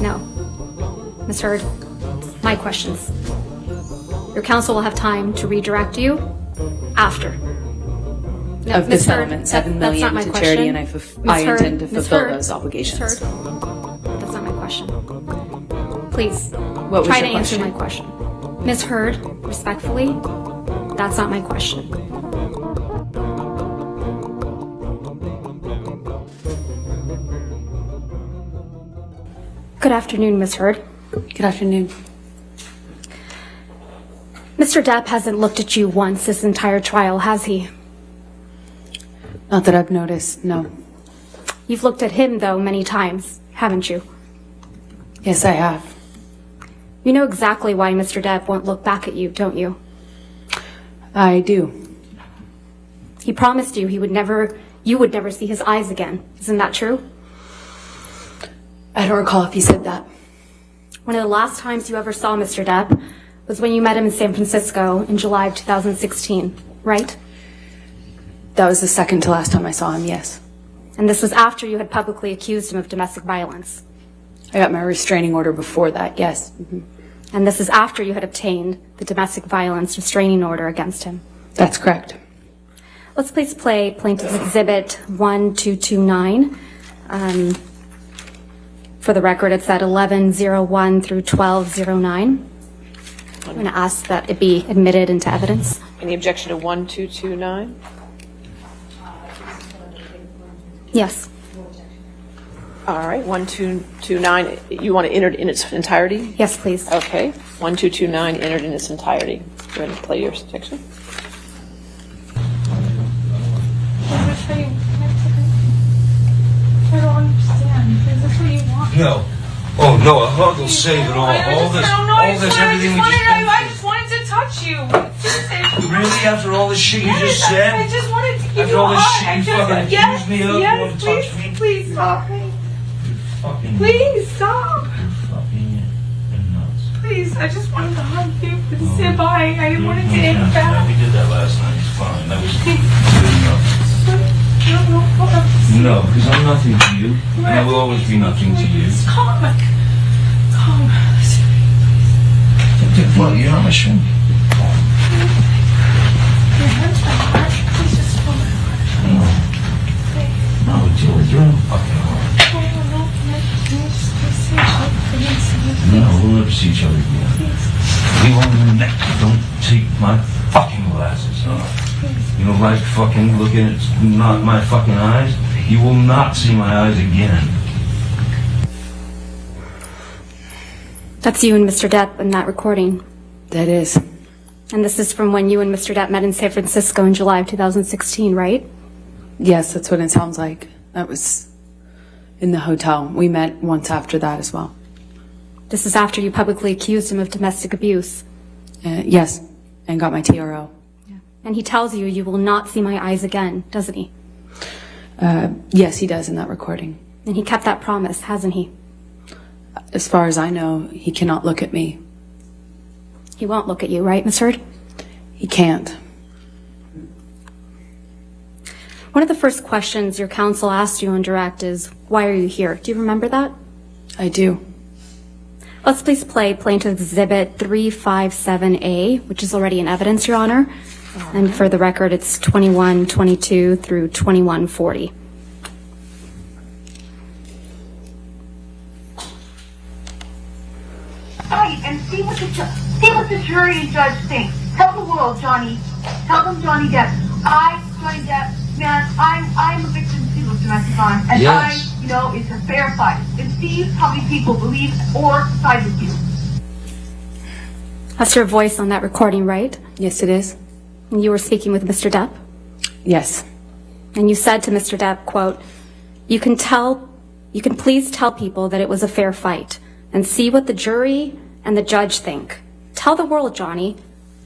No. Ms. Heard, my questions. Your counsel will have time to redirect you after. No, Of the Ms. Heard, settlement, $7 that's not million my to question. charity, and I intend to Ms. fulfill Heard, those obligations. Ms. Heard, that's not my question. Please, What was try your to answer question? my question. Ms. Heard, respectfully, that's not my question. Good afternoon, Ms. Heard. Good afternoon. Mr. Depp hasn't looked at you once this entire trial, has he? Not that I've noticed, no. You've looked at him, though, many times, haven't you? Yes, I have. You know exactly why Mr. Depp won't look back at you, don't you? I do. He promised you you would never see his eyes again. Isn't that true? I don't recall if he said that. One of the last times you ever saw Mr. Depp was when you met him in San Francisco in July of 2016, right? That was the second to last time I saw him, yes. And this was after you had publicly accused him of domestic violence. I got my restraining order before that, yes. Mm-hmm. And this is after you had obtained the domestic violence restraining order against him. That's correct. Let's please play Plaintiff's Exhibit 1229. For the record, it's at 1101 through 1209. I'm going to ask that it be admitted into evidence. Any objection to 1229? Yes. All right, 1229, you want to enter it in its entirety? Yes, please. Okay, 1229 entered in its entirety. Go ahead and play your section. I don't understand. Is this what you want? No. Oh, no, a hug will save it all. All this, everything we I just just wanted to touch you. been Really? After all this shit you just I said? just wanted to give After you a all this hug. shit you fucking accused me of? You want to touch me? Please stop me. Fucking, Please stop. fucking nuts. Please, I just wanted to hug you and say bye. I wanted to end Yeah, that. we did that last night. It's fine. That was good enough. No, because I'm nothing to you. And I will always be nothing to you. Calm. Calm. What? You're not my shrink. Your hands are hard. Please just hold my heart. No, you're in fucking hard. No, we'll never see each other again. You won't even don't take my fucking glasses off. You don't like fucking looking at not my fucking eyes? You will not see my eyes again. That's you and Mr. Depp in that recording. That is. And this is from when you and Mr. Depp met in San Francisco in July of 2016, right? Yes, that's what it sounds like. That was in the hotel. We met once after that as well. This is after you publicly accused him of domestic abuse. Yes, and got my TRO. And he tells you you will not see my eyes again, doesn't he? Yes, he does in that recording. And he kept that promise, hasn't he? As far as I know, he cannot look at me. He won't look at you, right, Ms. Heard? He can't. One of the first questions your counsel asked you on direct is, why are you here? Do you remember that? I do. Let's please play Plaintiff Exhibit 357A, which is already in evidence, Your Honor. And for the record, it's 2122 through 2140. Right, and see what the jury and judge think. Tell the world, Johnny. Tell them, Johnny Depp. Johnny Depp, man, I'm a victim too of domestic violence, and Yes. it's a fair fight. And see how many people believe or side with you. That's your voice on that recording, right? Yes, it is. And you were speaking with Mr. Depp? Yes. And you said to Mr. Depp, quote, you can please tell people that it was a fair fight and see what the jury and the judge think. Tell the world, Johnny.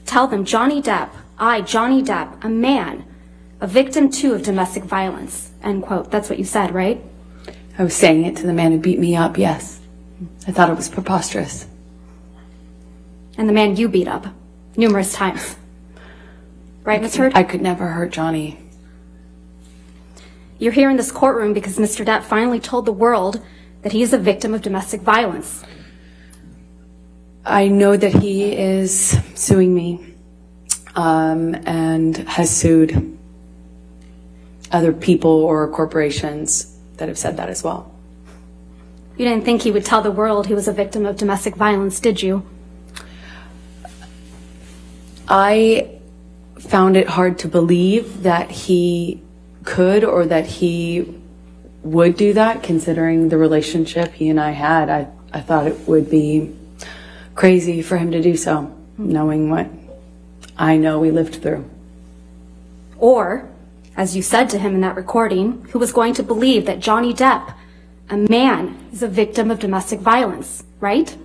Tell them, Johnny Depp, Johnny Depp, a man, a victim too of domestic violence, end quote. That's what you said, right? I was saying it to the man who beat me up, yes. I thought it was preposterous. And the man you beat up numerous times. Right, Ms. Heard? I could never hurt Johnny. You're here in this courtroom because Mr. Depp finally told the world that he is a victim of domestic violence? I know that he is suing me and has sued other people or corporations that have said that as well. You didn't think he would tell the world he was a victim of domestic violence, did you? I found it hard to believe that he could or that he would do that, considering the relationship he and I had. I thought it would be crazy for him to do so, knowing what I know we lived through. Or, as you said to him in that recording, who was going to believe that Johnny Depp, a man, is a victim of domestic violence, right?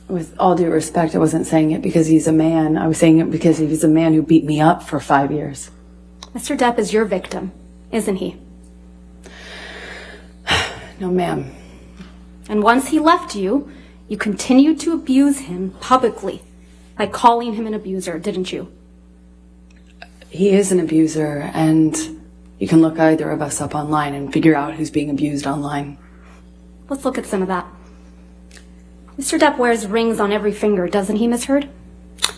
With all due respect, I wasn't saying it because he's a man. I was saying it because he was a man who beat me up for 5 years. Mr. Depp is your victim, isn't he? No, ma'am. And once he left you, you continued to abuse him publicly by calling him an abuser, didn't you? He is an abuser, and you can look either of us up online and figure out who's being abused online. Let's look at some of that. Mr. Depp wears rings on every finger, doesn't he, Ms. Heard?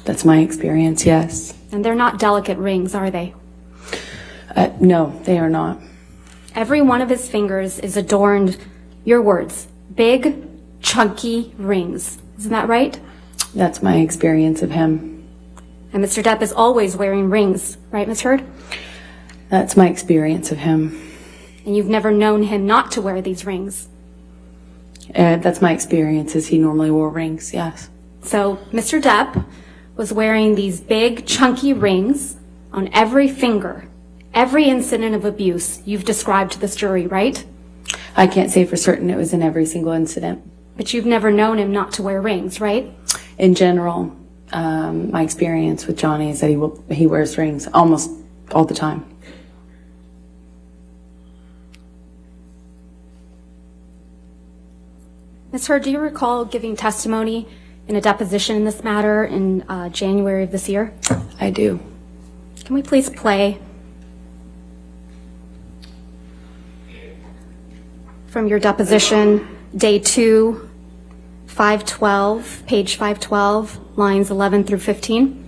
That's my experience, yes. And they're not delicate rings, are they? No, they are not. Every one of his fingers is adorned, your words, big, chunky rings. Isn't that right? That's my experience of him. And Mr. Depp is always wearing rings, right, Ms. Heard? That's my experience of him. And you've never known him not to wear these rings. That's my experience, is he normally wore rings, yes. So Mr. Depp was wearing these big, chunky rings on every finger, every incident of abuse you've described to this jury, right? I can't say for certain it was in every single incident. But you've never known him not to wear rings, right? In general, my experience with Johnny is that he wears rings almost all the time. Ms. Heard, do you recall giving testimony in a deposition in this matter in January of this year? I do. Can we please play from your deposition, day 2, 512, page 512, lines 11 through 15?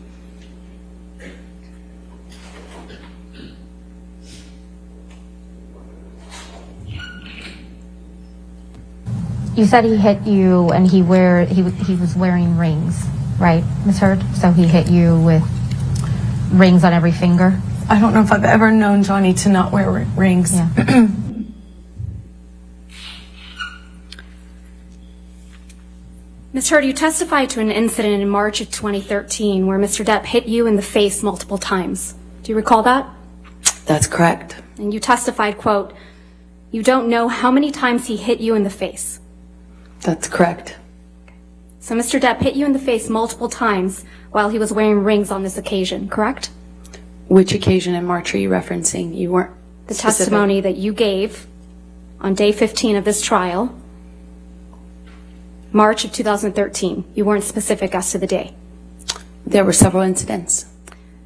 You said he hit you and he was wearing rings, right, Ms. Heard? So he hit you with rings on every finger? I don't know if I've ever known Johnny to not wear rings. Yeah. Ms. Heard, you testified to an incident in March of 2013 where Mr. Depp hit you in the face multiple times. Do you recall that? That's correct. And you testified, quote, you don't know how many times he hit you in the face. That's correct. So Mr. Depp hit you in the face multiple times while he was wearing rings on this occasion, correct? Which occasion in March are you referencing? You weren't The specific. testimony that you gave on day 15 of this trial, March of 2013. You weren't specific as to the day. There were several incidents.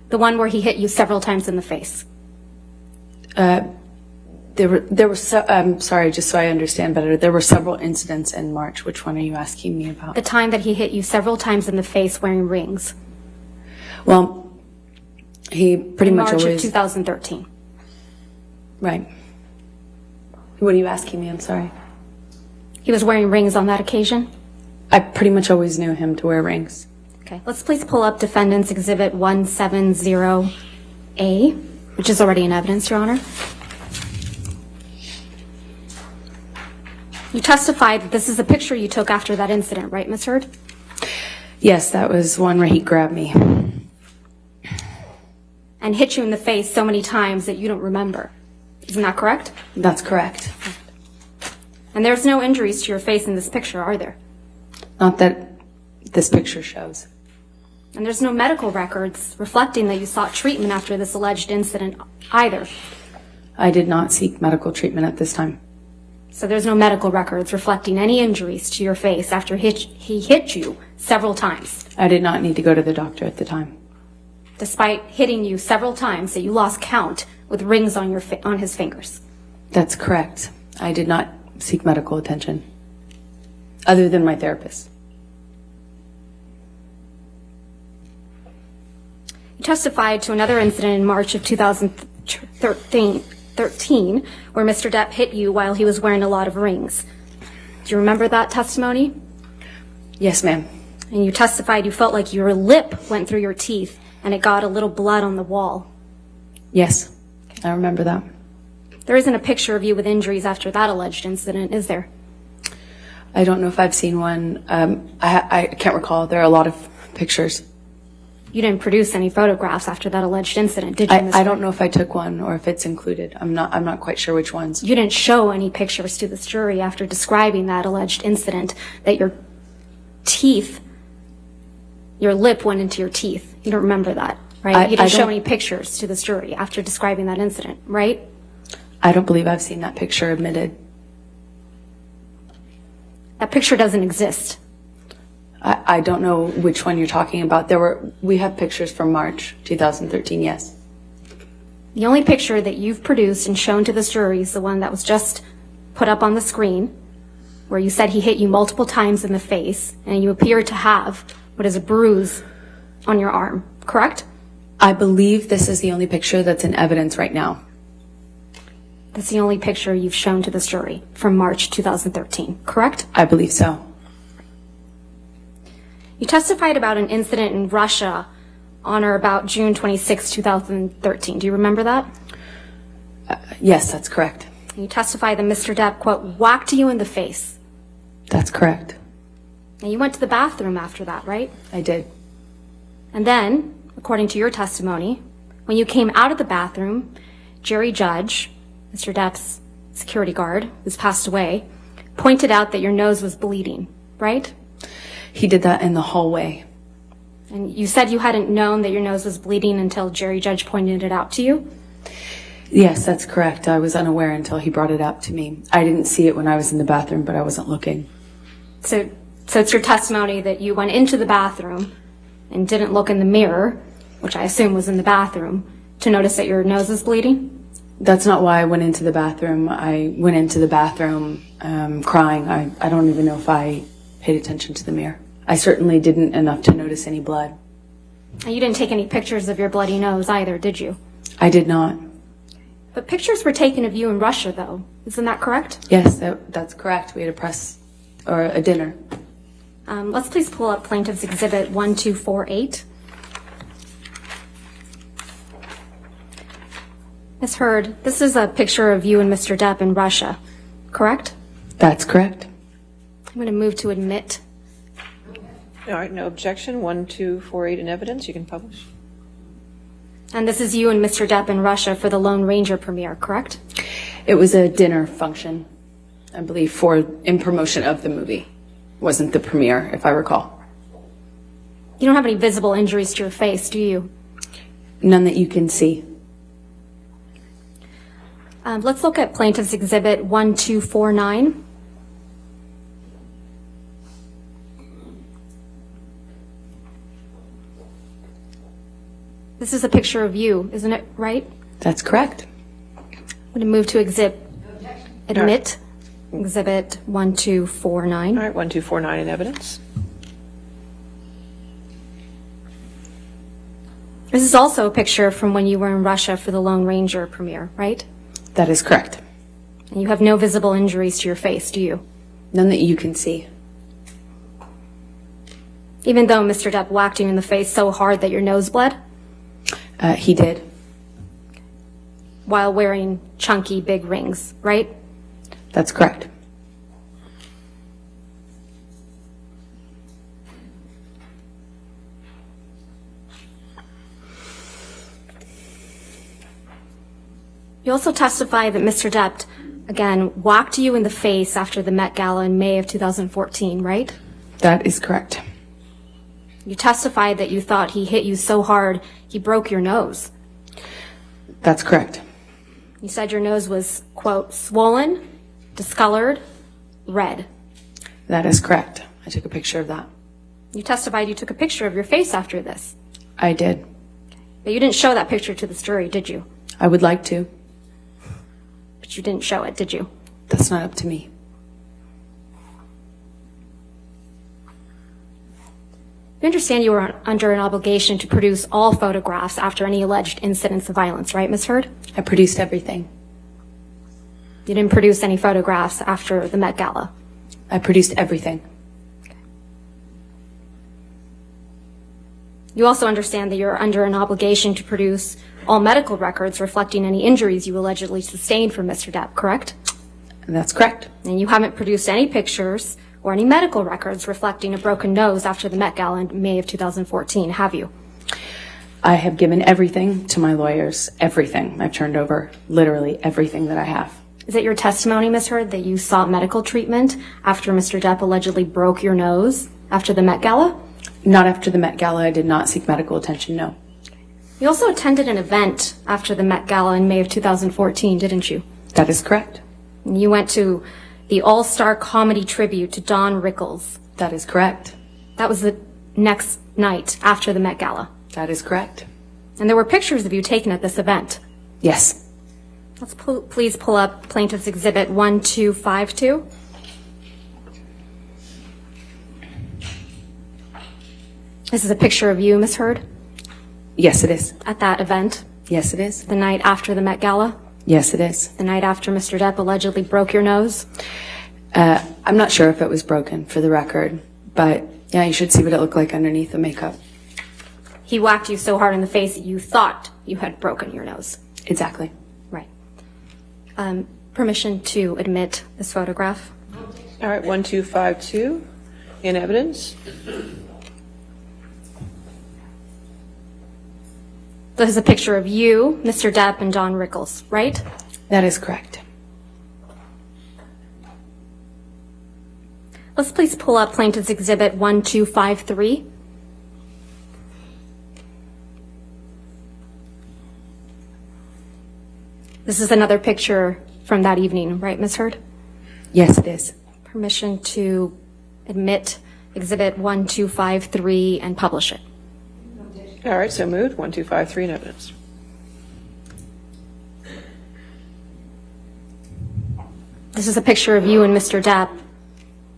The one where he hit you several times in the face. I'm sorry, just so I understand better. There were several incidents in March. Which one are you asking me about? The time that he hit you several times in the face wearing rings. Well, he pretty In much March of always. 2013. Right. What are you asking me? I'm sorry. He was wearing rings on that occasion? I pretty much always knew him to wear rings. Okay, let's please pull up Defendant's Exhibit 170A, which is already in evidence, Your Honor. You testified that this is a picture you took after that incident, right, Ms. Heard? Yes, that was one where he grabbed me. And hit you in the face so many times that you don't remember. Isn't that correct? That's correct. And there's no injuries to your face in this picture, are there? Not that this picture shows. And there's no medical records reflecting that you sought treatment after this alleged incident either. I did not seek medical treatment at this time. So there's no medical records reflecting any injuries to your face after he hit you several times, I did not need to go to the doctor at the time. despite hitting you several times that you lost count with rings on his fingers. That's correct. I did not seek medical attention, other than my therapist. You testified to another incident in March of 2013 where Mr. Depp hit you while he was wearing a lot of rings. Do you remember that testimony? Yes, ma'am. And you testified you felt like your lip went through your teeth and it got a little blood on the wall. Yes, I remember that. There isn't a picture of you with injuries after that alleged incident, is there? I don't know if I've seen one. I can't recall. There are a lot of pictures. You didn't produce any photographs after that alleged incident, did you, Mr. I don't know if I took one or if it's included. I'm not quite sure which ones. You didn't show any pictures to this jury after describing that alleged incident that your teeth, your lip went into your teeth. You don't remember that, right? You didn't show any pictures to this jury after describing that incident, right? I don't believe I've seen that picture admitted. That picture doesn't exist. I don't know which one you're talking about. We have pictures from March 2013, yes. The only picture that you've produced and shown to this jury is the one that was just put up on the screen, where you said he hit you multiple times in the face, and you appear to have what is a bruise on your arm, correct? I believe this is the only picture that's in evidence right now. That's the only picture you've shown to this jury from March 2013, correct? I believe so. You testified about an incident in Russia on or about June 26, 2013. Do you remember that? Yes, that's correct. You testified that Mr. Depp, quote, whacked you in the face. That's correct. And you went to the bathroom after that, right? I did. And then, according to your testimony, when you came out of the bathroom, Jerry Judge, Mr. Depp's security guard, who's passed away, pointed out that your nose was bleeding, right? He did that in the hallway. And you said you hadn't known that your nose was bleeding until Jerry Judge pointed it out to you? Yes, that's correct. I was unaware until he brought it up to me. I didn't see it when I was in the bathroom, but I wasn't looking. So it's your testimony that you went into the bathroom and didn't look in the mirror, which I assume was in the bathroom, to notice that your nose is bleeding? That's not why I went into the bathroom. I went into the bathroom crying. I don't even know if I paid attention to the mirror. I certainly didn't enough to notice any blood. And you didn't take any pictures of your bloody nose either, did you? I did not. But pictures were taken of you in Russia, though. Isn't that correct? Yes, that's correct. We had a press or a dinner. Let's please pull up Plaintiff's Exhibit 1248. Ms. Heard, this is a picture of you and Mr. Depp in Russia, correct? That's correct. I'm going to move to admit. All right, no objection. 1248 in evidence. You can publish. And this is you and Mr. Depp in Russia for the Lone Ranger premiere, correct? It was a dinner function, I believe, in promotion of the movie. Wasn't the premiere, if I recall. You don't have any visible injuries to your face, do you? None that you can see. Let's look at Plaintiff's Exhibit 1249. This is a picture of you, isn't it right? That's correct. I'm going to move to admit Exhibit 1249. All right, 1249 in evidence. This is also a picture from when you were in Russia for the Lone Ranger premiere, right? That is correct. And you have no visible injuries to your face, do you? None that you can see. Even though Mr. Depp whacked you in the face so hard that your nose bled? He did. While wearing chunky big rings, right? That's correct. You also testify that Mr. Depp, again, whacked you in the face after the Met Gala in May of 2014, right? That is correct. You testified that you thought he hit you so hard he broke your nose. That's correct. You said your nose was, quote, swollen, discolored, red. That is correct. I took a picture of that. You testified you took a picture of your face after this. I did. But you didn't show that picture to this jury, did you? I would like to. But you didn't show it, did you? That's not up to me. You understand you were under an obligation to produce all photographs after any alleged incidents of violence, right, Ms. Heard? I produced everything. You didn't produce any photographs after the Met Gala. I produced everything. You also understand that you're under an obligation to produce all medical records reflecting any injuries you allegedly sustained from Mr. Depp, correct? That's correct. And you haven't produced any pictures or any medical records reflecting a broken nose after the Met Gala in May of 2014, have you? I have given everything to my lawyers. Everything. I've turned over literally everything that I have. Is it your testimony, Ms. Heard, that you sought medical treatment after Mr. Depp allegedly broke your nose after the Met Gala? Not after the Met Gala. I did not seek medical attention, no. You also attended an event after the Met Gala in May of 2014, didn't you? That is correct. You went to the all-star comedy tribute to Don Rickles. That is correct. That was the next night after the Met Gala. That is correct. And there were pictures of you taken at this event. Yes. Let's please pull up Plaintiff's Exhibit 1252. This is a picture of you, Ms. Heard, Yes, it is. at that event, Yes, it is. the night after the Met Gala, Yes, it is. the night after Mr. Depp allegedly broke your nose. I'm not sure if it was broken, for the record, but yeah, you should see what it looked like underneath the makeup. He whacked you so hard in the face that you thought you had broken your nose. Exactly. Right. Permission to admit this photograph. All right, 1252 in evidence. This is a picture of you, Mr. Depp, and Don Rickles, right? That is correct. Let's please pull up Plaintiff's Exhibit 1253. This is another picture from that evening, right, Ms. Heard? Yes, it is. Permission to admit Exhibit 1253 and publish it. All right, so moved. 1253 in evidence. This is a picture of you and Mr. Depp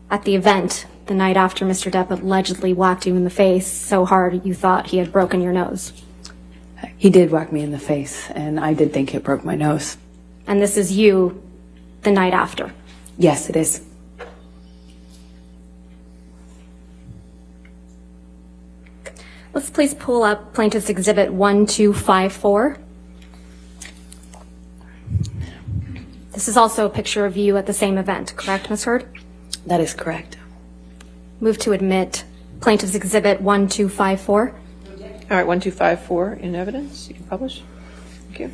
at the event the night after Mr. Depp allegedly whacked you in the face so hard you thought he had broken your nose. He did whack me in the face, and I did think it broke my nose. And this is you the night after. Yes, it is. Let's please pull up Plaintiff's Exhibit 1254. This is also a picture of you at the same event, correct, Ms. Heard? That is correct. Move to admit Plaintiff's Exhibit 1254. All right, 1254 in evidence. You can publish. Thank you.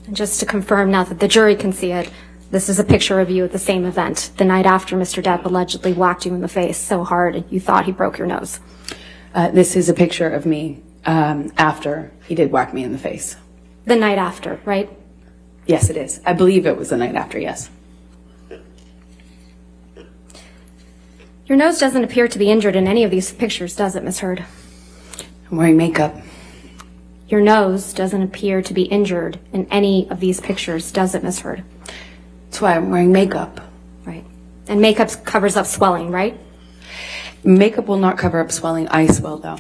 And just to confirm now that the jury can see it, this is a picture of you at the same event, the night after Mr. Depp allegedly whacked you in the face so hard you thought he broke your nose. This is a picture of me after he did whack me in the face. The night after, right? Yes, it is. I believe it was the night after, yes. Your nose doesn't appear to be injured in any of these pictures, does it, Ms. Heard? I'm wearing makeup. Your nose doesn't appear to be injured in any of these pictures, does it, Ms. Heard? That's why I'm wearing makeup. Right. And makeup covers up swelling, right? Makeup will not cover up swelling. Ice will, though.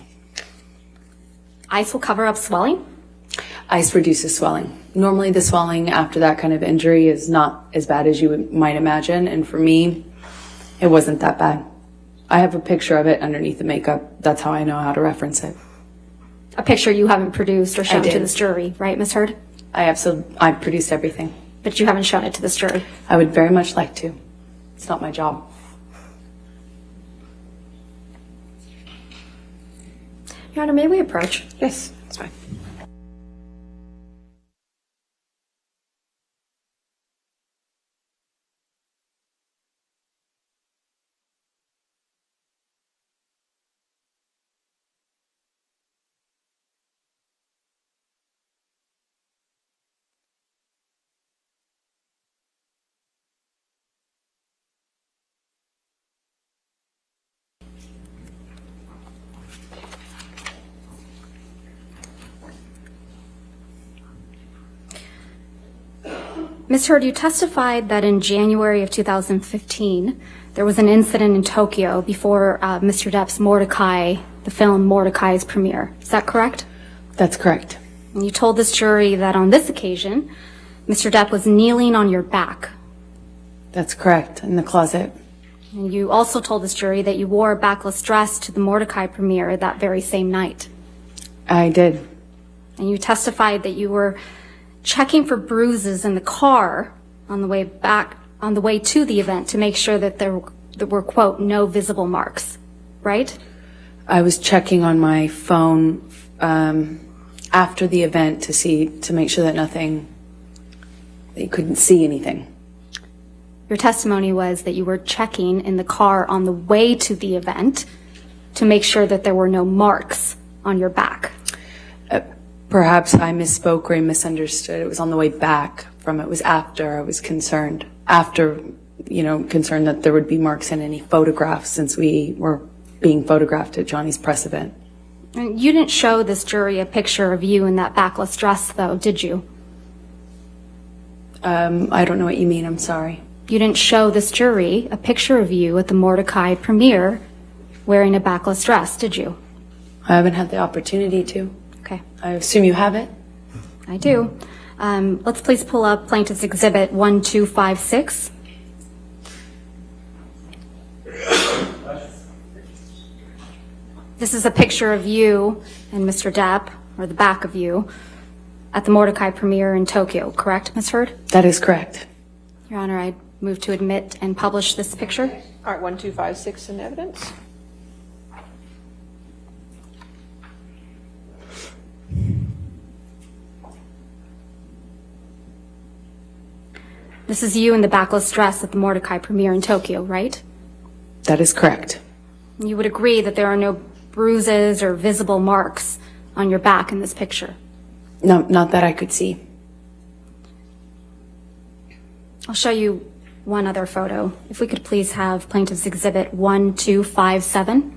Ice will cover up swelling? Ice reduces swelling. Normally, the swelling after that kind of injury is not as bad as you might imagine, and for me, it wasn't that bad. I have a picture of it underneath the makeup. That's how I know how to reference it. A picture you haven't produced or shown did. to this jury, right, Ms. Heard? I produced everything. But you haven't shown it to this jury. I would very much like to. It's not my job. Your Honor, may we approach? Yes, that's fine. Ms. Heard, you testified that in January of 2015, there was an incident in Tokyo before Mr. Depp's Mordecai, the film Mordecai's premiere. Is that correct? That's correct. And you told this jury that on this occasion, Mr. Depp was kneeling on your back. That's correct, in the closet. And you also told this jury that you wore a backless dress to the Mordecai premiere that very same night. I did. And you testified that you were checking for bruises in the car on the way to the event to make sure that there were, quote, no visible marks, right? I was checking on my phone after the event to make sure that you couldn't see anything. Your testimony was that you were checking in the car on the way to the event to make sure that there were no marks on your back. Perhaps I misspoke or misunderstood. It was on the way back from it. Was after I was concerned. Concerned that there would be marks in any photographs since we were being photographed at Johnny's press event. And you didn't show this jury a picture of you in that backless dress, though, did you? I don't know what you mean. I'm sorry. You didn't show this jury a picture of you at the Mordecai premiere wearing a backless dress, did you? I haven't had the opportunity to. Okay, I assume you have it? I do. Let's please pull up Plaintiff's Exhibit 1256. This is a picture of you and Mr. Depp, or the back of you, at the Mordecai premiere in Tokyo, correct, Ms. Heard? That is correct. Your Honor, I move to admit and publish this picture. All right, 1256 in evidence. This is you in the backless dress at the Mordecai premiere in Tokyo, right? That is correct. You would agree that there are no bruises or visible marks on your back in this picture? No, not that I could see. I'll show you one other photo. If we could please have Plaintiff's Exhibit 1257.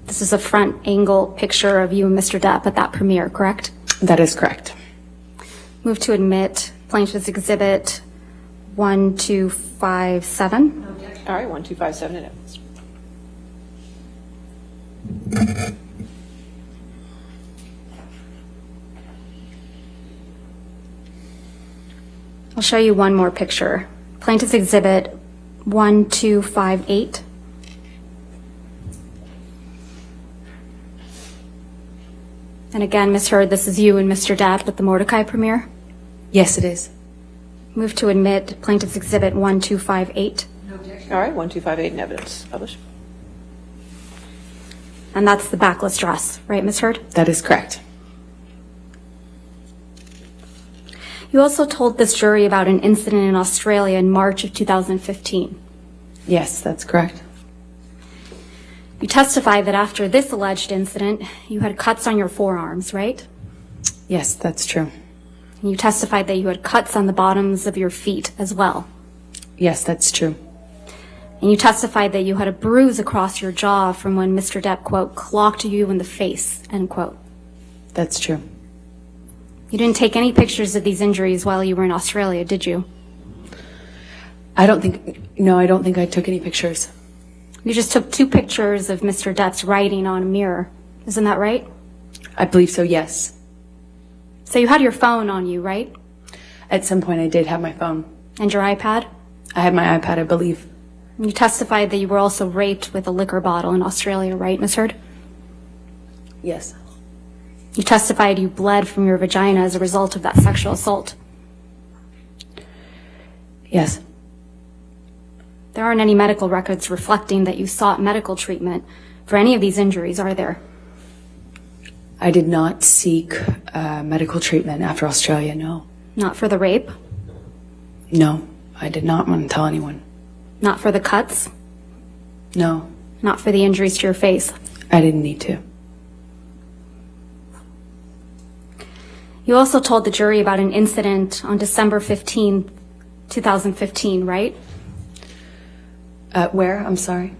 This is a front angle picture of you and Mr. Depp at that premiere, correct? That is correct. Move to admit Plaintiff's Exhibit 1257. All right, 1257 in evidence. I'll show you one more picture. Plaintiff's Exhibit 1258. And again, Ms. Heard, this is you and Mr. Depp at the Mordecai premiere. Yes, it is. Move to admit Plaintiff's Exhibit 1258. All right, 1258 in evidence. Publish. And that's the backless dress, right, Ms. Heard? That is correct. You also told this jury about an incident in Australia in March of 2015. Yes, that's correct. You testified that after this alleged incident, you had cuts on your forearms, right? Yes, that's true. And you testified that you had cuts on the bottoms of your feet as well. Yes, that's true. And you testified that you had a bruise across your jaw from when Mr. Depp, quote, clocked you in the face, end quote. That's true. You didn't take any pictures of these injuries while you were in Australia, did you? I don't think I took any pictures. You just took 2 pictures of Mr. Depp's writing on a mirror. Isn't that right? I believe so, yes. So you had your phone on you, right? At some point I did have my phone. And your iPad? I had my iPad, I believe. And you testified that you were also raped with a liquor bottle in Australia, right, Ms. Heard? Yes. You testified you bled from your vagina as a result of that sexual assault. Yes. There aren't any medical records reflecting that you sought medical treatment for any of these injuries, are there? I did not seek medical treatment after Australia, no. Not for the rape? No, I did not want to tell anyone. Not for the cuts? No, Not for the injuries to your face? I didn't need to. You also told the jury about an incident on December 15, 2015, right? Where? I'm sorry.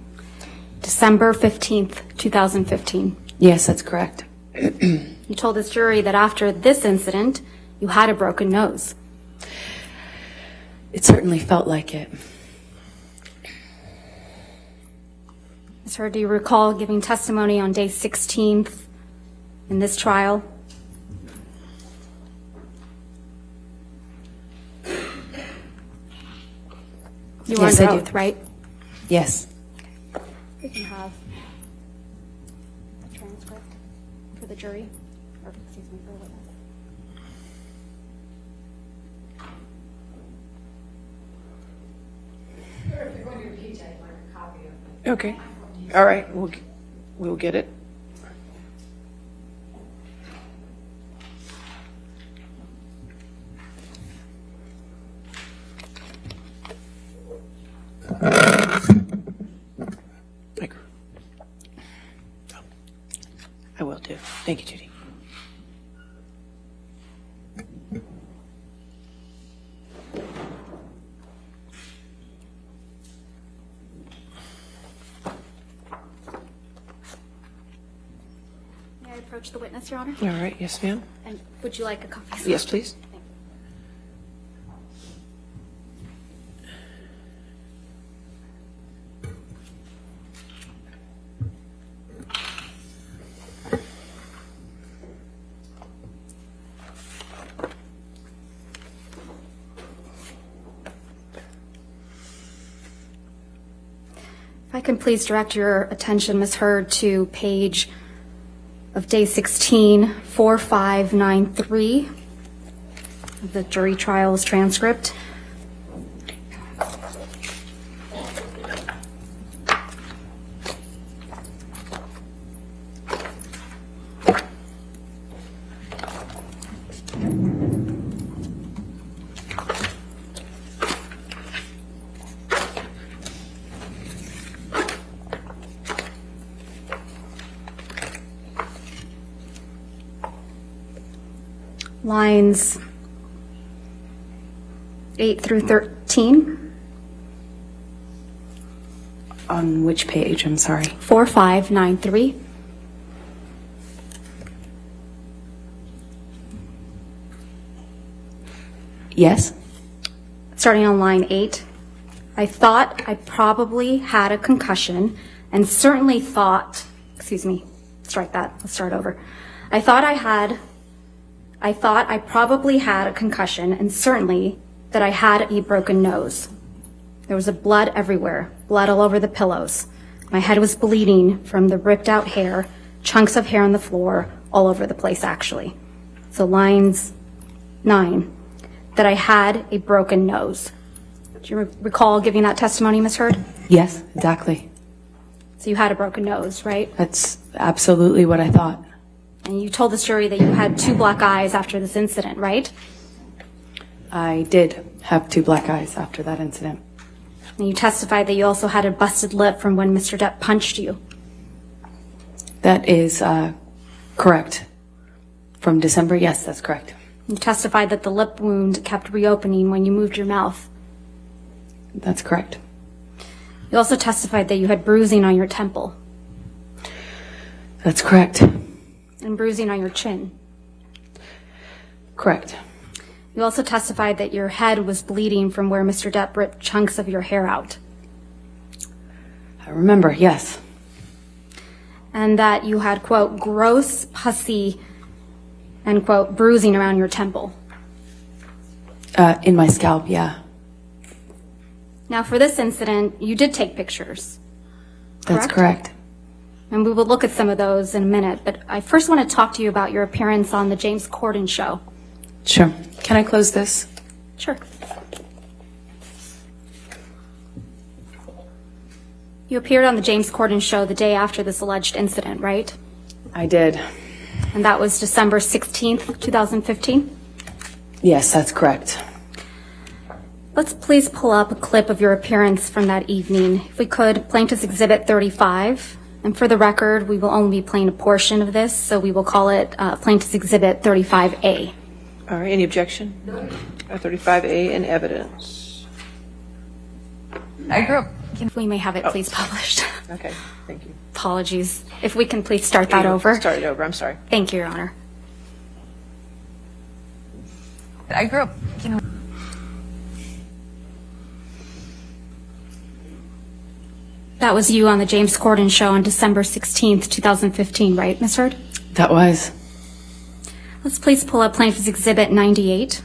December 15th, 2015. Yes, that's correct. You told this jury that after this incident, you had a broken nose. It certainly felt like it. Ms. Heard, do you recall giving testimony on day 16th in this trial? You were Yes, under I do. oath, right? Yes. We can have a transcript for the jury, or excuse me, for the witness. Okay. All right, we'll get it. I will do. Thank you, Judy. May I approach the witness, Your Honor? All right, yes, ma'am. And would you like a copy? Yes, please. If I can please direct your attention, Ms. Heard, to page of day 16, 4593 of the jury trials transcript. Lines 8 through 13, On which page? I'm sorry. 4593. Yes? Starting on line 8, I thought I probably had a concussion and certainly thought, excuse me, strike that, let's start over. I thought I probably had a concussion and certainly that I had a broken nose. There was blood everywhere, blood all over the pillows. My head was bleeding from the ripped out hair, chunks of hair on the floor, all over the place actually. So lines 9, that I had a broken nose. Do you recall giving that testimony, Ms. Heard? Yes, exactly. So you had a broken nose, right? That's absolutely what I thought. And you told this jury that you had 2 black eyes after this incident, right? I did have 2 black eyes after that incident. And you testified that you also had a busted lip from when Mr. Depp punched you. That is correct. From December, yes, that's correct. You testified that the lip wound kept reopening when you moved your mouth. That's correct. You also testified that you had bruising on your temple That's correct. and bruising on your chin. Correct. You also testified that your head was bleeding from where Mr. Depp ripped chunks of your hair out. I remember, yes. And that you had, quote, gross, pussy, and, quote, bruising around your temple. In my scalp, yeah. Now, for this incident, you did take pictures. That's correct. And we will look at some of those in a minute, but I first want to talk to you about your appearance on the James Corden show. Sure. Can I close this? Sure. You appeared on the James Corden show the day after this alleged incident, right? I did. And that was December 16th, 2015? Yes, that's correct. Let's please pull up a clip of your appearance from that evening. If we could, Plaintiff's Exhibit 35. And for the record, we will only be playing a portion of this, so we will call it Plaintiff's Exhibit 35A. All right, any objection? 35A in evidence. I grew up. If we may have it please published. Okay, thank you. Apologies. If we can please start that over. Start it over, I'm sorry. Thank you, Your Honor. I grew up, you know. That was you on the James Corden show on December 16th, 2015, right, Ms. Heard? That was. Let's please pull up Plaintiff's Exhibit 98.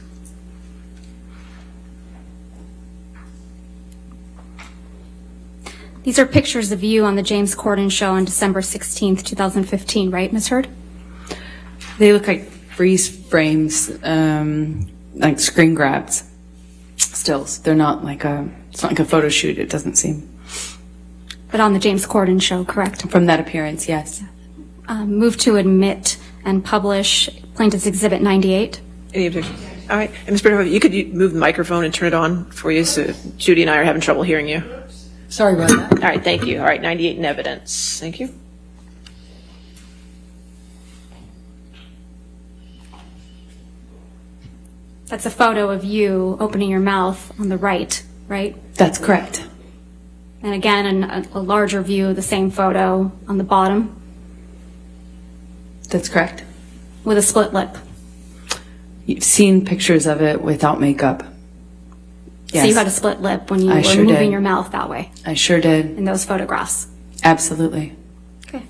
These are pictures of you on the James Corden show on December 16th, 2015, right, Ms. Heard? They look like freeze frames, like screen grabs, stills. They're not like it's not like a photo shoot, it doesn't seem. But on the James Corden show, correct? From that appearance, yes. Move to admit and publish Plaintiff's Exhibit 98. Any objections? All right. And Ms. Bernhoff, you could move the microphone and turn it on for you, so Judy and I are having trouble hearing you. Sorry about that. All right, thank you. All right, 98 in evidence. Thank you. That's a photo of you opening your mouth on the right, right? That's correct. And again, a larger view of the same photo on the bottom That's correct. with a split lip. You've seen pictures of it without makeup. Yes. So you had a split lip when you I were sure moving did. your mouth that way I sure did. in those photographs. Absolutely. Okay.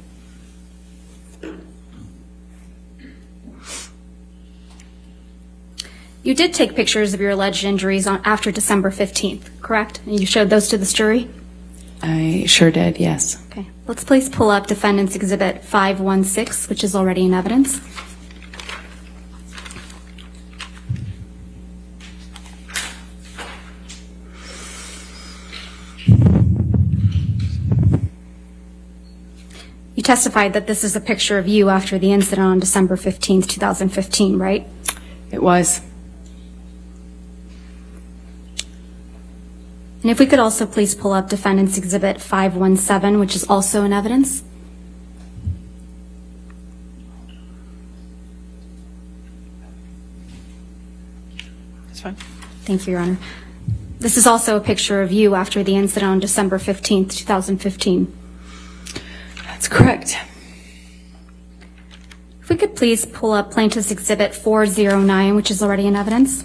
You did take pictures of your alleged injuries after December 15th, correct? And you showed those to the jury? I sure did, yes. Okay. Let's please pull up Defendant's Exhibit 516, which is already in evidence. You testified that this is a picture of you after the incident on December 15th, 2015, right? It was. And if we could also please pull up Defendant's Exhibit 517, which is also in evidence. That's fine. Thank you, Your Honor. This is also a picture of you after the incident on December 15th, 2015. That's correct. If we could please pull up Plaintiff's Exhibit 409, which is already in evidence.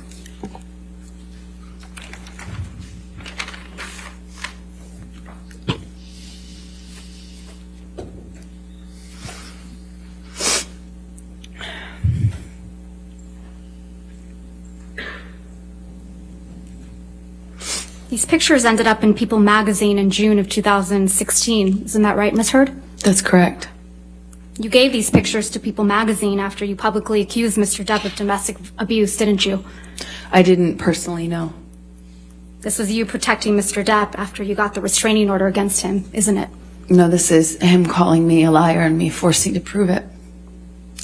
These pictures ended up in People magazine in June of 2016. Isn't that right, Ms. Heard? That's correct. You gave these pictures to People magazine after you publicly accused Mr. Depp of domestic abuse, didn't you? I didn't personally know. This was you protecting Mr. Depp after you got the restraining order against him, isn't it? No, this is him calling me a liar and me forcing to prove it,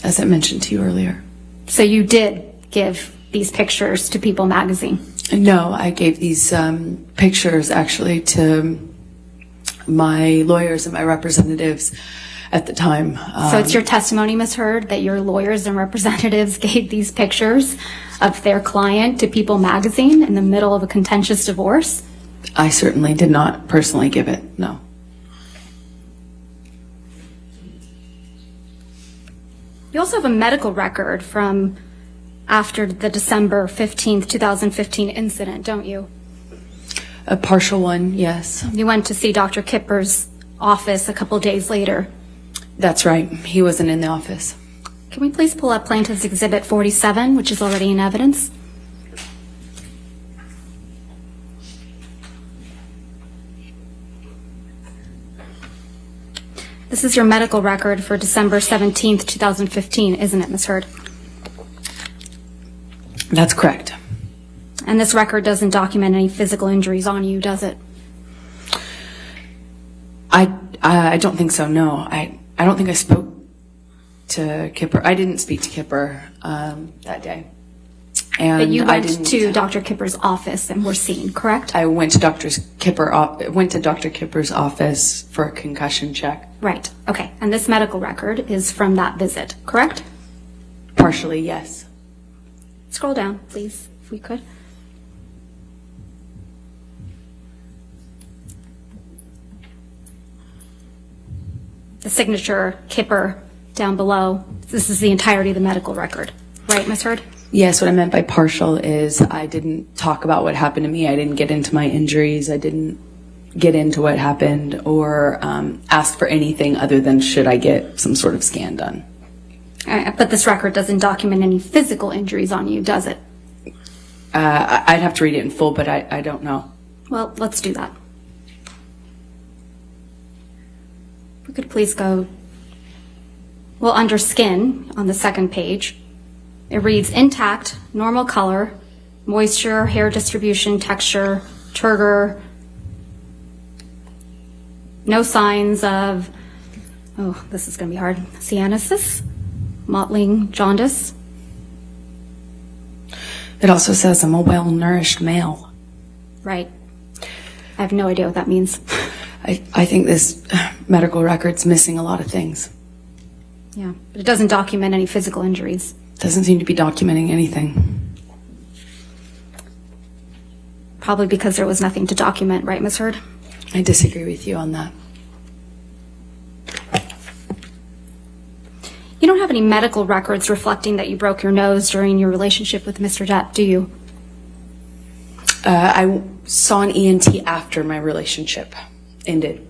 as I mentioned to you earlier. So you did give these pictures to People magazine? No, I gave these pictures actually to my lawyers and my representatives at the time. So it's your testimony, Ms. Heard, that your lawyers and representatives gave these pictures of their client to People magazine in the middle of a contentious divorce? I certainly did not personally give it, no. You also have a medical record from after the December 15th, 2015 incident, don't you? A partial one, yes. You went to see Dr. Kipper's office a couple days later. That's right. He wasn't in the office. Can we please pull up Plaintiff's Exhibit 47, which is already in evidence? This is your medical record for December 17th, 2015, isn't it, Ms. Heard? That's correct. And this record doesn't document any physical injuries on you, does it? I don't think so, no. I don't think I spoke to Kipper. I didn't speak to Kipper that day. And But you I went didn't, to Dr. Kipper's office and were seen, correct? I went to Dr. Kipper's office for a concussion check. Right, okay. And this medical record is from that visit, correct? Partially, yes. Scroll down, please, if we could. The signature, Kipper, down below. This is the entirety of the medical record. Right, Ms. Heard? Yes, what I meant by partial is I didn't talk about what happened to me. I didn't get into my injuries. I didn't get into what happened or ask for anything other than should I get some sort of scan done. But this record doesn't document any physical injuries on you, does it? I'd have to read it in full, but I don't know. Well, let's do that. We could please go, well, under skin on the second page, it reads intact, normal color, moisture, hair distribution, texture, turgor, no signs of, oh, this is going to be hard, cyanosis, mottling, jaundice. It also says I'm a well-nourished male. Right. I have no idea what that means. I think this medical record's missing a lot of things. Yeah, but it doesn't document any physical injuries. Doesn't seem to be documenting anything. Probably because there was nothing to document, right, Ms. Hurd? I disagree with you on that. You don't have any medical records reflecting that you broke your nose during your relationship with Mr. Depp, do you? I saw an ENT after my relationship ended.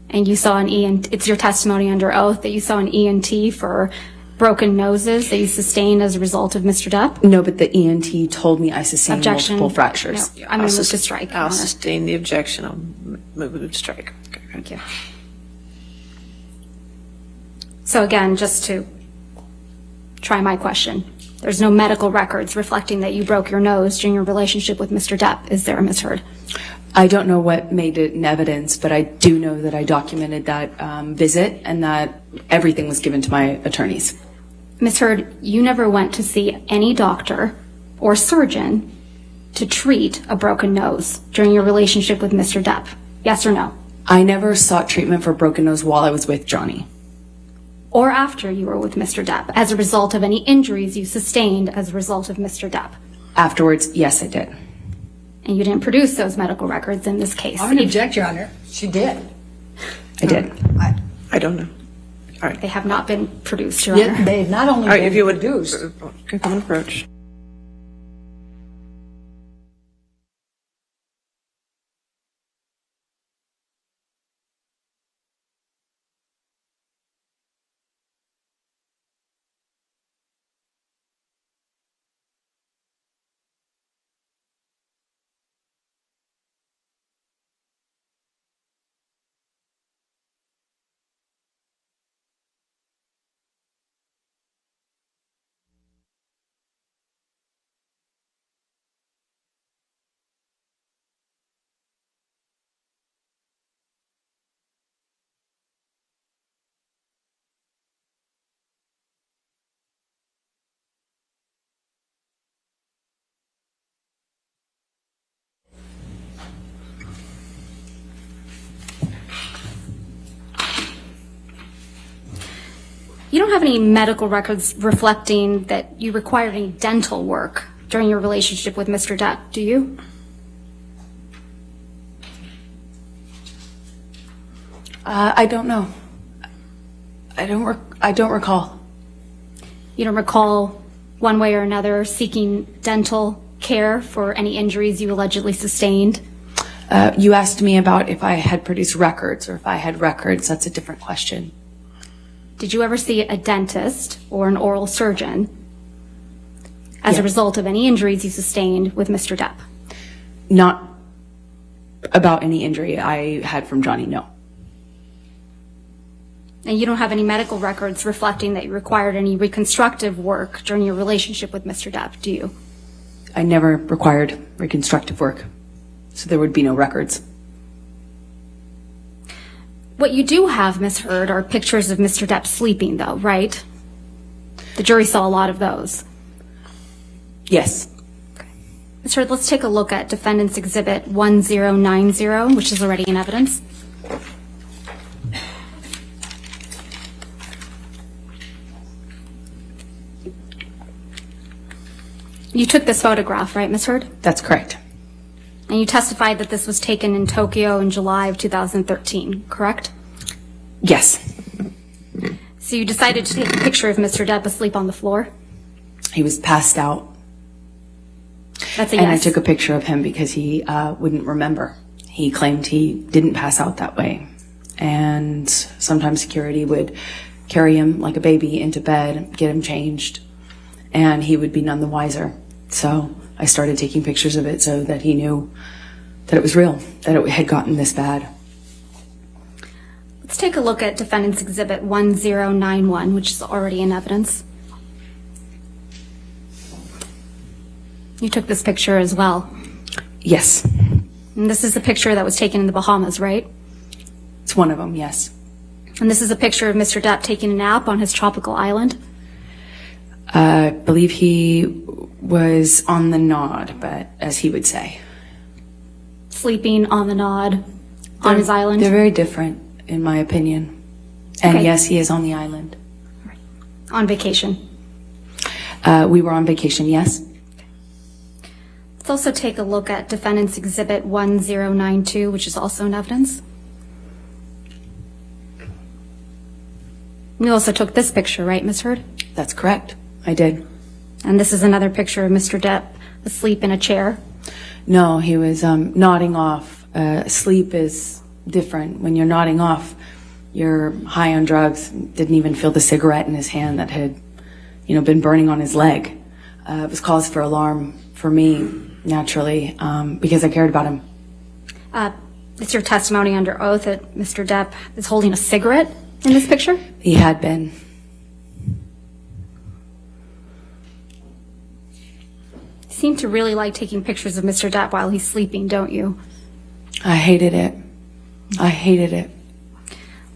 And you saw an ENT, it's your testimony under oath that you saw an ENT for broken noses that you sustained as a result of Mr. Depp? No, but the ENT told me I sustained Objection. multiple fractures. No, I'm going to move to strike. Your I'll Honor. sustain the objection. I'll move to strike. Okay. Thank you. So again, just to try my question, there's no medical records reflecting that you broke your nose during your relationship with Mr. Depp, is there, Ms. Hurd? I don't know what made it in evidence, but I do know that I documented that visit and that everything was given to my attorneys. Ms. Hurd, you never went to see any doctor or surgeon to treat a broken nose during your relationship with Mr. Depp, yes or no? I never sought treatment for a broken nose while I was with Johnny. Or after you were with Mr. Depp, as a result of any injuries you sustained as a result of Mr. Depp? Afterwards, yes, I did. And you didn't produce those medical records in this case? I would object, Your Honor. She did. I did. I don't know. All right. They have not been produced, Your Yeah, Honor. they not only All right, if been you would produced, come and approach. You don't have any medical records reflecting that you required any dental work during your relationship with Mr. Depp, do you? I don't know. I don't recall. You don't recall one way or another seeking dental care for any injuries you allegedly sustained? You asked me about if I had produced records or if I had records. That's a different question. Did you ever see a dentist or an oral surgeon as a result of any injuries you sustained with Mr. Depp? Not about any injury I had from Johnny, no. And you don't have any medical records reflecting that you required any reconstructive work during your relationship with Mr. Depp, do you? I never required reconstructive work, so there would be no records. What you do have, Ms. Hurd, are pictures of Mr. Depp sleeping, though, right? The jury saw a lot of those. Yes. Ms. Hurd, let's take a look at Defendant's Exhibit 1090, which is already in evidence. You took this photograph, right, Ms. Hurd? That's correct. And you testified that this was taken in Tokyo in July of 2013, correct? Yes. So you decided to take a picture of Mr. Depp asleep on the floor? He was passed out. That's a And I yes. took a picture of him because he wouldn't remember. He claimed he didn't pass out that way. And sometimes security would carry him like a baby into bed, get him changed, and he would be none the wiser. So I started taking pictures of it so that he knew that it was real, that it had gotten this bad. Let's take a look at Defendant's Exhibit 1091, which is already in evidence. You took this picture as well. Yes, And this is the picture that was taken in the Bahamas, right? it's one of them, yes. And this is a picture of Mr. Depp taking a nap on his tropical island. I believe he was on the nod, but as he would say. Sleeping on the nod on his island. They're very different, in my opinion. And Okay. yes, he is on the island. On vacation. We were on vacation, yes. Let's also take a look at Defendant's Exhibit 1092, which is also in evidence. You also took this picture, right, Ms. Heard? That's correct. I did. And this is another picture of Mr. Depp asleep in a chair. No, he was nodding off. Sleep is different. When you're nodding off, you're high on drugs, didn't even feel the cigarette in his hand that had, been burning on his leg. It was cause for alarm for me, naturally, because I cared about him. It's your testimony under oath that Mr. Depp is holding a cigarette in this picture? He had been. You seem to really like taking pictures of Mr. Depp while he's sleeping, don't you? I hated it. I hated it.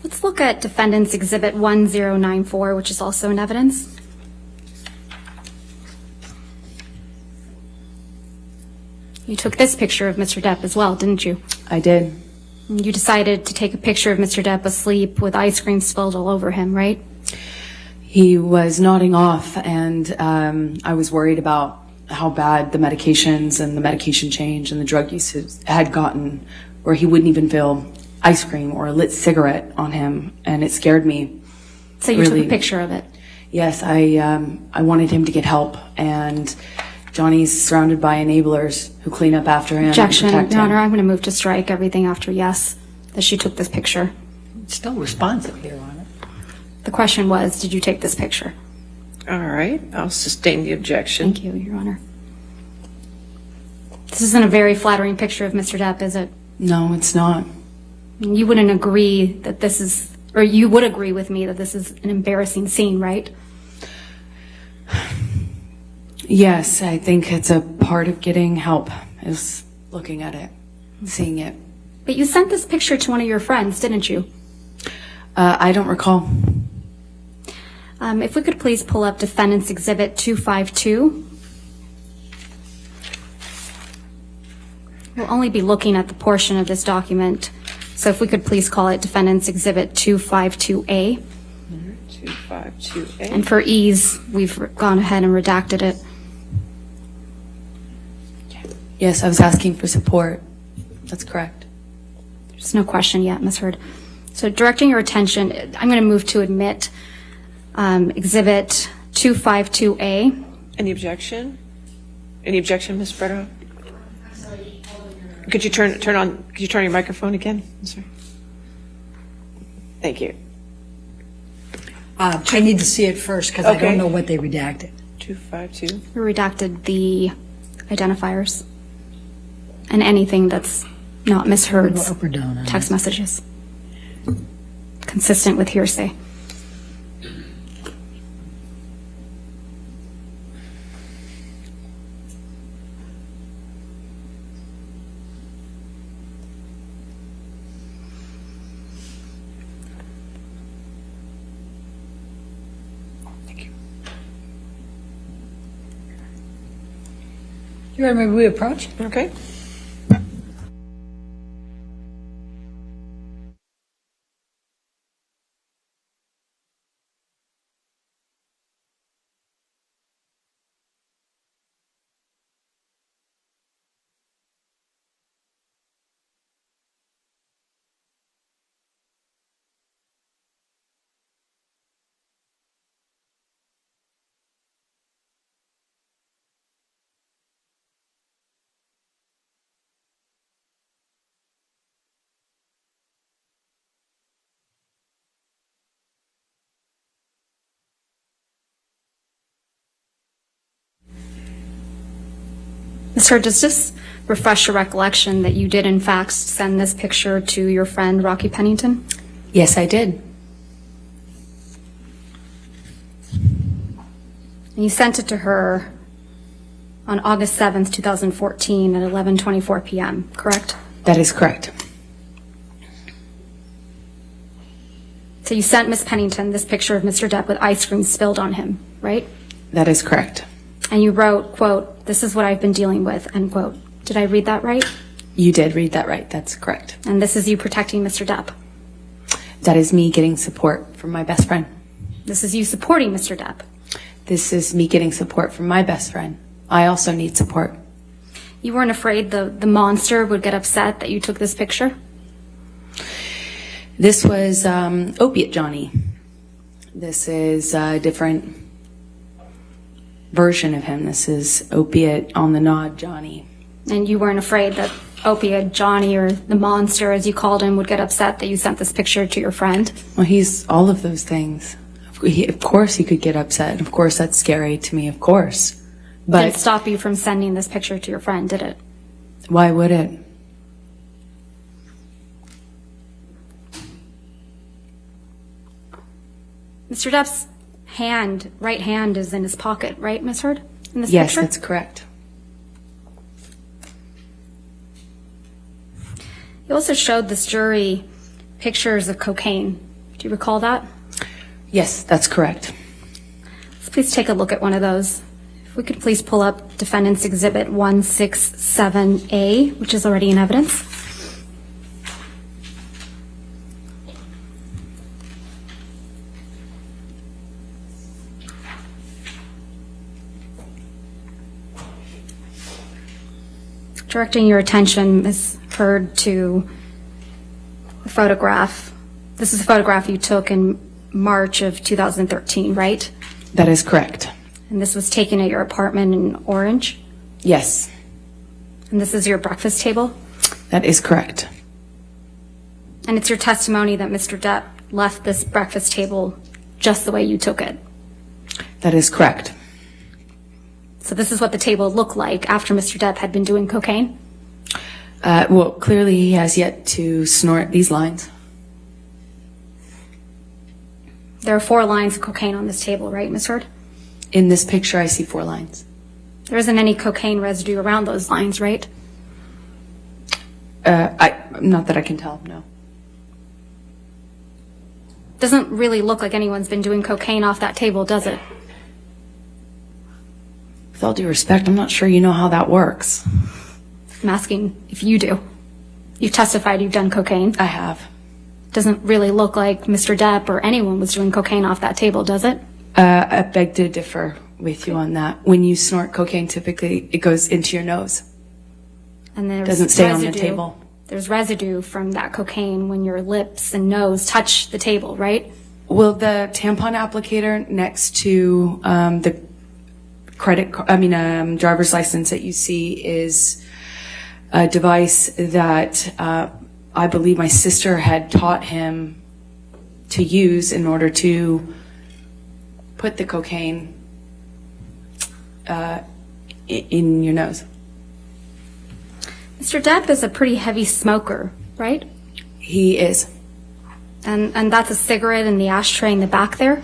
Let's look at Defendant's Exhibit 1094, which is also in evidence. You took this picture of Mr. Depp as well, didn't you? I did. You decided to take a picture of Mr. Depp asleep with ice cream spilled all over him, right? He was nodding off, and I was worried about how bad the medications and the medication change and the drug use had gotten, where he wouldn't even feel ice cream or a lit cigarette on him, and it scared me. So you took Really? a picture of it. Yes, I wanted him to get help, and Johnny's surrounded by enablers who clean up after him Objection, and protect Your him. Honor, I'm going to move to strike everything after yes, that she took this picture. Still responsive here on it. The question was, did you take this picture? All right, I'll sustain the objection. Thank you, Your Honor. This isn't a very flattering picture of Mr. Depp, is it? No, it's not. You wouldn't agree that this is, or you would agree with me that this is an embarrassing scene, right? Yes, I think it's a part of getting help, is looking at it, seeing it. But you sent this picture to one of your friends, didn't you? I don't recall. If we could please pull up Defendant's Exhibit 252. We'll only be looking at the portion of this document, so if we could please call it Defendant's Exhibit 252A. 252A. And for ease, we've gone ahead and redacted it. Yes, I was asking for support. That's correct. There's no question yet, Ms. Heard. So directing your attention, I'm going to move to admit Exhibit 252A. Any objection? Any objection, Ms. Fredero? Could you turn your microphone again? I'm sorry. Thank you. I need to see it first because I Okay. don't know what they redacted. 252. We redacted the identifiers and anything that's not Ms. Heard's Up or down on text messages, consistent with hearsay. You remember we approached? Okay. Ms. Hurd, does this refresh your recollection that you did in fact send this picture to your friend Rocky Pennington? Yes, I did. And you sent it to her on August 7th, 2014 at 11:24 p.m., correct? That is correct. So you sent Ms. Pennington this picture of Mr. Depp with ice cream spilled on him, right? That is correct. And you wrote, quote, "This is what I've been dealing with," end quote. Did I read that right? You did read that right. That's correct. And this is you protecting Mr. Depp. That is me getting support from my best friend. This is you supporting Mr. Depp. This is me getting support from my best friend. I also need support. You weren't afraid the monster would get upset that you took this picture? This was Opiate Johnny. This is a different version of him. This is Opiate on the Nod Johnny. And you weren't afraid that Opiate Johnny, or the monster as you called him, would get upset that you sent this picture to your friend? Well, he's all of those things. Of course he could get upset. Of course that's scary to me, of course. But Didn't stop you from sending this picture to your friend, did it? why would it? Mr. Depp's right hand is in his pocket, right, Ms. Hurd? In this Yes, picture? that's correct. You also showed this jury pictures of cocaine. Do you recall that? Yes, that's correct. Let's please take a look at one of those. If we could please pull up Defendant's Exhibit 167A, which is already in evidence. Directing your attention, Ms. Hurd, to a photograph. This is a photograph you took in March of 2013, right? That is correct. And this was taken at your apartment in Orange? Yes, And this is your breakfast table? that is correct. And it's your testimony that Mr. Depp left this breakfast table just the way you took it. That is correct. So this is what the table looked like after Mr. Depp had been doing cocaine? Well, clearly he has yet to snort these lines. There are 4 lines of cocaine on this table, right, Ms. Hurd? In this picture, I see 4 lines. There isn't any cocaine residue around those lines, right? Not that I can tell, no. Doesn't really look like anyone's been doing cocaine off that table, does it? With all due respect, I'm not sure you know how that works. I'm asking if you do. You've testified you've done cocaine. I have. Doesn't really look like Mr. Depp or anyone was doing cocaine off that table, does it? I beg to differ with you on that. When you snort cocaine, typically it goes into your nose. And there's Doesn't stay on the residue. table. There's residue from that cocaine when your lips and nose touch the table, right? Well, the tampon applicator next to the driver's license that you see is a device that I believe my sister had taught him to use in order to put the cocaine in your nose. Mr. Depp is a pretty heavy smoker, right? He is. And that's a cigarette in the ashtray in the back there?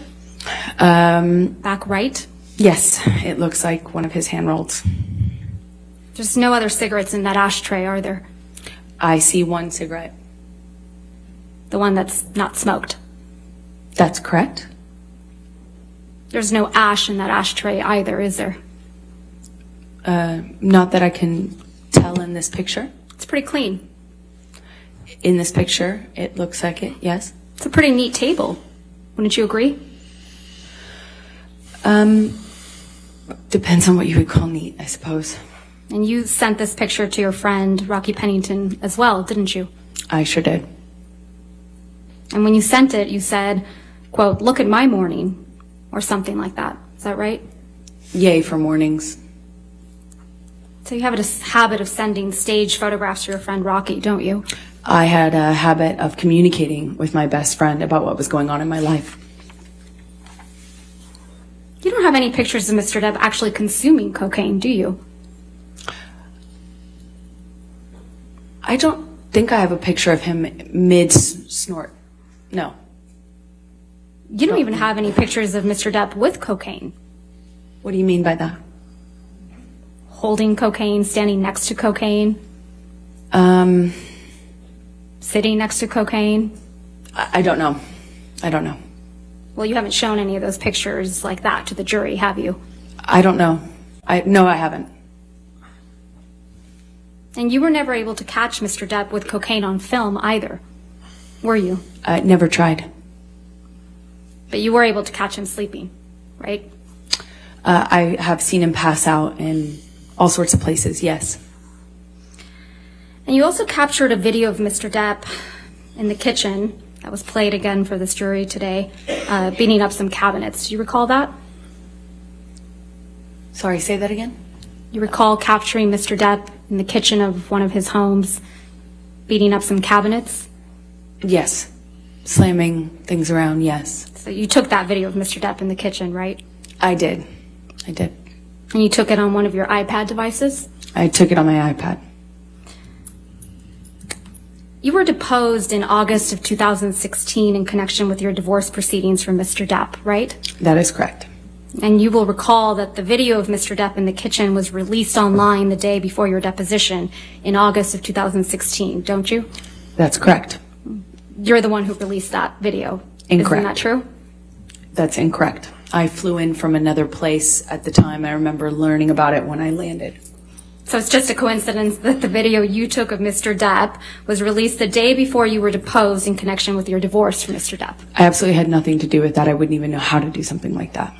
Back right? Yes, it looks like one of his hand rolls. There's no other cigarettes in that ashtray, are there? I see 1 cigarette. The one that's not smoked. That's correct. There's no ash in that ashtray either, is there? Not that I can tell in this picture. It's pretty clean. In this picture, it looks like it, yes. It's a pretty neat table. Wouldn't you agree? Depends on what you would call neat, I suppose. And you sent this picture to your friend, Rocky Pennington, as well, didn't you? I sure did. And when you sent it, you said, quote, "Look at my morning," or something like that. Is that right? Yay for mornings. So you have a habit of sending staged photographs to your friend Rocky, don't you? I had a habit of communicating with my best friend about what was going on in my life. You don't have any pictures of Mr. Depp actually consuming cocaine, do you? I don't think I have a picture of him mid-snort. No. You don't even have any pictures of Mr. Depp with cocaine, What do you mean by that? holding cocaine, standing next to cocaine, sitting next to cocaine. I don't know. I don't know. Well, you haven't shown any of those pictures like that to the jury, have you? I don't know. No, I haven't. And you were never able to catch Mr. Depp with cocaine on film either, were you? I never tried. But you were able to catch him sleeping, right? I have seen him pass out in all sorts of places, yes. And you also captured a video of Mr. Depp in the kitchen that was played again for this jury today, beating up some cabinets. Do you recall that? Sorry, say that again? You recall capturing Mr. Depp in the kitchen of one of his homes, beating up some cabinets? Yes. Slamming things around, yes. So you took that video of Mr. Depp in the kitchen, right? I did. I did. And you took it on one of your iPad devices? I took it on my iPad. You were deposed in August of 2016 in connection with your divorce proceedings for Mr. Depp, right? That is correct. And you will recall that the video of Mr. Depp in the kitchen was released online the day before your deposition in August of 2016, don't you? That's correct. You're the one who released that video. Incorrect. Isn't that true? That's incorrect. I flew in from another place at the time. I remember learning about it when I landed. So it's just a coincidence that the video you took of Mr. Depp was released the day before you were deposed in connection with your divorce from Mr. Depp. I absolutely had nothing to do with that. I wouldn't even know how to do something like that.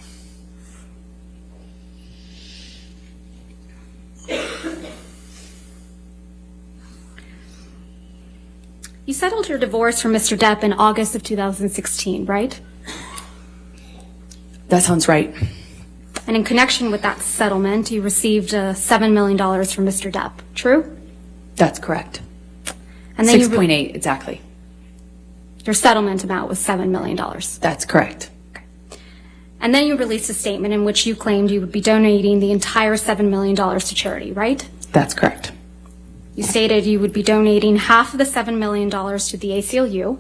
You settled your divorce from Mr. Depp in August of 2016, right? That sounds right. And in connection with that settlement, you received $7 million from Mr. Depp, true? That's correct. And then 6.8, exactly. your settlement amount was $7 million. That's correct. And then you released a statement in which you claimed you would be donating the entire $7 million to charity, right? That's correct. You stated you would be donating half of the $7 million to the ACLU,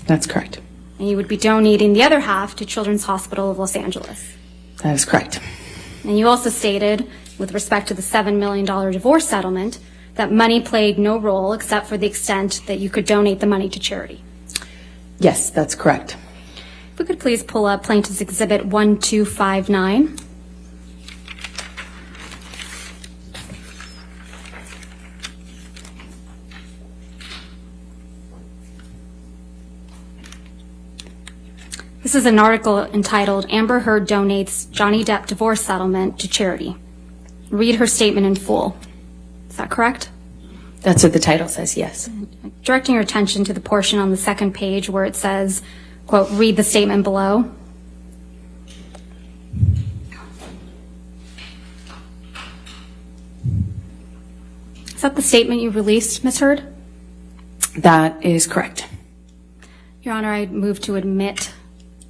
That's correct. and you would be donating the other half to Children's Hospital of Los Angeles. That is correct. And you also stated, with respect to the $7 million divorce settlement, that money played no role except for the extent that you could donate the money to charity. Yes, that's correct. If we could please pull up Plaintiff's Exhibit 1259. This is an article entitled Amber Heard Donates Johnny Depp Divorce Settlement to Charity. Read her statement in full. Is that correct? That's what the title says, yes. Directing your attention to the portion on the second page where it says, quote, read the statement below. Is that the statement you released, Ms. Heard? That is correct. Your Honor, I move to admit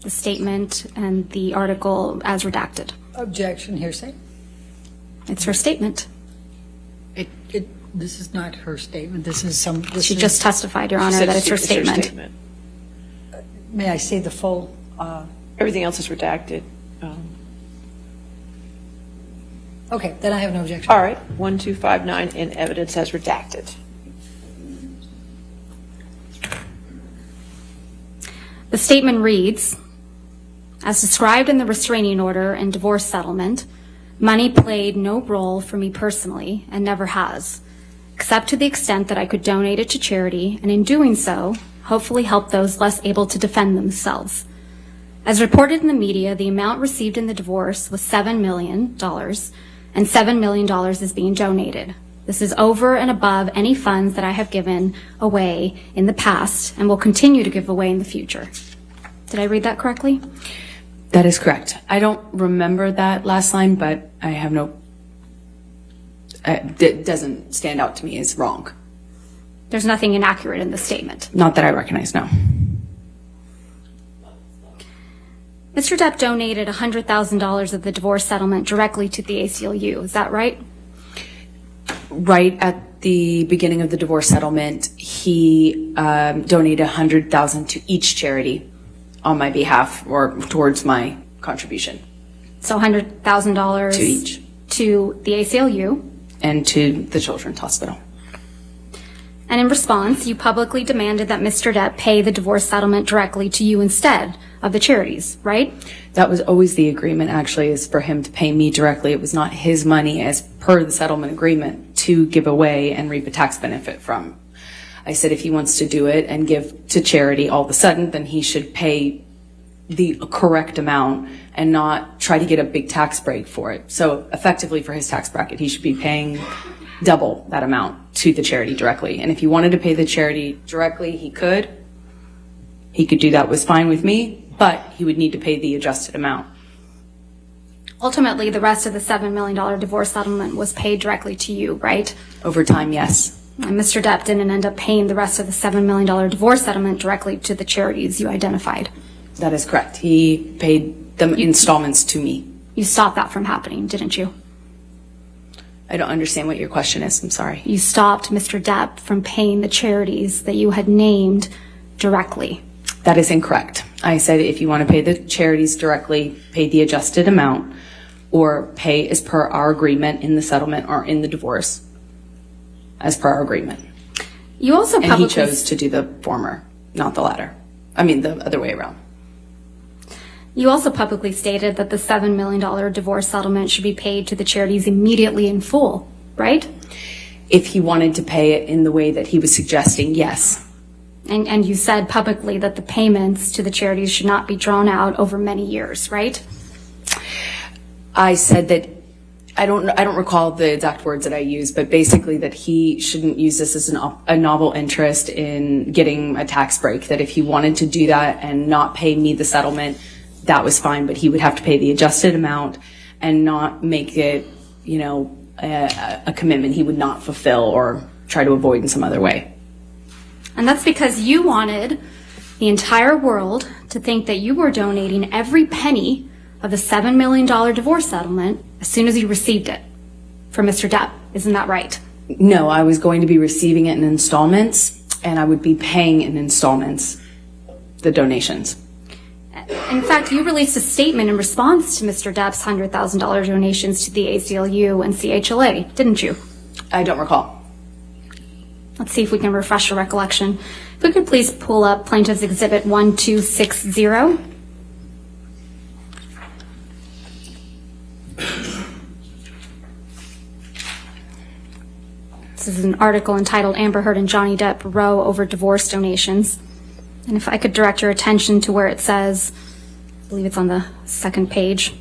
the statement and the article as redacted. Objection, hearsay. It's her statement. This is not her statement. This is She just testified, Your Honor, that it's her statement. May I see the full? Everything else is redacted. Okay, then I have no objection. All right, 1259 in evidence as redacted. The statement reads, as described in the restraining order and divorce settlement, money played no role for me personally and never has, except to the extent that I could donate it to charity, and in doing so, hopefully help those less able to defend themselves. As reported in the media, the amount received in the divorce was $7 million, and $7 million is being donated. This is over and above any funds that I have given away in the past and will continue to give away in the future. Did I read that correctly? That is correct. I don't remember that last line, but I have no... it doesn't stand out to me as wrong. There's nothing inaccurate in the statement. Not that I recognize, no. Mr. Depp donated $100,000 of the divorce settlement directly to the ACLU. Is that right? Right at at the beginning of the divorce settlement, he donated $100,000 to each charity on my behalf or towards my contribution. So $100,000 To each. to the ACLU. And to the Children's Hospital. And in response, you publicly demanded that Mr. Depp pay the divorce settlement directly to you instead of the charities, right? That was always the agreement, actually, is for him to pay me directly. It was not his money as per the settlement agreement to give away and reap a tax benefit from. I said if he wants to do it and give to charity all of a sudden, then he should pay the correct amount and not try to get a big tax break for it. So effectively for his tax bracket, he should be paying double that amount to the charity directly. And if he wanted to pay the charity directly, he could. He could do that, was fine with me, but he would need to pay the adjusted amount. Ultimately, the rest of the $7 million divorce settlement was paid directly to you, right? Over time, yes. And Mr. Depp didn't end up paying the rest of the $7 million divorce settlement directly to the charities you identified. That is correct. He paid the installments to me. You stopped that from happening, didn't you? I don't understand what your question is. I'm sorry. You stopped Mr. Depp from paying the charities that you had named directly. That is incorrect. I said if you want to pay the charities directly, pay the adjusted amount, or pay as per our agreement in the settlement or in the divorce, as per our agreement. You also And he publicly chose to do the former, not the latter. I mean, the other way around. You also publicly stated that the $7 million divorce settlement should be paid to the charities immediately in full, right? If he wanted to pay it in the way that he was suggesting, yes. And you said publicly that the payments to the charities should not be drawn out over many years, right? I said that I don't recall the exact words that I used, but basically that he shouldn't use this as a novel interest in getting a tax break, that if he wanted to do that and not pay me the settlement, that was fine, but he would have to pay the adjusted amount and not make it, a commitment he would not fulfill or try to avoid in some other way. And that's because you wanted the entire world to think that you were donating every penny of the $7 million divorce settlement as soon as you received it from Mr. Depp. Isn't that right? No, I was going to be receiving it in installments, and I would be paying in installments the donations. In fact, you released a statement in response to Mr. Depp's $100,000 donations to the ACLU and CHLA, didn't you? I don't recall. Let's see if we can refresh your recollection. If we could please pull up Plaintiff's Exhibit 1260. This is an article entitled Amber Heard and Johnny Depp Row Over Divorce Donations. And if I could direct your attention to where it says, I believe it's on the second page,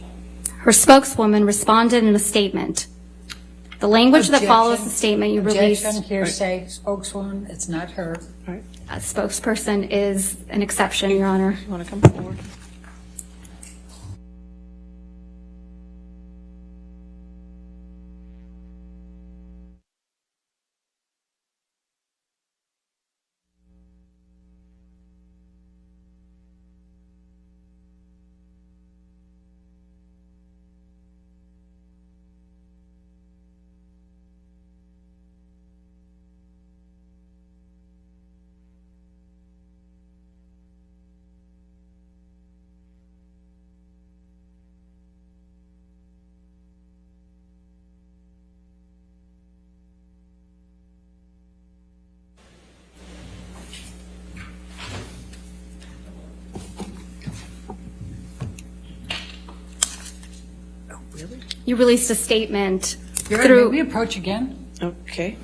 her spokeswoman responded in a statement. The language that follows the statement you released. Objection, hearsay, spokeswoman, it's not her. A spokesperson is an exception, Your Honor. You want to come forward? You released a statement Your Honor, through. may we approach again? Okay.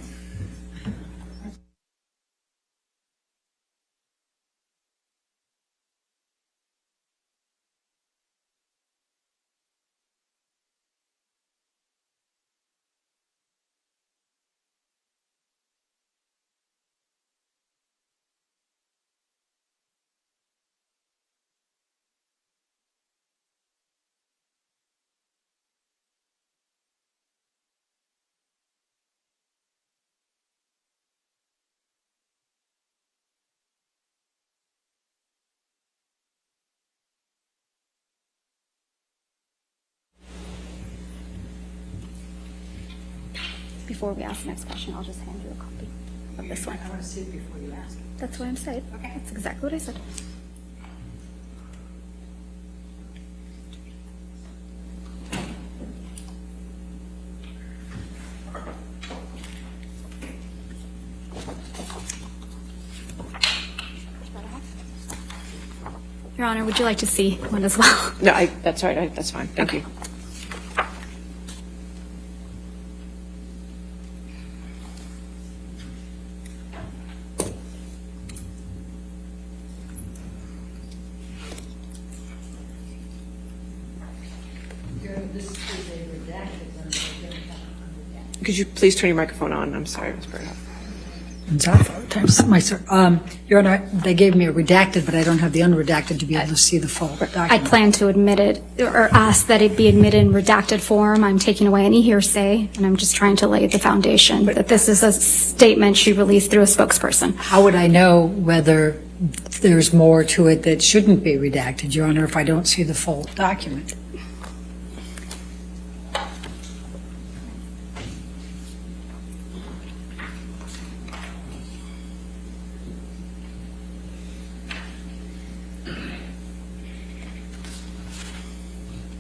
before we ask the next question, I'll just hand you a copy of this one. I want to see it before you ask. That's what I'm saying. Okay. That's exactly what I said. Your Honor, would you like to see one as well? No, that's all right. That's fine. Thank you. Could you please turn your microphone on? I'm sorry, Ms. Burdoff. Your Honor, they gave me a redacted, but I don't have the unredacted to be able to see the full I document. plan to admit it, or ask that it be admitted in redacted form. I'm taking away any hearsay, and I'm just trying to lay the foundation that this is a statement she released through a spokesperson. How would I know whether there's more to it that shouldn't be redacted, Your Honor, if I don't see the full document?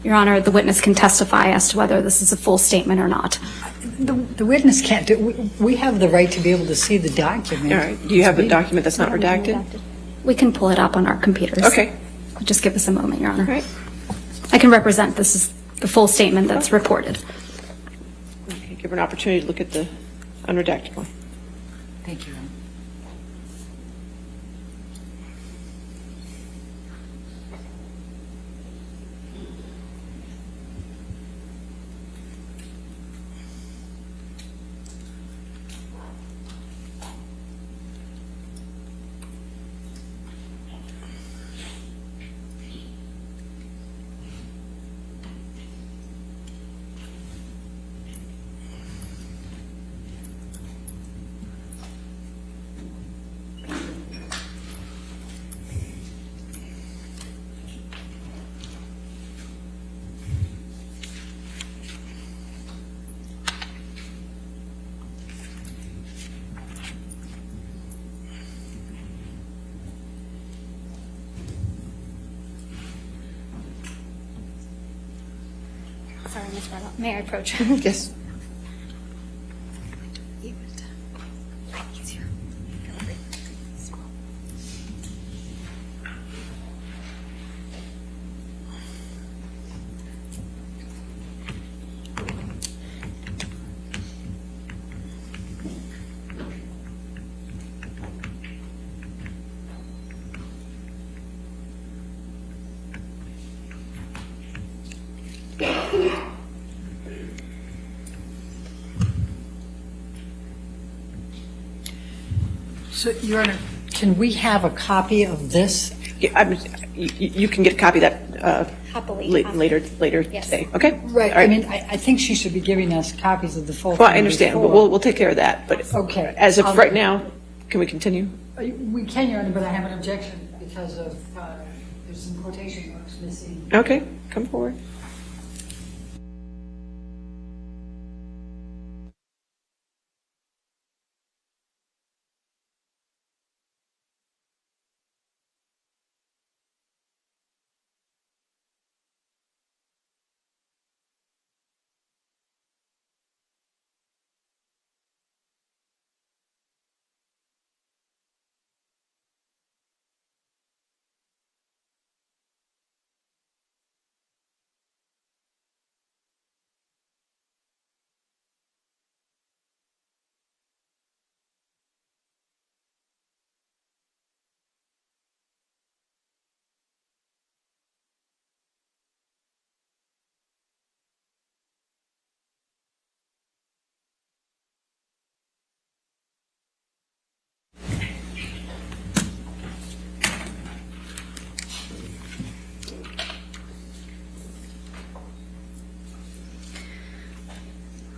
Your Honor, the witness can testify as to whether this is a full statement or not. The witness can't do, we have the right to be able to see the document. All right. Do you have a document that's not redacted? We can pull it up on our computers. Okay. Just give us a moment, Your Honor. All right. I can represent this is the full statement that's reported. Okay, give her an opportunity to look at the unredacted one. Thank you, Your Honor. Sorry, Ms. Barlow. May I approach? Yes. So, Your Honor, can we have a copy of this? Yeah, you can get a copy of that Happily. later Yes. today. Okay? Right, All I mean, I think she should be giving us copies of the full. Well, I thing understand, but before. we'll take care of that. But Okay. as of right now, can we continue? We can, Your Honor, but I have an objection because of, there's some quotation marks missing. Okay, come forward.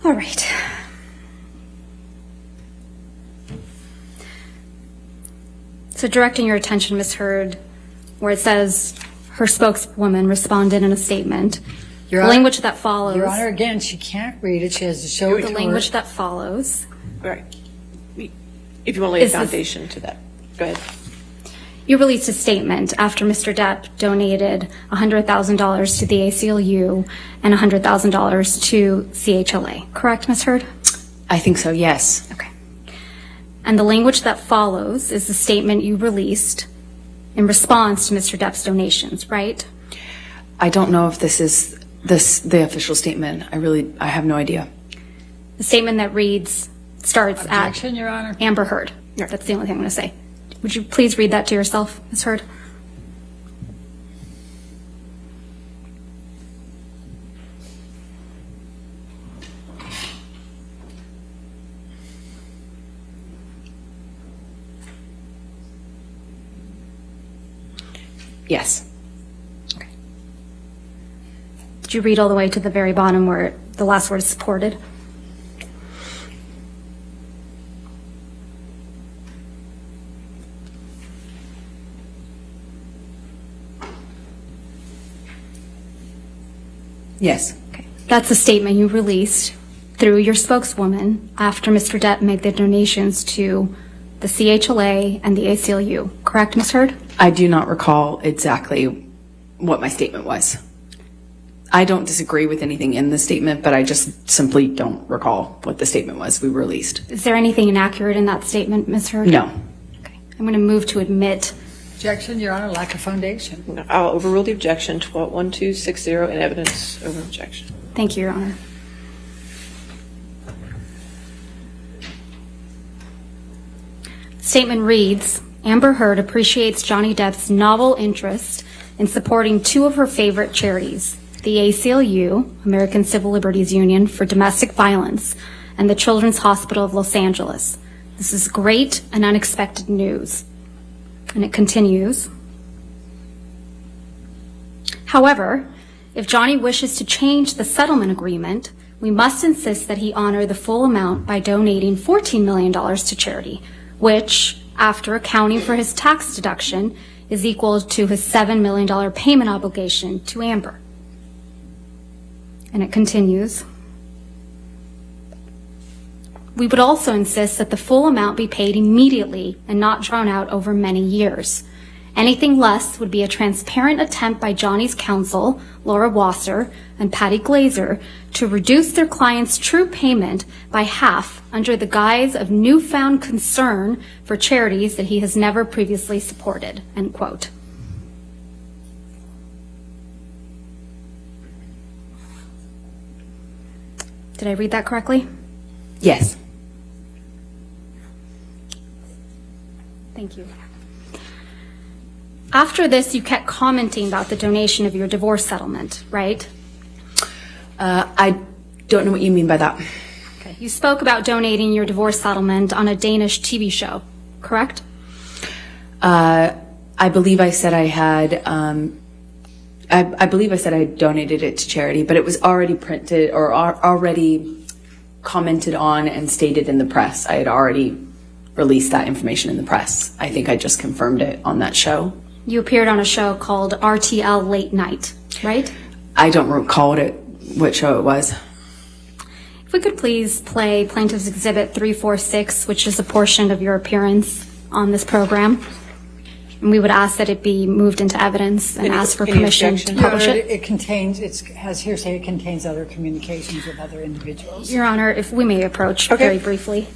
All right. So directing your attention, Ms. Hurd, where it says her spokeswoman responded in a statement, Your The Honor- language that follows. Your Honor, again, she can't read it. She has to show it The to language her. that follows. Right. If you want to lay a Is this- foundation to that. Go ahead. You released a statement after Mr. Depp donated $100,000 to the ACLU and $100,000 to CHLA. Correct, Ms. Heard? I think so, yes. Okay. And the language that follows is the statement you released in response to Mr. Depp's donations, right? I don't know if this is the official statement. I have no idea. The statement that starts Objection, at Your Honor. Amber Heard. That's the only thing I'm going to say. Would you please read that to yourself, Ms. Heard? Yes. Did you read all the way to the very bottom where the last word is supported? Yes. Okay. That's a statement you released through your spokeswoman after Mr. Depp made the donations to the CHLA and the ACLU. Correct, Ms. Heard? I do not recall exactly what my statement was. I don't disagree with anything in the statement, but I just simply don't recall what the statement was we released. Is there anything inaccurate in that statement, Ms. Heard? No. Okay. I'm going to move to admit. Objection, Your Honor, lack of foundation. No, I'll overrule the objection. 1260 and evidence over objection. Thank you, Your Honor. Statement reads, Amber Heard appreciates Johnny Depp's novel interest in supporting two of her favorite charities, the ACLU, American Civil Liberties Union for Domestic Violence, and the Children's Hospital of Los Angeles. This is great and unexpected news. And it continues. However, if Johnny wishes to change the settlement agreement, we must insist that he honor the full amount by donating $14 million to charity, which, after accounting for his tax deduction, is equal to his $7 million payment obligation to Amber. And it continues. We would also insist that the full amount be paid immediately and not drawn out over many years. Anything less would be a transparent attempt by Johnny's counsel, Laura Wasser and Patty Glazer, to reduce their client's true payment by half under the guise of newfound concern for charities that he has never previously supported, end quote. Did I read that correctly? Yes. Thank you. After this, you kept commenting about the donation of your divorce settlement, right? I don't know what you mean by that. Okay. You spoke about donating your divorce settlement on a Danish TV show, correct? I believe I said I had. I believe I said I donated it to charity, but it was already printed or already commented on and stated in the press. I had already released that information in the press. I think I just confirmed it on that show. You appeared on a show called RTL Late Night, right? I don't recall what show it was. If we could please play Plaintiff's Exhibit 346, which is a portion of your appearance on this program. And we would ask that it be moved into evidence and ask for any permission objection? to publish Your Honor, it. it contains, it has hearsay, it contains other communications with other individuals. Your Honor, if we may approach Okay. very briefly.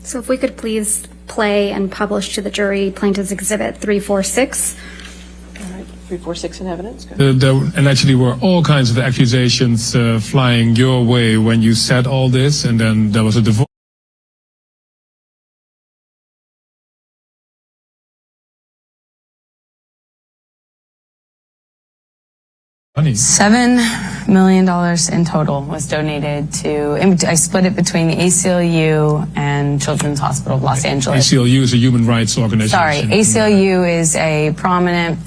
So if we could please play and publish to the jury Plaintiff's Exhibit 346. All right. 346 in evidence. Go ahead. And actually were all kinds of accusations flying your way when you said all this, and then there was a divorce. Money. $7 million in total was donated to, I split it between the ACLU and Children's Hospital of Los Angeles. ACLU is a human rights organization. Sorry, ACLU is a prominent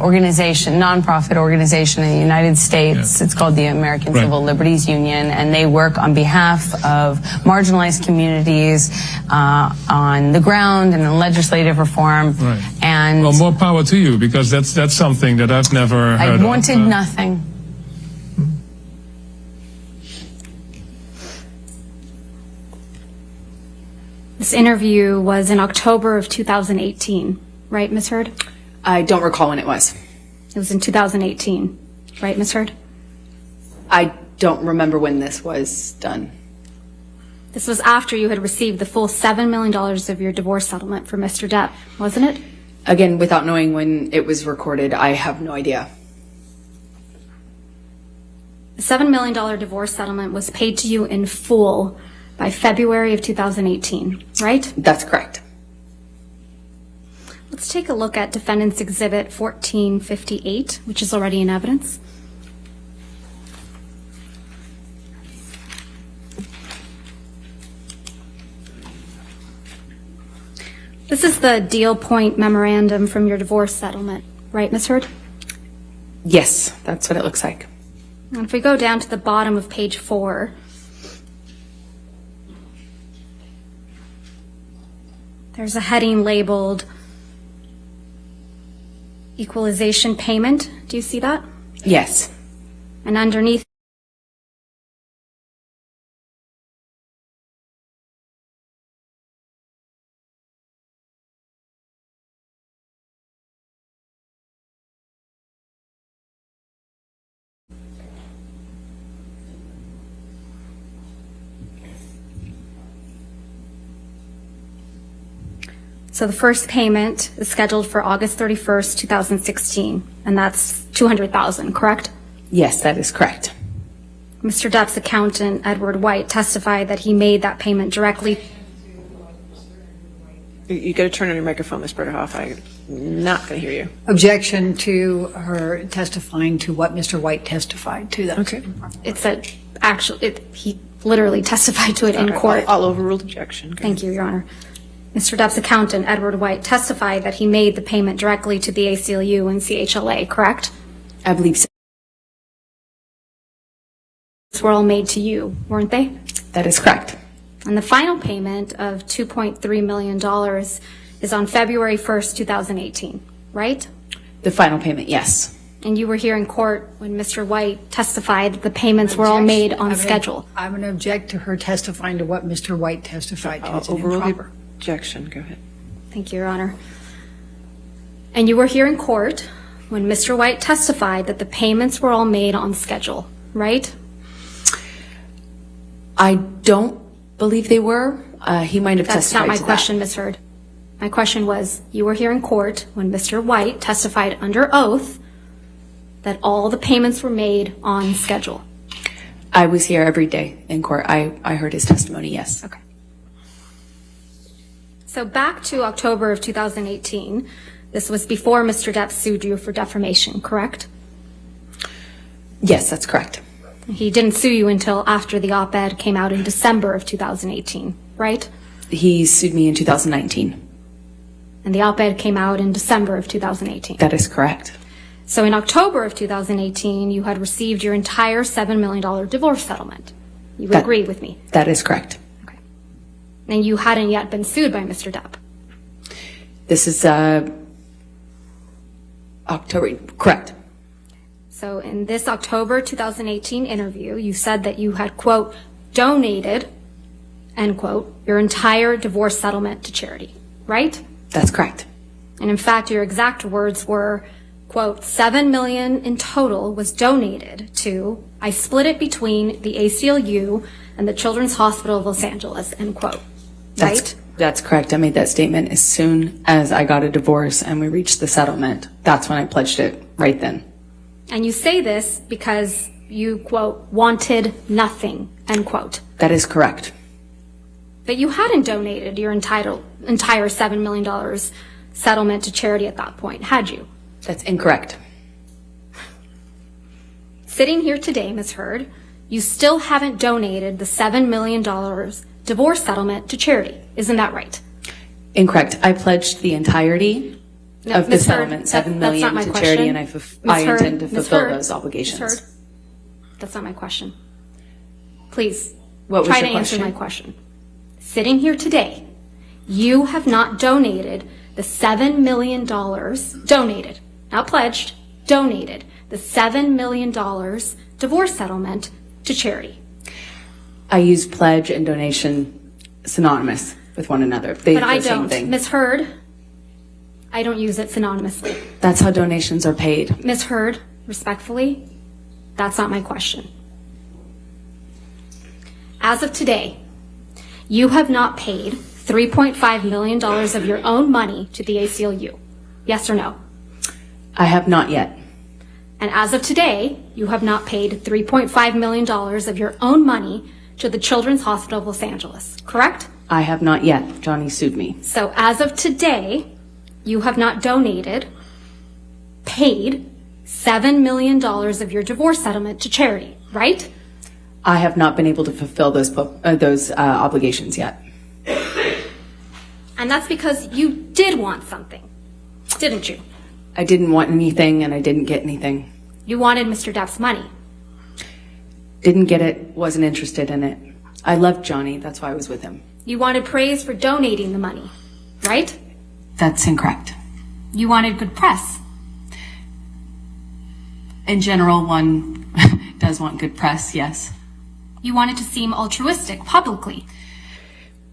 organization, nonprofit organization in the United States. Yeah. It's called the American Right. Civil Liberties Union, and they work on behalf of marginalized communities on the ground and in legislative reform. Right. And Well, more power to you, because that's something that I've never heard of. I wanted nothing. This interview was in October of 2018, right, Ms. Heard? I don't recall when it was. It was in 2018, right, Ms. Heard? I don't remember when this was done. This was after you had received the full $7 million of your divorce settlement from Mr. Depp, wasn't it? Again, without knowing when it was recorded, I have no idea. The $7 million divorce settlement was paid to you in full by February of 2018, right? That's correct. Let's take a look at Defendant's Exhibit 1458, which is already in evidence. This is the deal point memorandum from your divorce settlement, right, Ms. Heard? Yes, that's what it looks like. And if we go down to the bottom of page 4, there's a heading labeled Equalization Payment. Do you see that? Yes. And underneath, so the first payment is scheduled for August 31st, 2016, and that's $200,000, correct? Yes, that is correct. Mr. Depp's accountant, Edward White, testified that he made that payment directly. You got to turn on your microphone, Ms. Berderhoff. I'm not going to hear you. Objection to her testifying to what Mr. White testified to. Okay. It's a he literally testified to it in court. I'll overrule objection. Go Thank you, Your Honor. Mr. Depp's accountant, Edward White, testified that he made the payment directly to the ACLU and CHLA, correct? I believe so. These were all made to you, weren't they? That is correct. And the final payment of $2.3 million is on February 1st, 2018, right? The final payment, yes. And you were here in court when Mr. White testified that the payments were all made on schedule. I'm going to object to her testifying to what Mr. White testified to. I'll It's an overrule improper. the objection. Go ahead. Thank you, Your Honor. And you were here in court when Mr. White testified that the payments were all made on schedule, right? I don't believe they were. He might have That's testified not my to question, Ms. Heard. My question was, you were here in court when Mr. White testified under oath that all the payments were made on schedule. I was here every day in court. I heard his testimony, yes. Okay. So back to October of 2018, this was before Mr. Depp sued you for defamation, correct? Yes, that's correct. He didn't sue you until after the op-ed came out in December of 2018, right? He sued me in 2019. And the op-ed came out in December of 2018. That is correct. So in October of 2018, you had received your entire $7 million divorce settlement. You would agree with me? That is correct. Okay. And you hadn't yet been sued by Mr. Depp. This is October, correct. So in this October 2018 interview, you said that you had, quote, donated, end quote, your entire divorce settlement to charity, right? That's correct. And in fact, your exact words were, quote, $7 million in total was donated to, I split it between the ACLU and the Children's Hospital of Los Angeles, end quote, right? That's correct. I made that statement as soon as I got a divorce and we reached the settlement. That's when I pledged it, right then. And you say this because you, quote, wanted nothing, end quote. That is correct. But you hadn't donated your entire $7 million settlement to charity at that point, had you? That's incorrect. Sitting here today, Ms. Heard, you still haven't donated the $7 million divorce settlement to charity. Isn't that right? Incorrect. I pledged the entirety of the Ms. Heard, settlement, $7 million that's not my to question. charity, and I Ms. Heard, intend to Ms. fulfill Heard, those obligations. Ms. Heard, that's not my question. Please, What was try your to answer question? my question. Sitting here today, you have not donated the $7 million, donated, not pledged, donated the $7 million divorce settlement to charity. I use pledge and donation synonymous with one another. They But do I the same don't. thing. Ms. Heard, I don't use it synonymously. That's how donations are paid. Ms. Heard, respectfully, that's not my question. As of today, you have not paid $3.5 million of your own money to the ACLU. Yes or no? I have not yet. And as of today, you have not paid $3.5 million of your own money to the Children's Hospital of Los Angeles, correct? I have not yet. Johnny sued me. So as of today, you have not donated, paid $7 million of your divorce settlement to charity, right? I have not been able to fulfill those obligations yet. And that's because you did want something, didn't you? I didn't want anything and I didn't get anything. You wanted Mr. Depp's money. Didn't get it, wasn't interested in it. I loved Johnny, that's why I was with him. You wanted praise for donating the money, right? That's incorrect. You wanted good press. In general, one does want good press, yes. You wanted to seem altruistic publicly.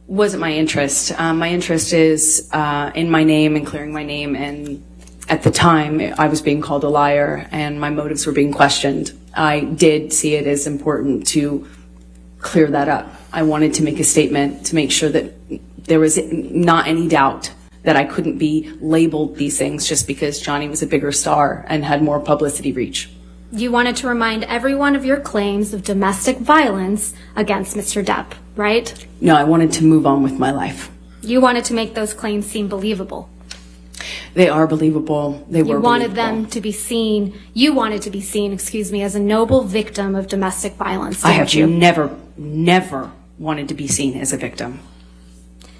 Wasn't my interest. My interest is in my name and clearing my name, and at the time I was being called a liar and my motives were being questioned. I did see it as important to clear that up. I wanted to make a statement to make sure that there was not any doubt that I couldn't be labeled these things just because Johnny was a bigger star and had more publicity reach. You wanted to remind everyone of your claims of domestic violence against Mr. Depp, right? No, I wanted to move on with my life. You wanted to make those claims seem believable. They are believable. They were You wanted believable. them to be seen, you wanted to be seen, as a noble victim of domestic violence, I didn't have you? never wanted to be seen as a victim.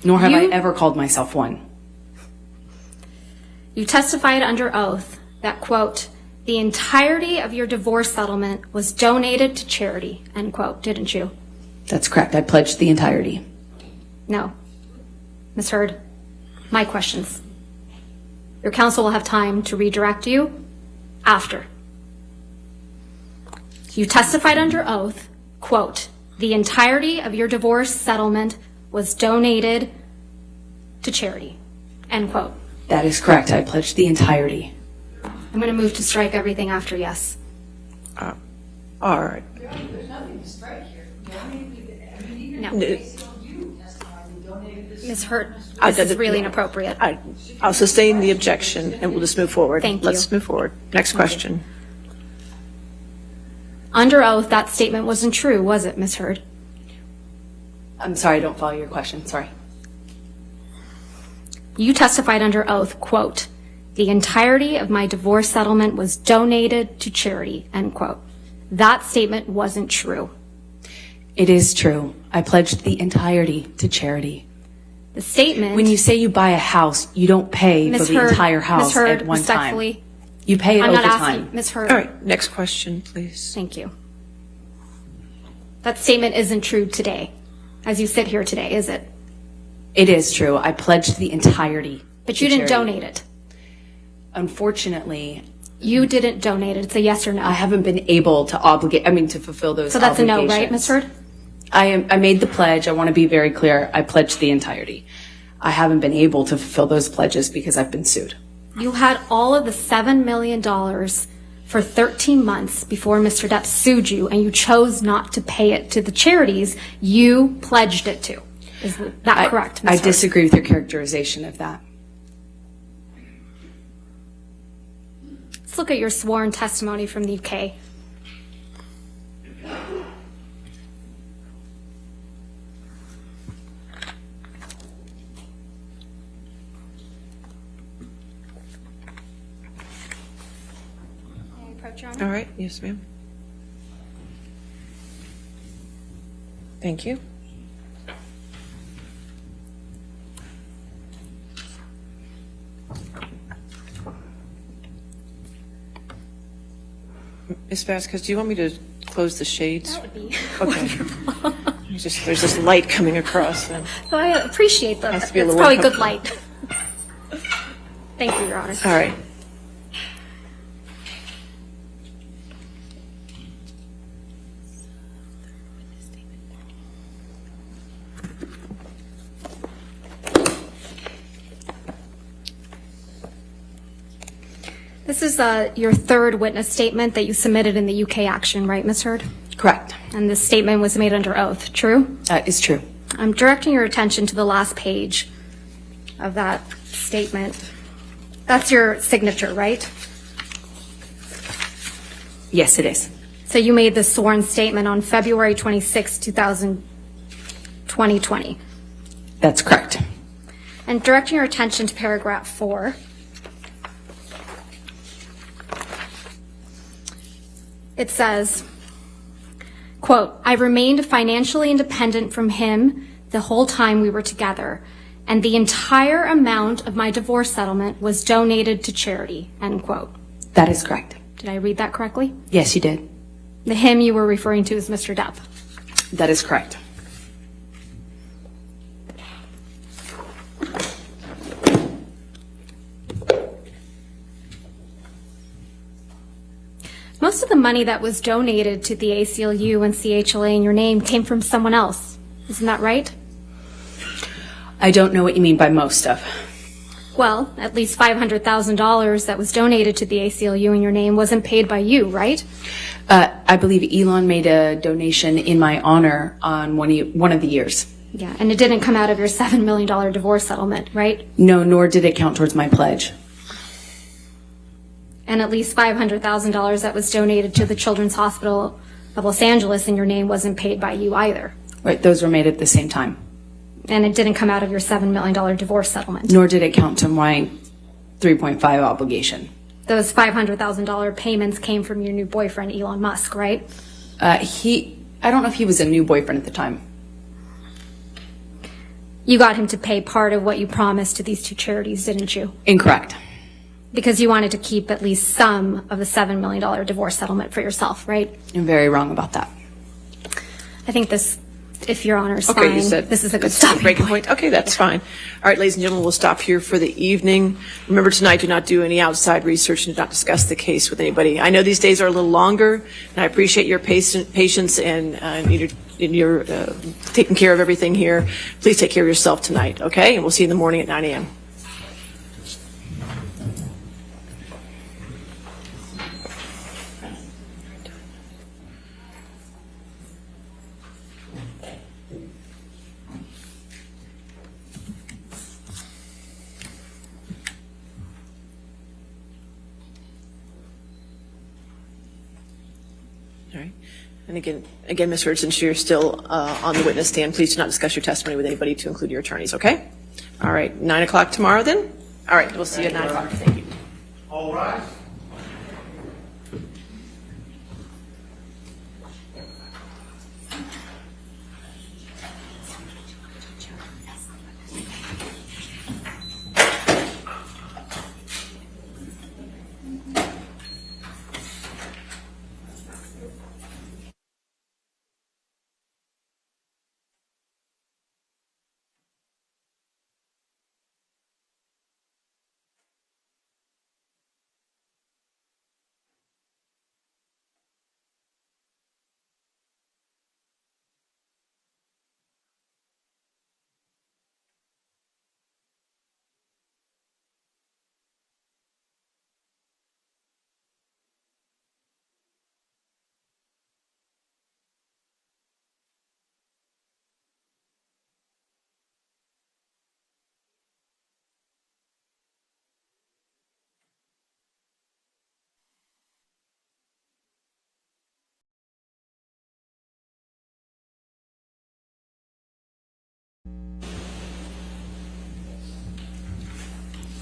Nor have I ever called myself one. You testified under oath that, quote, the entirety of your divorce settlement was donated to charity, end quote, didn't you? That's correct. I pledged the entirety. No. Ms. Heard, my questions. Your counsel will have time to redirect you after. You testified under oath, quote, the entirety of your divorce settlement was donated to charity, end quote. That is correct. I pledged the entirety. I'm going to move to strike everything after yes. All right. No. Ms. Hurt, this is really inappropriate. I'll sustain the objection and we'll just move forward. Thank you. Let's move forward. Next question. Under oath, that statement wasn't true, was it, Ms. Heard? I'm sorry, I don't follow your question. Sorry. You testified under oath, quote, the entirety of my divorce settlement was donated to charity, end quote. That statement wasn't true. It is true. I pledged the entirety to charity. The statement... When you say you buy a house, you don't pay for Ms. the Heard, entire house Ms. Heard, at one respectfully, time. You pay it I'm over not asking, time. Ms. Heard. All right. Next question, please. Thank you. That statement isn't true today, as you sit here today, is it? It is true. I pledged the entirety. But you didn't donate it. Unfortunately, You didn't donate it. It's a yes or no. I haven't been able to to fulfill those So that's a no, right, obligations. Ms. Heard? I made the pledge. I want to be very clear. I pledged the entirety. I haven't been able to fulfill those pledges because I've been sued. You had all of the $7 million for 13 months before Mr. Depp sued you, and you chose not to pay it to the charities you pledged it to. Is that correct, Ms. I Hurd? disagree with your characterization of that. Let's look at your sworn testimony from the UK. May I approach, Your Honor? All right, yes, ma'am. Thank you. Ms. Vasquez, do you want me to close the shades? That would be Okay. wonderful. There's this light coming across. And, So I appreciate that. Has to be a It's little probably more good light. Thank you, Your Honor. all right. This is your third witness statement that you submitted in the UK action, right, Ms. Hurd? Correct. And this statement was made under oath, true? That is true. I'm directing your attention to the last page of that statement. That's your signature, right? Yes, it is. So you made this sworn statement on February 26, 2020. That's correct. And directing your attention to paragraph 4. It says, quote, "I remained financially independent from him the whole time we were together, and the entire amount of my divorce settlement was donated to charity," end quote. That is correct. Did I read that correctly? Yes, you did. The him you were referring to is Mr. Depp. That is correct. Most of the money that was donated to the ACLU and CHLA in your name came from someone else. Isn't that right? I don't know what you mean by most of. Well, at least $500,000 that was donated to the ACLU in your name wasn't paid by you, right? I believe Elon made a donation in my honor on one of the years. Yeah, and it didn't come out of your $7 million divorce settlement, right? No, nor did it count towards my pledge. And at least $500,000 that was donated to the Children's Hospital of Los Angeles in your name wasn't paid by you either. Right, those were made at the same time. And it didn't come out of your $7 million divorce settlement. Nor did it count to my 3.5 obligation. Those $500,000 payments came from your new boyfriend, Elon Musk, right? I don't know if he was a new boyfriend at the time. You got him to pay part of what you promised to these two charities, didn't you? Incorrect. Because you wanted to keep at least some of the $7 million divorce settlement for yourself, right? You're very wrong about that. I think this, if Your Honor is Okay, fine, you said this is a good it's stopping breaking point. point. Okay, that's fine. All right, ladies and gentlemen, we'll stop here for the evening. Remember tonight, do not do any outside research and do not discuss the case with anybody. I know these days are a little longer, and I appreciate your patience and your taking care of everything here. Please take care of yourself tonight, okay? And we'll see you in the morning at 9 a.m. All right. And again, Ms. Hurd, since you're still on the witness stand, please do not discuss your testimony with anybody to include your attorneys, okay? All right, 9 o'clock tomorrow then? All right, we'll see you at 9 o'clock. Thank you. All right.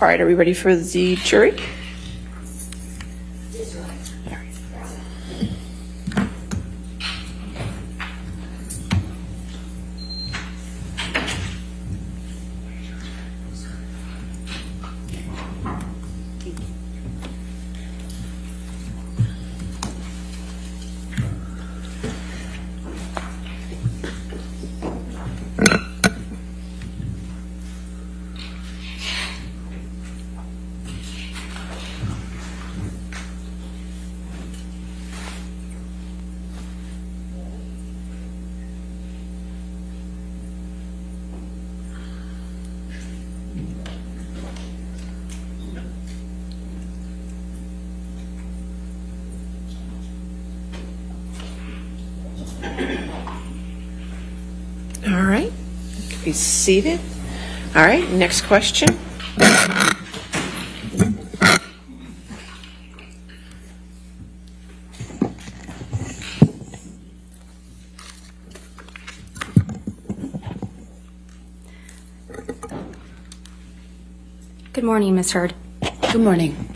All right, are we ready for the jury? All right, be seated. All right, next question. Good morning, Ms. Heard. Good morning.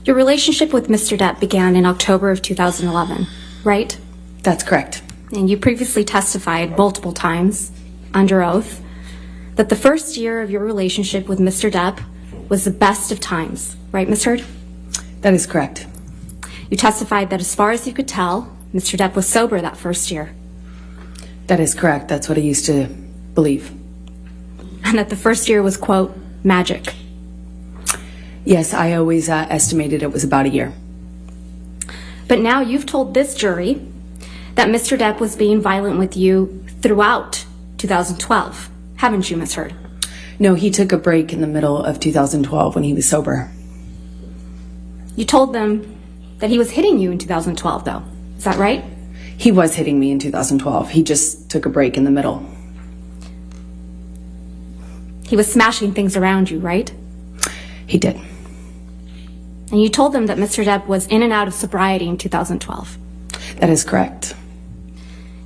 Your relationship with Mr. Depp began in October of 2011, right? That's correct. And you previously testified multiple times under oath that the first year of your relationship with Mr. Depp was the best of times, right, Ms. Heard? That is correct. You testified that as far as you could tell, Mr. Depp was sober that first year, That is correct. That's what I used to believe. and that the first year was, quote, magic. Yes, I always estimated it was about a year. But now you've told this jury that Mr. Depp was being violent with you throughout 2012, haven't you, Ms. Heard? No, he took a break in the middle of 2012 when he was sober. You told them that he was hitting you in 2012, though. Is that right? He was hitting me in 2012. He just took a break in the middle. He was smashing things around you, right? He did. And you told them that Mr. Depp was in and out of sobriety in 2012. That is correct.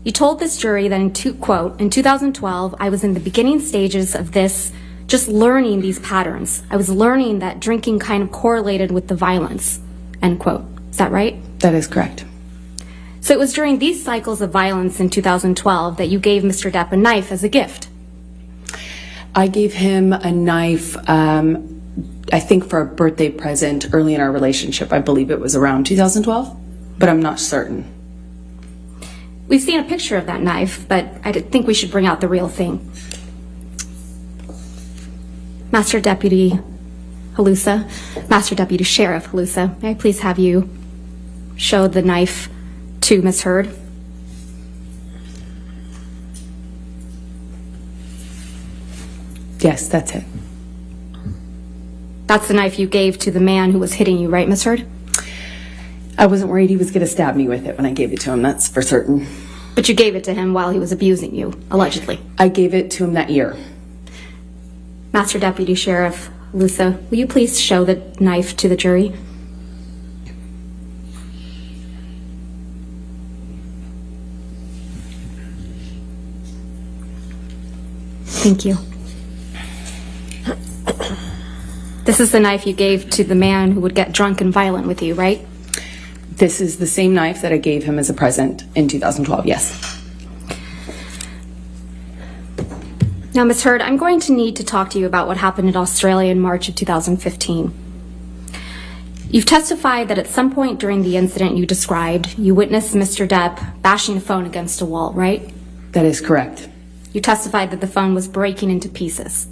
You told this jury that, in 2012, I was in the beginning stages of this, just learning these patterns. I was learning that drinking kind of correlated with the violence, end quote. Is that right? That is correct. So it was during these cycles of violence in 2012 that you gave Mr. Depp a knife as a gift. I gave him a knife, I think for a birthday present early in our relationship. I believe it was around 2012, but I'm not certain. We've seen a picture of that knife, but I think we should bring out the real thing. Master Deputy Halusa, Master Deputy Sheriff Halusa, may I please have you show the knife to Ms. Heard? Yes, that's it. That's the knife you gave to the man who was hitting you, right, Ms. Heard? I wasn't worried he was going to stab me with it when I gave it to him, that's for certain. But you gave it to him while he was abusing you, allegedly. I gave it to him that year. Master Deputy Sheriff Halusa, will you please show the knife to the jury? Thank you. This is the knife you gave to the man who would get drunk and violent with you, right? This is the same knife that I gave him as a present in 2012, yes. Now, Ms. Heard, I'm going to need to talk to you about what happened in Australia in March of 2015. You've testified that at some point during the incident you described, you witnessed Mr. Depp bashing a phone against a wall, right? That is correct. You testified that the phone was breaking into pieces.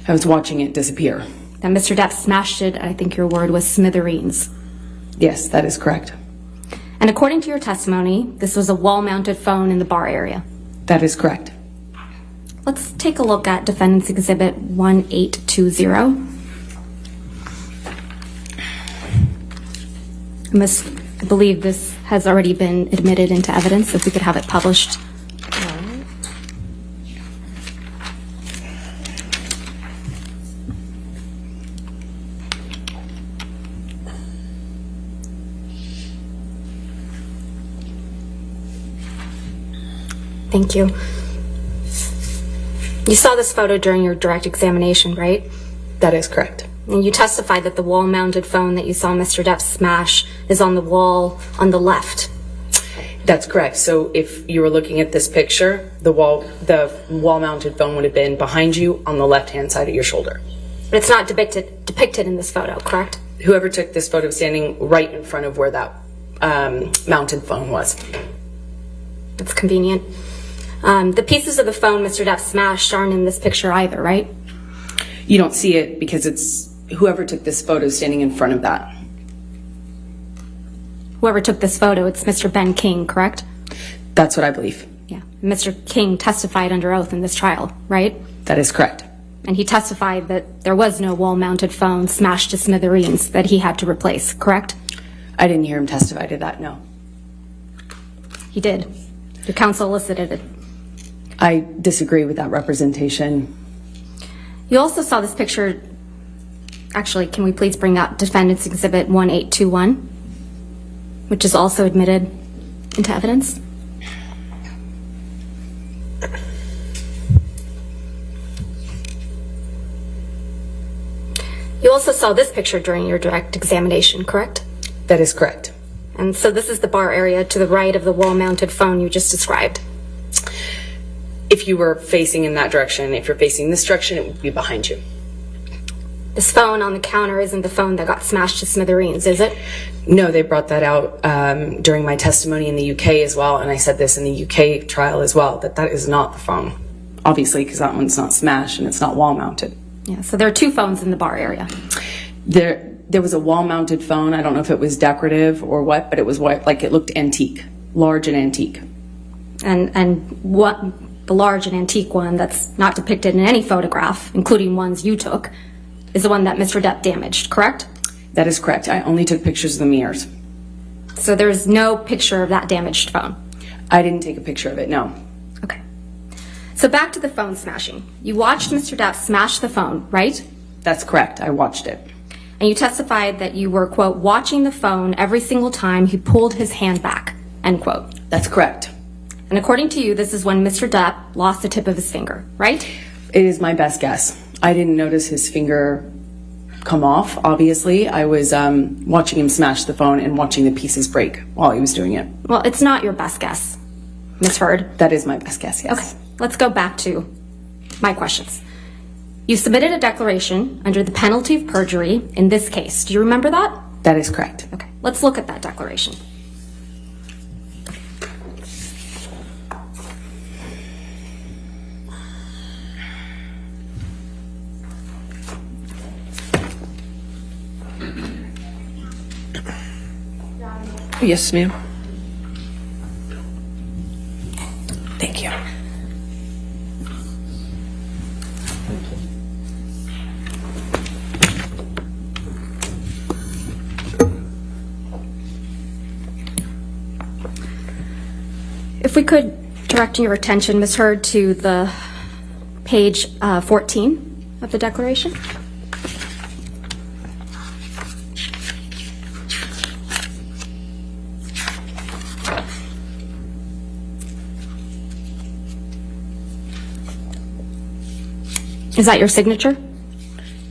I was watching it disappear. That Mr. Depp smashed it, I think your word was smithereens. Yes, that is correct. And according to your testimony, this was a wall-mounted phone in the bar area. That is correct. Let's take a look at Defendant's Exhibit 1820. I believe this has already been admitted into evidence, if we could have it published. Thank you. You saw this photo during your direct examination, right? That is correct. And you testified that the wall-mounted phone that you saw Mr. Depp smash is on the wall on the left. That's correct. So if you were looking at this picture, the wall-mounted phone would have been behind you on the left-hand side of your shoulder. But it's not depicted in this photo, correct? Whoever took this photo standing right in front of where that mounted phone was. That's convenient. The pieces of the phone Mr. Depp smashed aren't in this picture either, right? You don't see it because it's whoever took this photo standing in front of that. Whoever took this photo, it's Mr. Ben King, correct? That's what I believe. Yeah. Mr. King testified under oath in this trial, right? That is correct. And he testified that there was no wall-mounted phone smashed to smithereens that he had to replace, correct? I didn't hear him testify to that, no. He did. Your counsel elicited it. I disagree with that representation. You also saw this picture. Actually, can we please bring up Defendant's Exhibit 1821, which is also admitted into evidence? You also saw this picture during your direct examination, correct? That is correct. And so this is the bar area to the right of the wall-mounted phone you just described. If you were facing in that direction, if you're facing this direction, it would be behind you. This phone on the counter isn't the phone that got smashed to smithereens, is it? No, they brought that out during my testimony in the UK as well, and I said this in the UK trial as well, that is not the phone. Obviously, because that one's not smashed and it's not wall-mounted. Yeah, so there are two phones in the bar area. There was a wall-mounted phone. I don't know if it was decorative or what, but it was like it looked antique, large and antique. And what the large and antique one that's not depicted in any photograph, including ones you took, is the one that Mr. Depp damaged, correct? That is correct. I only took pictures of the mirrors. So there's no picture of that damaged phone? I didn't take a picture of it, no. Okay. So back to the phone smashing. You watched Mr. Depp smash the phone, right? That's correct. I watched it. And you testified that you were, quote, watching the phone every single time he pulled his hand back, end quote. That's correct. And according to you, this is when Mr. Depp lost the tip of his finger, right? It is my best guess. I didn't notice his finger come off, obviously. I was watching him smash the phone and watching the pieces break while he was doing it. Well, it's not your best guess, Ms. Heard. That is my best guess, yes. Okay, let's go back to my questions. You submitted a declaration under the penalty of perjury in this case. Do you remember that? That is correct. Okay, let's look at that declaration. Yes, ma'am. Thank you. If we could direct your attention, Ms. Heard, to the page 14 of the declaration. Is that your signature?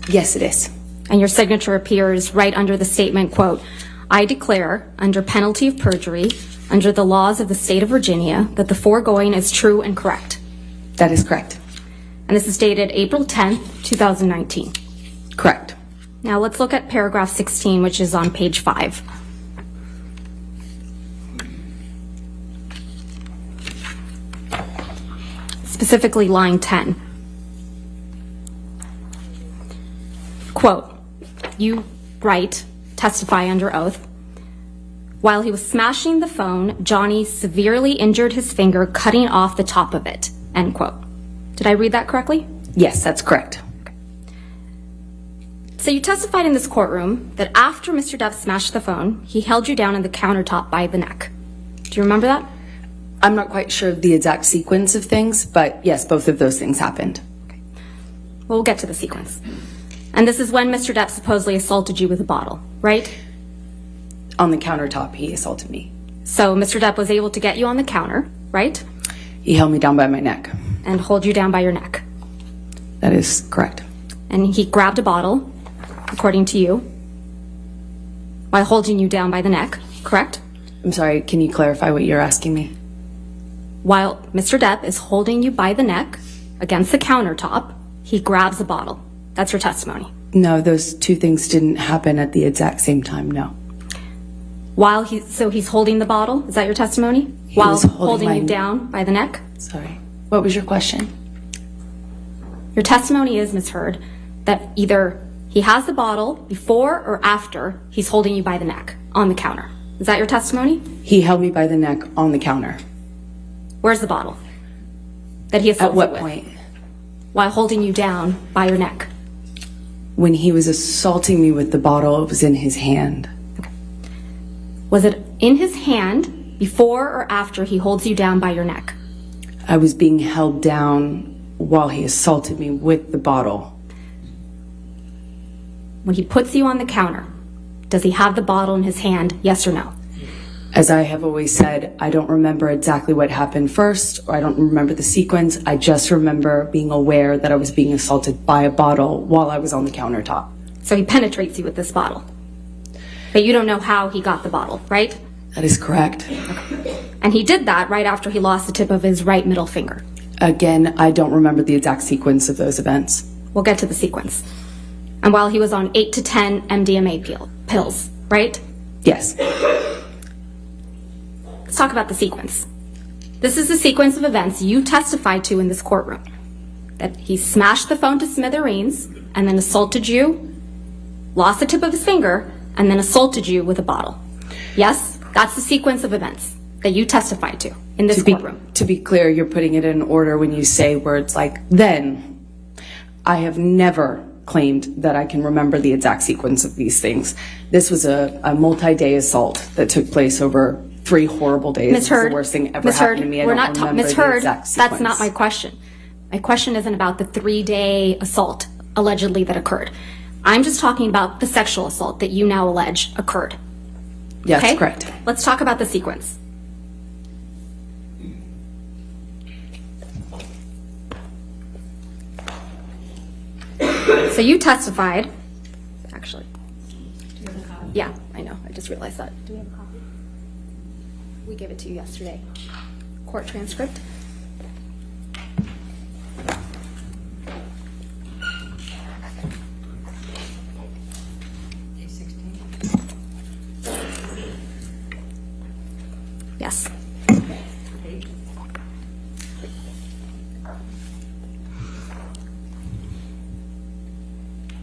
Yes, it is. And your signature appears right under the statement, quote, I declare, under penalty of perjury, under the laws of the state of Virginia, that the foregoing is true and correct. That is correct. And this is dated April 10th, 2019. Correct. Now let's look at paragraph 16, which is on page 5. Specifically line 10. Quote, you write, testify under oath, while he was smashing the phone, Johnny severely injured his finger, cutting off the top of it, end quote. Did I read that correctly? Yes, that's correct. Okay. So you testified in this courtroom that after Mr. Depp smashed the phone, he held you down on the countertop by the neck. Do you remember that? I'm not quite sure of the exact sequence of things, but yes, both of those things happened. Okay. Well, we'll get to the sequence. And this is when Mr. Depp supposedly assaulted you with a bottle, right? On the countertop, he assaulted me. So Mr. Depp was able to get you on the counter, right? He held me down by my neck. And hold you down by your neck. That is correct. And he grabbed a bottle, according to you, while holding you down by the neck, correct? I'm sorry, can you clarify what you're asking me? While Mr. Depp is holding you by the neck against the countertop, he grabs a bottle. That's your testimony. No, those two things didn't happen at the exact same time, no. So he's holding the bottle, is that your testimony? He While was holding holding you my- down by the neck? Sorry. What was your question? Your testimony is, Ms. Heard, that either he has the bottle before or after he's holding you by the neck on the counter. Is that your testimony? He held me by the neck on the counter. Where's the bottle that he At assaulted what with? point? While holding you down by your neck. When he was assaulting me with the bottle, it was in his hand. Was it in his hand before or after he holds you down by your neck? I was being held down while he assaulted me with the bottle. When he puts you on the counter, does he have the bottle in his hand, yes or no? As I have always said, I don't remember exactly what happened first, or I don't remember the sequence. I just remember being aware that I was being assaulted by a bottle while I was on the countertop. So he penetrates you with this bottle. But you don't know how he got the bottle, right? That is correct. And he did that right after he lost the tip of his right middle finger. Again, I don't remember the exact sequence of those events. We'll get to the sequence. And while he was on 8 to 10 MDMA pills, right? Yes. Let's talk about the sequence. This is the sequence of events you testified to in this courtroom. That he smashed the phone to smithereens and then assaulted you, lost the tip of his finger, and then assaulted you with a bottle. Yes, that's the sequence of events that you testified to in this courtroom. To be clear, you're putting it in order when you say words like, then. I have never claimed that I can remember the exact sequence of these things. This was a multi-day assault that took place over 3 horrible days. Ms. Heard, It's the worst thing ever Ms. happened Heard, to me. I we're don't not remember Ms. the Heard, exact that's sequence. not my question. My question isn't about the 3-day assault allegedly that occurred. I'm just talking about the sexual assault that you now allege occurred. Yes, Okay? correct. Let's talk about the sequence. So you testified, actually. Yeah, I know. I just realized that. Do we have a copy? We gave it to you yesterday. Court transcript. Yes.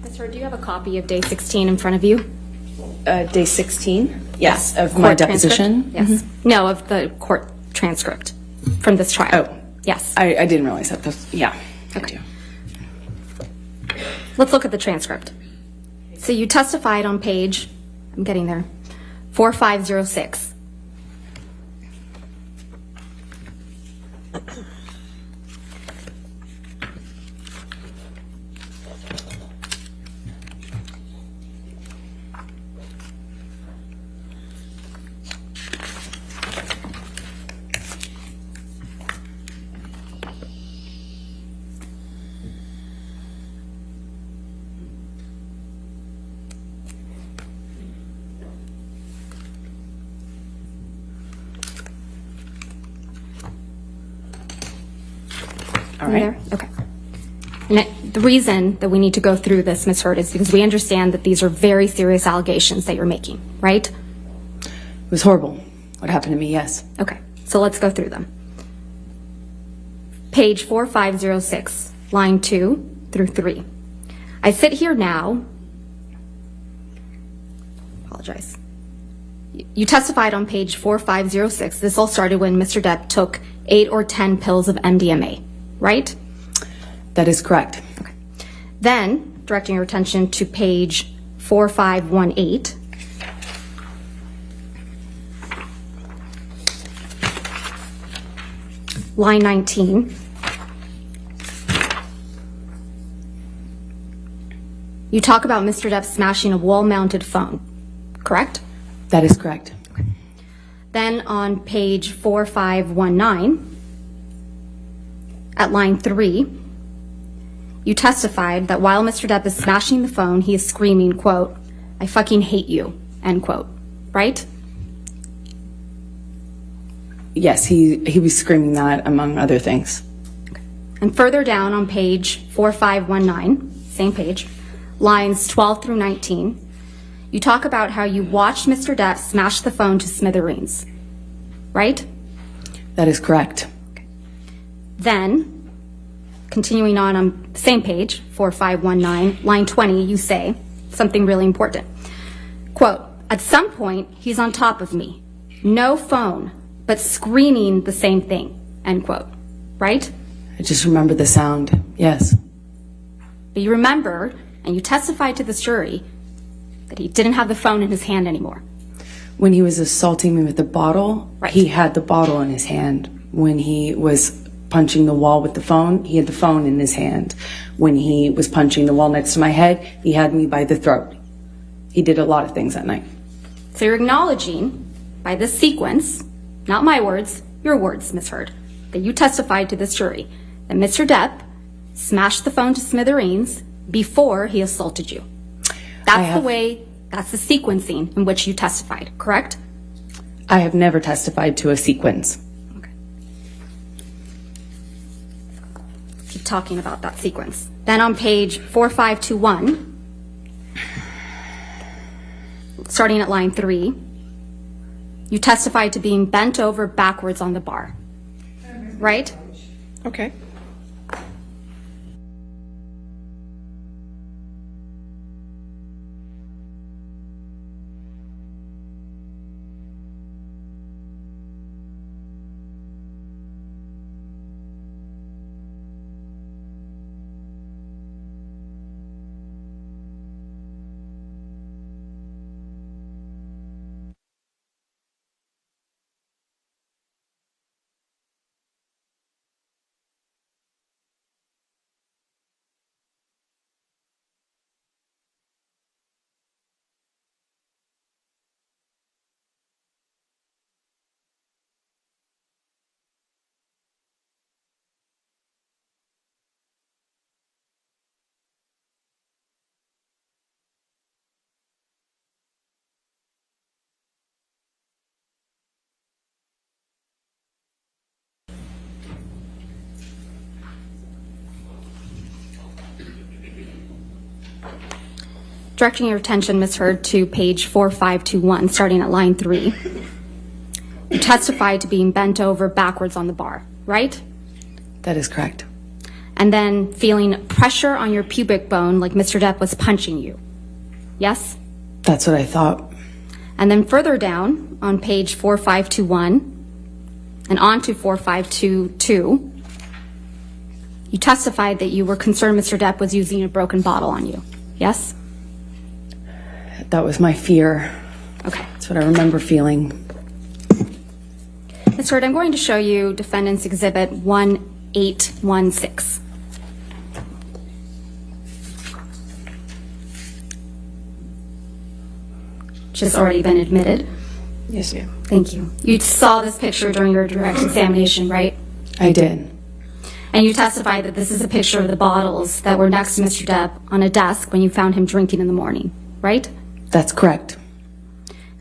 Ms. Heard, do you have a copy of day 16 in front of you? Day 16? Yes, of Court my transcript? deposition? Yes. No, of the court transcript from this trial. Oh. Yes. I didn't realize that. Yeah, I do. Let's look at the transcript. So you testified on page, I'm getting there, 4506. All right. There? Okay. The reason that we need to go through this, Ms. Heard, is because we understand that these are very serious allegations that you're making, right? It was horrible. What happened to me, yes. Okay, so let's go through them. Page 4506, line 2 through 3. I sit here now. Apologize. You testified on page 4506. This all started when Mr. Depp took 8 or 10 pills of MDMA, right? That is correct. Okay. Then, directing your attention to page 4518. Line 19. You talk about Mr. Depp smashing a wall-mounted phone, correct? That is correct. Then on page 4519, at line 3, you testified that while Mr. Depp is smashing the phone, he is screaming, quote, "I fucking hate you," end quote, right? Yes, he was screaming that, among other things. And further down on page 4519, same page, lines 12 through 19, you talk about how you watched Mr. Depp smash the phone to smithereens, right? That is correct. Then, continuing on the same page, 4519, line 20, you say something really important. Quote, "At some point, he's on top of me. No phone, but screaming the same thing," end quote, right? I just remember the sound, yes. But you remember, and you testified to this jury, that he didn't have the phone in his hand anymore. When he was assaulting me with the bottle, Right. he had the bottle in his hand. When he was punching the wall with the phone, he had the phone in his hand. When he was punching the wall next to my head, he had me by the throat. He did a lot of things that night. So you're acknowledging, by this sequence, not my words, your words, Ms. Heard, that you testified to this jury, that Mr. Depp smashed the phone to smithereens before he assaulted you. That's the sequencing in which you testified, correct? I have never testified to a sequence. Okay. Keep talking about that sequence. Then on page 4521, starting at line 3, you testified to being bent over backwards on the bar, right? Okay. Directing your attention, Ms. Heard, to page 4521, starting at line 3. You testified to being bent over backwards on the bar, right? That is correct. And then feeling pressure on your pubic bone like Mr. Depp was punching you. Yes? That's what I thought. And then further down on page 4521 and on to 4522, you testified that you were concerned Mr. Depp was using a broken bottle on you. Yes? That was my fear. Okay. That's what I remember feeling. Ms. Heard, I'm going to show you Defendant's Exhibit 1816. Which has already been admitted. Yes, ma'am. Thank you. You saw this picture during your direct examination, right? I did. And you testified that this is a picture of the bottles that were next to Mr. Depp on a desk when you found him drinking in the morning, right? That's correct.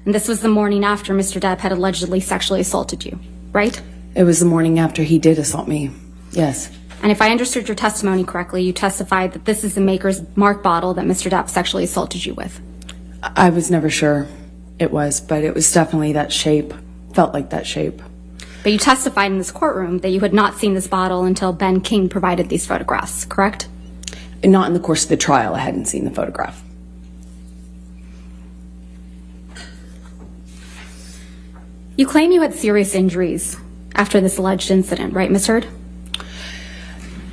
And this was the morning after Mr. Depp had allegedly sexually assaulted you, right? It was the morning after he did assault me. Yes. And if I understood your testimony correctly, you testified that this is the Maker's Mark bottle that Mr. Depp sexually assaulted you with. I was never sure it was, but it was definitely that shape. Felt like that shape. But you testified in this courtroom that you had not seen this bottle until Ben King provided these photographs, correct? And not in the course of the trial. I hadn't seen the photograph. You claim you had serious injuries after this alleged incident, right, Ms. Heard?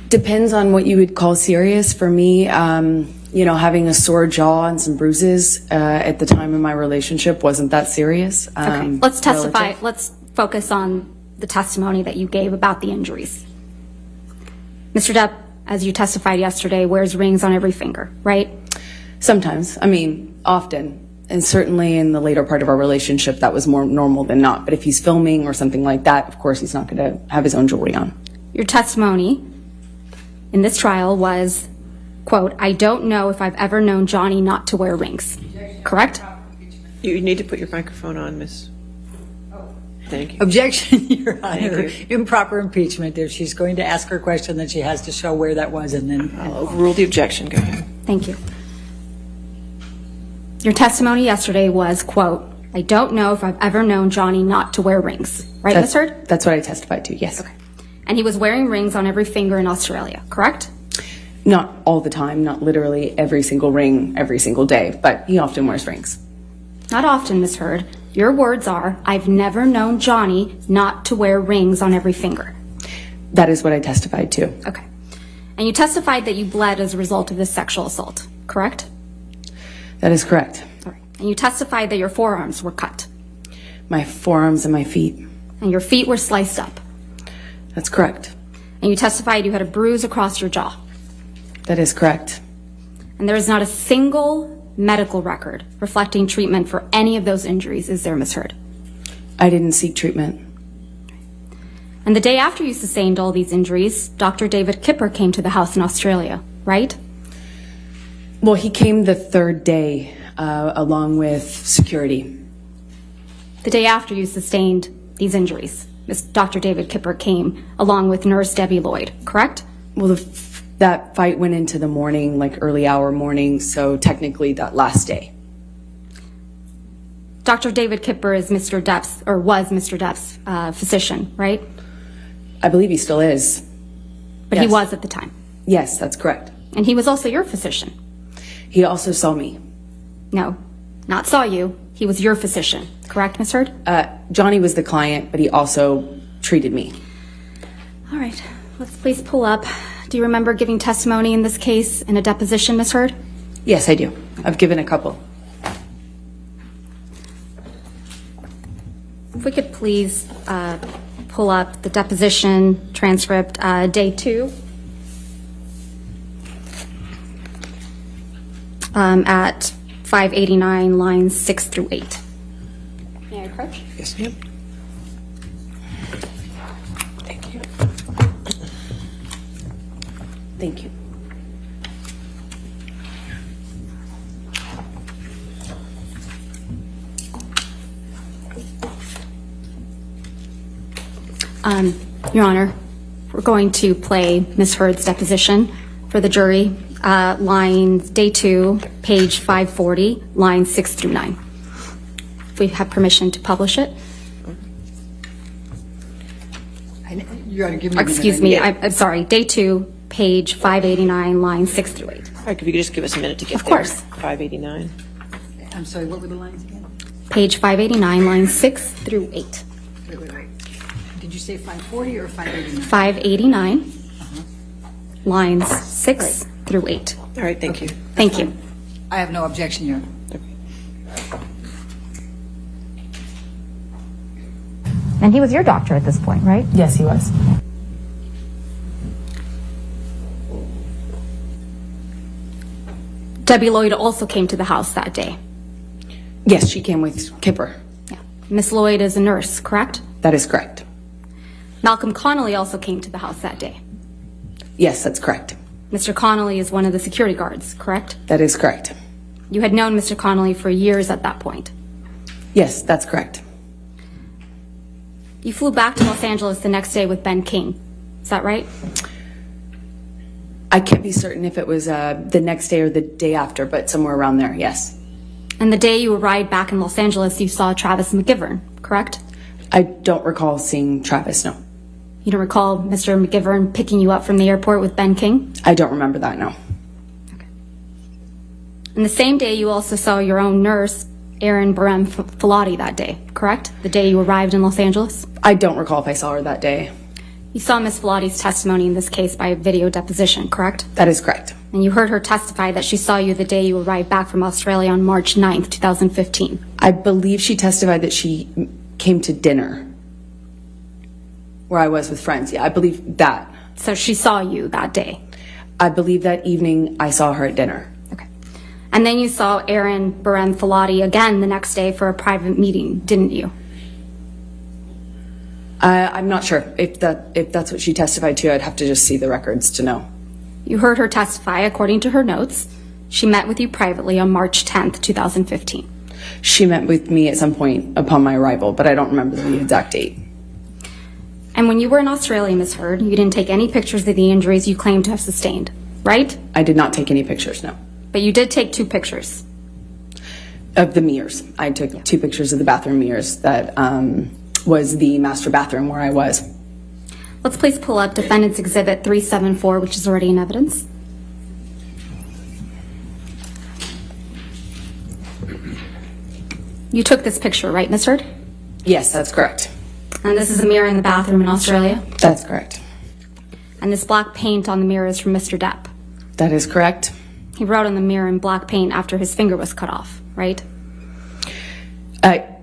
Depends on what you would call serious. For me, having a sore jaw and some bruises at the time of my relationship wasn't that serious. Okay, let's testify. Relative. Let's focus on the testimony that you gave about the injuries. Mr. Depp, as you testified yesterday, wears rings on every finger, right? Sometimes. Often. And certainly in the later part of our relationship, that was more normal than not. But if he's filming or something like that, of course, he's not going to have his own jewelry on. Your testimony in this trial was quote, I don't know if I've ever known Johnny not to wear rings. Correct? You need to put your microphone on, Miss. Thank you. Objection, Your Honor. you. Improper impeachment. If she's going to ask her question, then she has to show where that was and then. I'll overrule the objection. Go ahead. Thank you. Your testimony yesterday was, quote, I don't know if I've ever known Johnny not to wear rings. Right, Ms. Heard? That's what I testified to, yes. Okay. And he was wearing rings on every finger in Australia, correct? Not all the time, not literally every single ring, every single day, but he often wears rings. Not often, Ms. Heard. Your words are, I've never known Johnny not to wear rings on every finger. That is what I testified to. Okay. And you testified that you bled as a result of this sexual assault, correct? That is correct. All right. And you testified that your forearms were cut. My forearms and my feet. And your feet were sliced up. That's correct. And you testified you had a bruise across your jaw. That is correct. And there is not a single medical record reflecting treatment for any of those injuries, is there, Ms. Heard? I didn't seek treatment. And the day after you sustained all these injuries, Dr. David Kipper came to the house in Australia, right? Well, he came the third day, along with security. The day after you sustained these injuries, Dr. David Kipper came along with nurse Debbie Lloyd, correct? Well, that fight went into the morning, like early hour morning, so technically that last day. Dr. David Kipper is Mr. Depp's, or was Mr. Depp's physician, right? I believe he still is. But Yes. he was at the time. Yes, that's correct. And he was also your physician. He also saw me. No, not saw you. He was your physician, correct, Ms. Heard? Johnny was the client, but he also treated me. All right, let's please pull up. Do you remember giving testimony in this case in a deposition, Ms. Heard? Yes, I do. I've given a couple. If we could please pull up the deposition transcript, day 2. At 589, lines 6 through 8. May I approach? Yes, ma'am. Thank you. Thank you. Your Honor, we're going to play Ms. Heard's deposition for the jury. Lines, day 2, page 540, lines 6 through 9. If we have permission to publish it. You ought to give me a minute. Excuse me, I'm sorry, day 2, page 589, lines 6 through 8. All right, if you could just give us a minute to get Of there. course. 589. I'm sorry, what were the lines again? Page 589, lines 6 through 8. Wait. Did you say 540 or 589? 589, lines 6 through 8. All right, thank you. Thank you. I have no objection, Your Honor. And he was your doctor at this point, right? Yes, he was. Debbie Lloyd also came to the house that day. Yes, she came with Kipper. Yeah. Miss Lloyd is a nurse, correct? That is correct. Malcolm Connolly also came to the house that day. Yes, that's correct. Mr. Connolly is one of the security guards, correct? That is correct. You had known Mr. Connolly for years at that point. Yes, that's correct. You flew back to Los Angeles the next day with Ben King. Is that right? I can't be certain if it was the next day or the day after, but somewhere around there, yes. And the day you arrived back in Los Angeles, you saw Travis McGivern, correct? I don't recall seeing Travis, no. You don't recall Mr. McGivern picking you up from the airport with Ben King? I don't remember that, no. And the same day, you also saw your own nurse, Erin Barem Filati, that day, correct? The day you arrived in Los Angeles? I don't recall if I saw her that day. You saw Miss Filati's testimony in this case by video deposition, correct? That is correct. And you heard her testify that she saw you the day you arrived back from Australia on March 9th, 2015. I believe she testified that she came to dinner where I was with friends. Yeah, I believe that. So she saw you that day? I believe that evening I saw her at dinner. Okay. And then you saw Erin Barem Filati again the next day for a private meeting, didn't you? I'm not sure if that's what she testified to. I'd have to just see the records to know. You heard her testify, according to her notes. She met with you privately on March 10th, 2015. She met with me at some point upon my arrival, but I don't remember the exact date. And when you were in Australia, Ms. Heard, you didn't take any pictures of the injuries you claim to have sustained, right? I did not take any pictures, no. But you did take 2 pictures. Of the mirrors. I took 2 pictures of the bathroom mirrors. That was the master bathroom where I was. Let's please pull up Defendant's Exhibit 374, which is already in evidence. You took this picture, right, Ms. Heard? Yes, that's correct. And this is a mirror in the bathroom in Australia? That's correct. And this black paint on the mirror is from Mr. Depp. That is correct. He wrote on the mirror in black paint after his finger was cut off, right?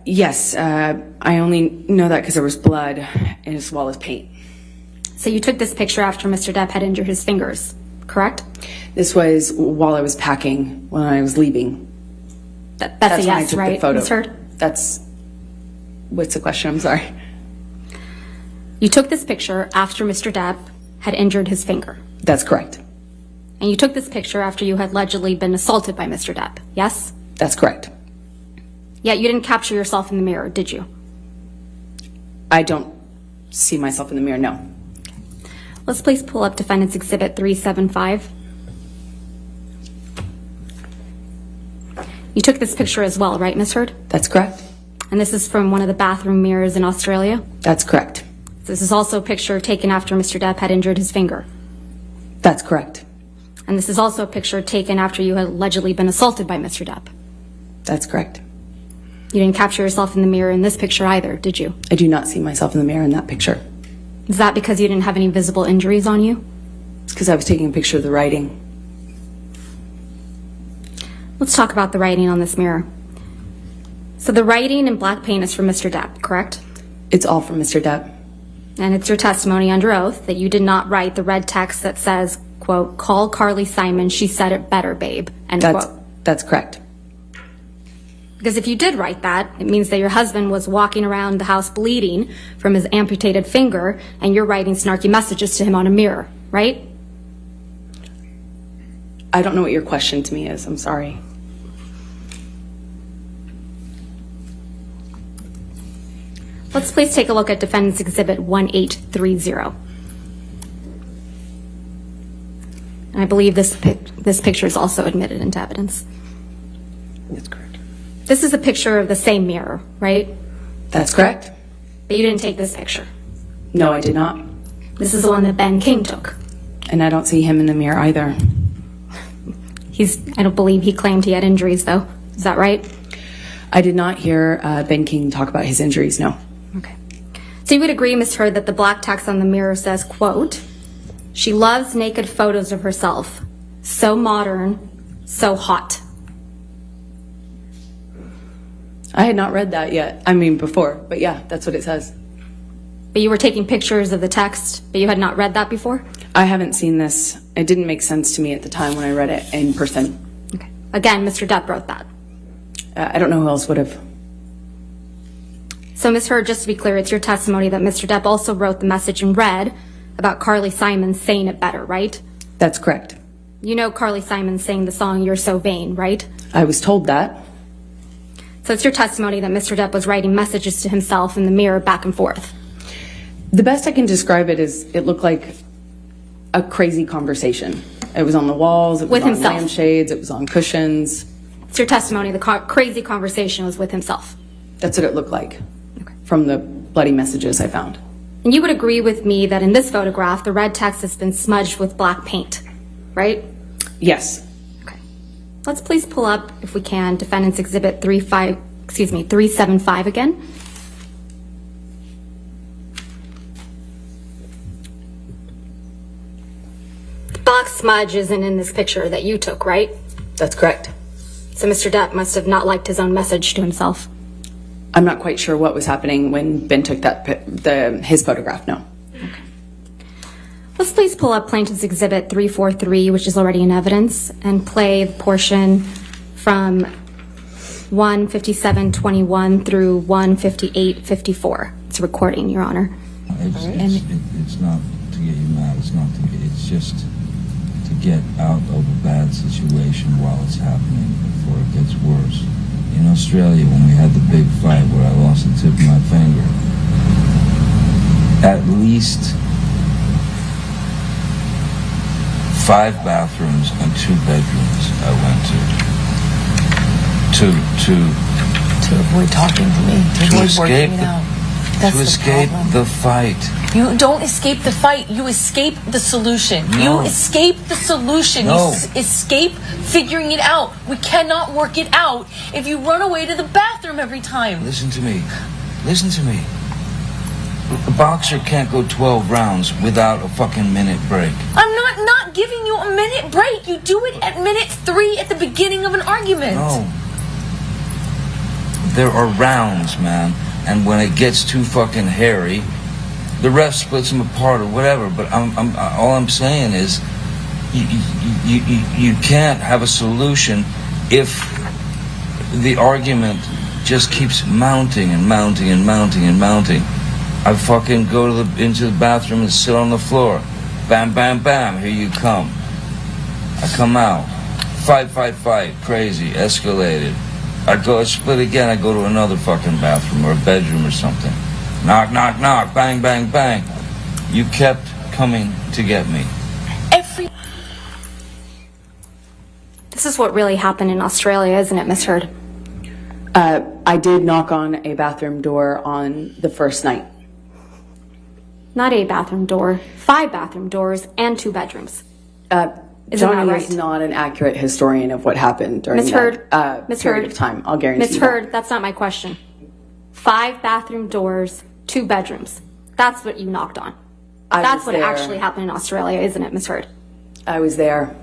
Yes, I only know that because there was blood as well as paint. So you took this picture after Mr. Depp had injured his fingers, correct? This was while I was packing, when I was leaving. That's a when I yes, took the right, photo. Ms. Heard? That's, what's the question? I'm sorry. You took this picture after Mr. Depp had injured his finger. That's correct. And you took this picture after you had allegedly been assaulted by Mr. Depp, yes? That's correct. Yet you didn't capture yourself in the mirror, did you? I don't see myself in the mirror, no. Let's please pull up Defendant's Exhibit 375. You took this picture as well, right, Ms. Heard? That's correct. And this is from one of the bathroom mirrors in Australia? That's correct. This is also a picture taken after Mr. Depp had injured his finger. That's correct. And this is also a picture taken after you had allegedly been assaulted by Mr. Depp. That's correct. You didn't capture yourself in the mirror in this picture either, did you? I do not see myself in the mirror in that picture. Is that because you didn't have any visible injuries on you? It's because I was taking a picture of the writing. Let's talk about the writing on this mirror. So the writing in black paint is from Mr. Depp, correct? It's all from Mr. Depp. And it's your testimony under oath that you did not write the red text that says, quote, "Call Carly Simon, she said it better, babe," end quote. That's correct. Because if you did write that, it means that your husband was walking around the house bleeding from his amputated finger, and you're writing snarky messages to him on a mirror, right? I don't know what your question to me is. I'm sorry. Let's please take a look at Defendant's Exhibit 1830. And I believe this picture is also admitted into evidence. That's correct. This is a picture of the same mirror, right? That's correct. But you didn't take this picture. No, I did not. This is the one that Ben King took. And I don't see him in the mirror either. I don't believe he claimed he had injuries, though. Is that right? I did not hear Ben King talk about his injuries, no. Okay. So you would agree, Ms. Heard, that the black text on the mirror says, quote, "She loves naked photos of herself. So modern, so hot." I had not read that yet. I mean, before. But yeah, that's what it says. But you were taking pictures of the text, but you had not read that before? I haven't seen this. It didn't make sense to me at the time when I read it in person. Okay. Again, Mr. Depp wrote that. I don't know who else would have. So, Ms. Heard, just to be clear, it's your testimony that Mr. Depp also wrote the message in red about Carly Simon saying it better, right? That's correct. You know Carly Simon sang the song "You're So Vain," right? I was told that. So it's your testimony that Mr. Depp was writing messages to himself in the mirror back and forth. The best I can describe it is it looked like a crazy conversation. It was on the walls, it was With on himself. lampshades, it was on cushions. It's your testimony the crazy conversation was with himself. That's what it looked like from the bloody messages I found. And you would agree with me that in this photograph, the red text has been smudged with black paint, right? Yes. Okay. Let's please pull up, if we can, Defendant's Exhibit 375 again. The box smudge isn't in this picture that you took, right? That's correct. So Mr. Depp must have not liked his own message to himself. I'm not quite sure what was happening when Ben took his photograph, no. Let's please pull up Plaintiff's Exhibit 343, which is already in evidence, and play the portion from 1:57:21 through 1:58:54. It's a recording, Your Honor. It's not to get you mad. It's not to get. It's just to get out of a bad situation while it's happening before it gets worse. In Australia, when we had the big fight where I lost the tip of my finger, at least 5 bathrooms and 2 bedrooms I went To avoid talking to me, to avoid working it out. That's to the escape problem. the fight. You don't escape the fight. You escape the solution. No. You escape the solution. No. You escape figuring it out. We cannot work it out if you run away to the bathroom every time. Listen to me. Listen to me. A boxer can't go 12 rounds without a fucking minute break. I'm not giving you a minute break. You do it at minute 3 at the beginning of an argument. No. There are rounds, man. And when it gets too fucking hairy, the ref splits them apart or whatever. But all I'm saying is, you can't have a solution if the argument just keeps mounting and mounting and mounting and mounting. I fucking go into the bathroom and sit on the floor. Bam, bam, bam. Here you come. I come out. Fight, crazy, escalated. I split again, I go to another fucking bathroom or a bedroom or something. Knock, knock, knock, bang, bang, bang. You kept coming to get me. This is what really happened in Australia, isn't it, Miss Heard? I did knock on a bathroom door on the first night. Not a bathroom door, 5 bathroom doors and 2 bedrooms. Isn't that Johnny right? is not an accurate historian of what happened during Miss that Heard, Miss period Heard, of time. I'll guarantee Miss you Heard, that's not my question. 5 bathroom doors, 2 bedrooms. That's what you knocked on. That's what there. actually happened in Australia, isn't it, Miss Heard? I was there.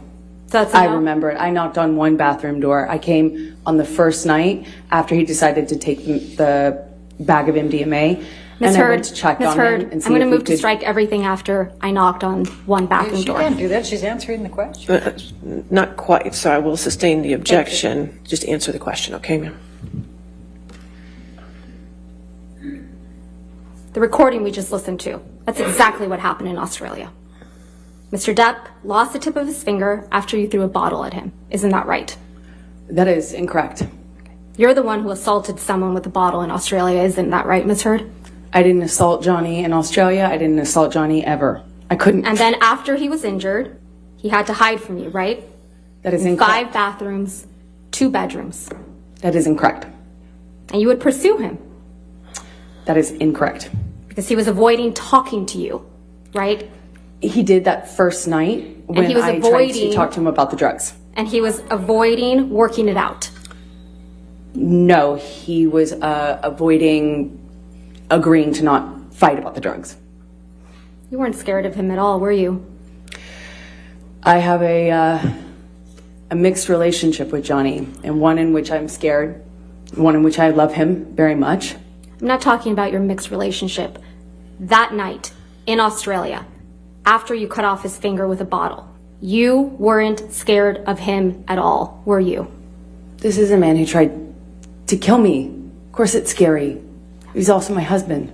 So that's a I no? remember it. I knocked on 1 bathroom door. I came on the first night after he decided to take the bag of MDMA. Miss and Heard, I went to check Miss on Heard, him and see I'm going to if we move to could- strike everything after I knocked on 1 bathroom She door. can't do that. She's answering the question. Not quite, so I will sustain the objection. Just answer the question, okay, ma'am? The recording we just listened to, that's exactly what happened in Australia. Mr. Depp lost the tip of his finger after you threw a bottle at him. Isn't that right? That is incorrect. You're the one who assaulted someone with a bottle in Australia. Isn't that right, Miss Heard? I didn't assault Johnny in Australia. I didn't assault Johnny ever. I couldn't. And then after he was injured, he had to hide from you, right? That is In incorrect. 5 bathrooms, 2 bedrooms. That is incorrect. And you would pursue him That is incorrect. because he was avoiding talking to you, right? He did that first night when he was I tried to avoiding- talk to him about the drugs. And he was avoiding working it out. No, he was avoiding agreeing to not fight about the drugs. You weren't scared of him at all, were you? I have a mixed relationship with Johnny, and one in which I'm scared, one in which I love him very much. I'm not talking about your mixed relationship. That night in Australia, after you cut off his finger with a bottle, you weren't scared of him at all, were you? This is a man who tried to kill me. Of course it's scary. He's also my husband.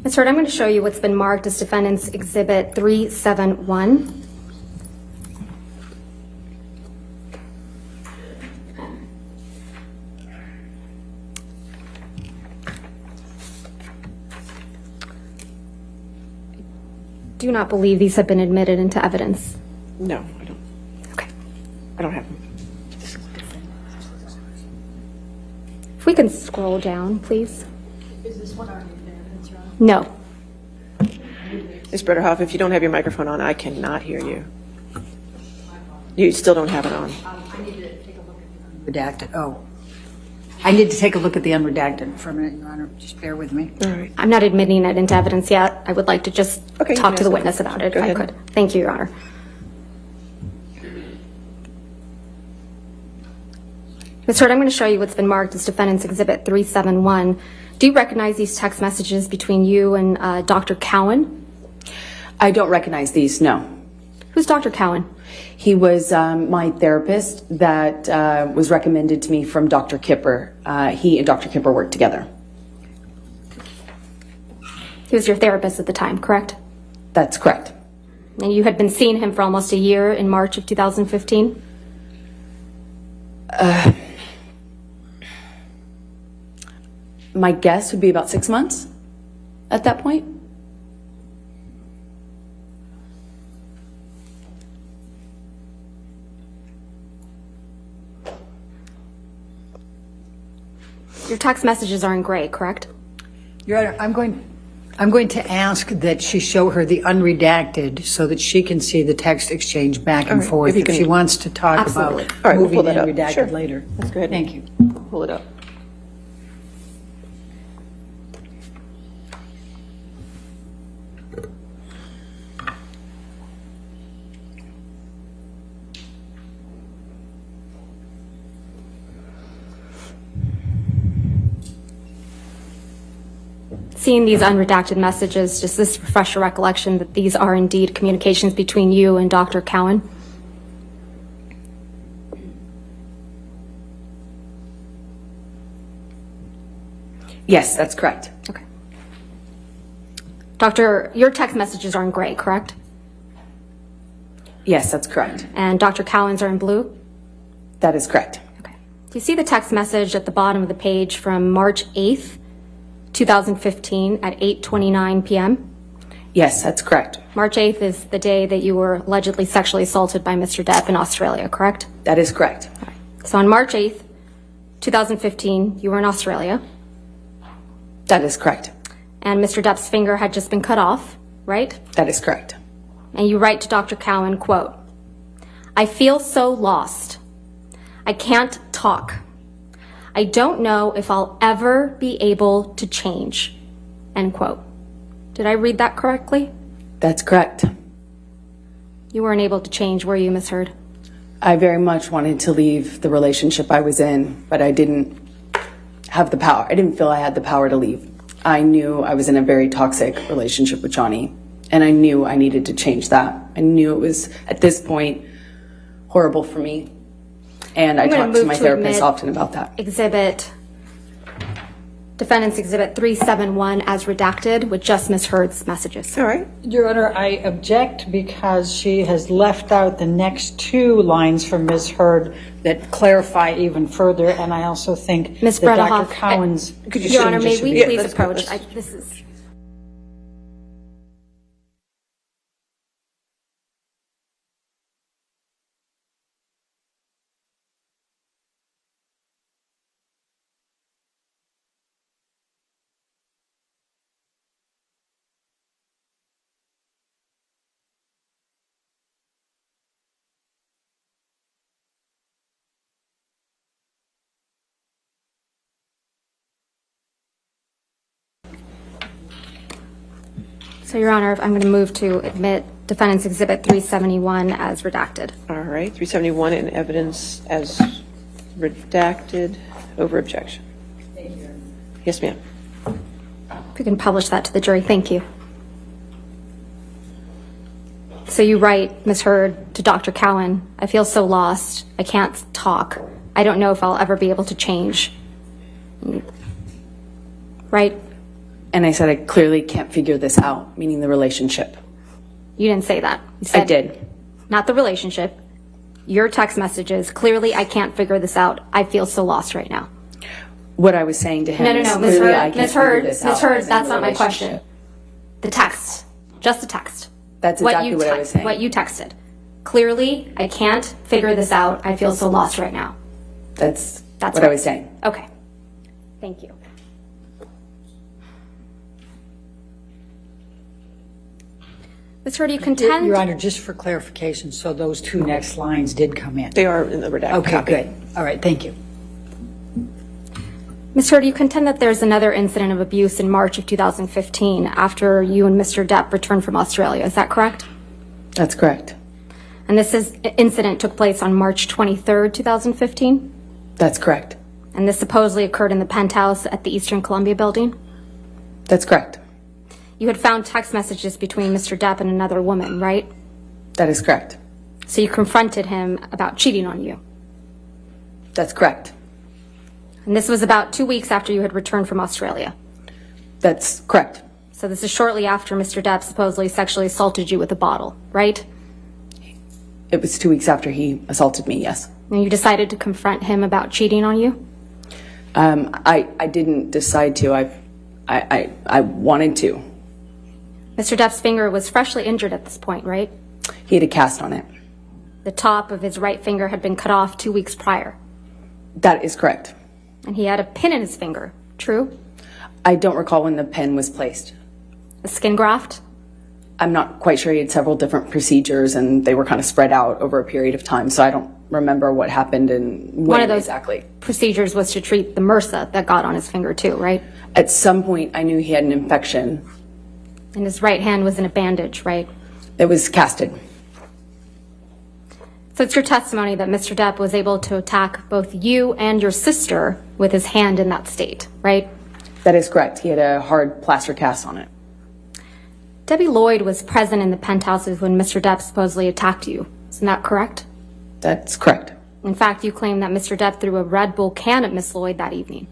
Ms. Heard, I'm going to show you what's been marked as Defendant's Exhibit 371. Do not believe these have been admitted into evidence. No, I don't. Okay. I don't have them. If we can scroll down, please. Is this one already there? No. Ms. Bretterhoff, if you don't have your microphone on, I cannot hear you. You still don't have it on. I need to take a look at the unredacted. Oh. I need to take a look at the unredacted for a minute, Your Honor. Just bear with me. All right. I'm not admitting it into evidence yet. I would like to just Okay, you talk can to the ask witness the about it, if Go I ahead. could. Thank you, Your Honor. Ms. Heard, I'm going to show you what's been marked as Defendant's Exhibit 371. Do you recognize these text messages between you and Dr. Cowan? I don't recognize these, no. Who's Dr. Cowan? He was my therapist that was recommended to me from Dr. Kipper. He and Dr. Kipper worked together. He was your therapist at the time, correct? That's correct. And you had been seeing him for almost a year in March of 2015? My guess would be about 6 months at that point. Your text messages are in gray, correct? Your Honor, I'm going to ask that she show her the unredacted so that she can see the text exchange back and forth if she wants to talk Absolutely. about All right, we'll moving pull that in up. redacted Sure. later. Let's go ahead. Thank you. Pull it up. Seeing these unredacted messages, does this refresh your recollection that these are indeed communications between you and Dr. Cowan? Yes, that's correct. Okay. Doctor, your text messages are in gray, correct? Yes, that's correct. And Dr. Cowan's are in blue? That is correct. Okay. Do you see the text message at the bottom of the page from March 8th, 2015 at 8:29 p.m.? Yes, that's correct. March 8th is the day that you were allegedly sexually assaulted by Mr. Depp in Australia, correct? That is correct. So on March 8th, 2015, you were in Australia, That is correct. and Mr. Depp's finger had just been cut off, right? That is correct. And you write to Dr. Cowan, quote, "I feel so lost. I can't talk. I don't know if I'll ever be able to change," end quote. Did I read that correctly? That's correct. You weren't able to change, were you, Ms. Heard? I very much wanted to leave the relationship I was in, but I didn't have the power. I didn't feel I had the power to leave. I knew I was in a very toxic relationship with Johnny, and I knew I needed to change that. I knew it was, at this point, horrible for me. And I I'm gonna talked to move my to therapist admit often about that. Defendant's Exhibit 371 as redacted with just Ms. Heard's messages. All right. Your Honor, I object because she has left out the next two lines from Ms. Heard that clarify even further, and I also think Ms. that Bredehoff, Dr. Cowan's... Could you Your show Honor, them may just- we Yeah, please let's go. approach? Let's- This is... So, Your Honor, I'm going to move to admit Defendant's Exhibit 371 as redacted. All right, 371 in evidence as redacted, over objection. Yes, ma'am. If we can publish that to the jury, thank you. So you write, Ms. Heard, to Dr. Cowan, "I feel so lost. I can't talk. I don't know if I'll ever be able to change." Right? And I said, I clearly can't figure this out, meaning the relationship. You didn't say that. You said, I did. Not the relationship. Your text messages, "Clearly, I can't figure this out. I feel so lost right now." What I was saying to him No, is Ms. clearly I Heard, can't Ms. figure Heard, this Ms. out Heard, as in that's the not my question. relationship. The text. Just the text. That's exactly what I was saying. What you texted. "Clearly, I can't figure this out. I feel so lost right now." That's what right. I was saying. Okay. Thank you. Ms. Heard, you contend? Your Honor, just for clarification, so those two next lines did come in? They are in the redacted Okay, copy. good. All right, thank you. Ms. Heard, you contend that there's another incident of abuse in March of 2015 after you and Mr. Depp returned from Australia. Is that correct? That's correct. And this incident took place on March 23rd, 2015? That's correct. And this supposedly occurred in the penthouse at the Eastern Columbia building? That's correct. You had found text messages between Mr. Depp and another woman, right? That is correct. So you confronted him about cheating on you. That's correct. And this was about 2 weeks after you had returned from Australia. That's correct. So this is shortly after Mr. Depp supposedly sexually assaulted you with a bottle, right? It was 2 weeks after he assaulted me, yes. And you decided to confront him about cheating on you? I didn't decide to. I wanted to. Mr. Depp's finger was freshly injured at this point, right? He had a cast on it. The top of his right finger had been cut off 2 weeks prior. That is correct. And he had a pin in his finger, true? I don't recall when the pin was placed. A skin graft? I'm not quite sure. He had several different procedures and they were kind of spread out over a period of time, so I don't remember what happened and when One of those exactly. procedures was to treat the MRSA that got on his finger too, right? At some point, I knew he had an infection. And his right hand was in a bandage, right? It was casted. So it's your testimony that Mr. Depp was able to attack both you and your sister with his hand in that state, right? That is correct. He had a hard plaster cast on it. Debbie Lloyd was present in the penthouses when Mr. Depp supposedly attacked you. Isn't that correct? That's correct. In fact, you claim that Mr. Depp threw a Red Bull can at Miss Lloyd that evening.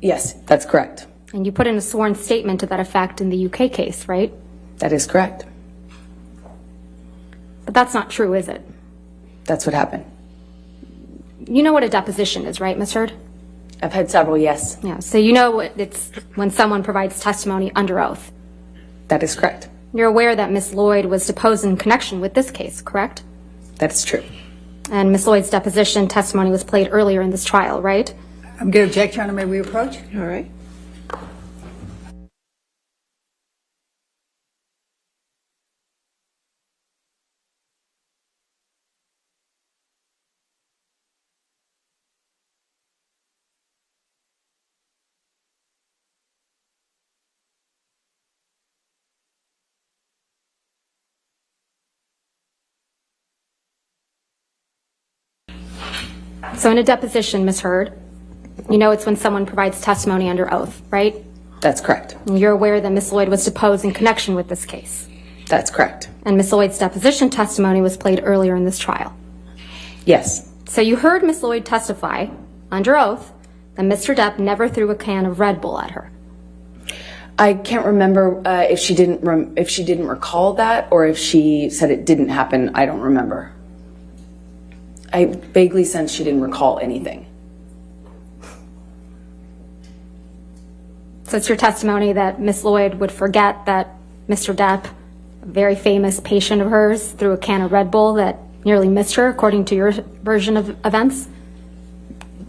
Yes, that's correct. And you put in a sworn statement to that effect in the UK case, right? That is correct. But that's not true, is it? That's what happened. You know what a deposition is, right, Ms. Heard? I've had several, yes. Yeah, so you know it's when someone provides testimony under oath. That is correct. You're aware that Miss Lloyd was deposed in connection with this case, correct? That is true. And Miss Lloyd's deposition testimony was played earlier in this trial, right? I'm going to object, Your Honor. May we approach? All right. So in a deposition, Ms. Heard, you know it's when someone provides testimony under oath, right? That's correct. And you're aware that Miss Lloyd was deposed in connection with this case. That's correct. And Miss Lloyd's deposition testimony was played earlier in this trial. Yes. So you heard Miss Lloyd testify under oath that Mr. Depp never threw a can of Red Bull at her. I can't remember if she didn't recall that or if she said it didn't happen. I don't remember. I vaguely sense she didn't recall anything. So it's your testimony that Miss Lloyd would forget that Mr. Depp, a very famous patient of hers, threw a can of Red Bull that nearly missed her, according to your version of events?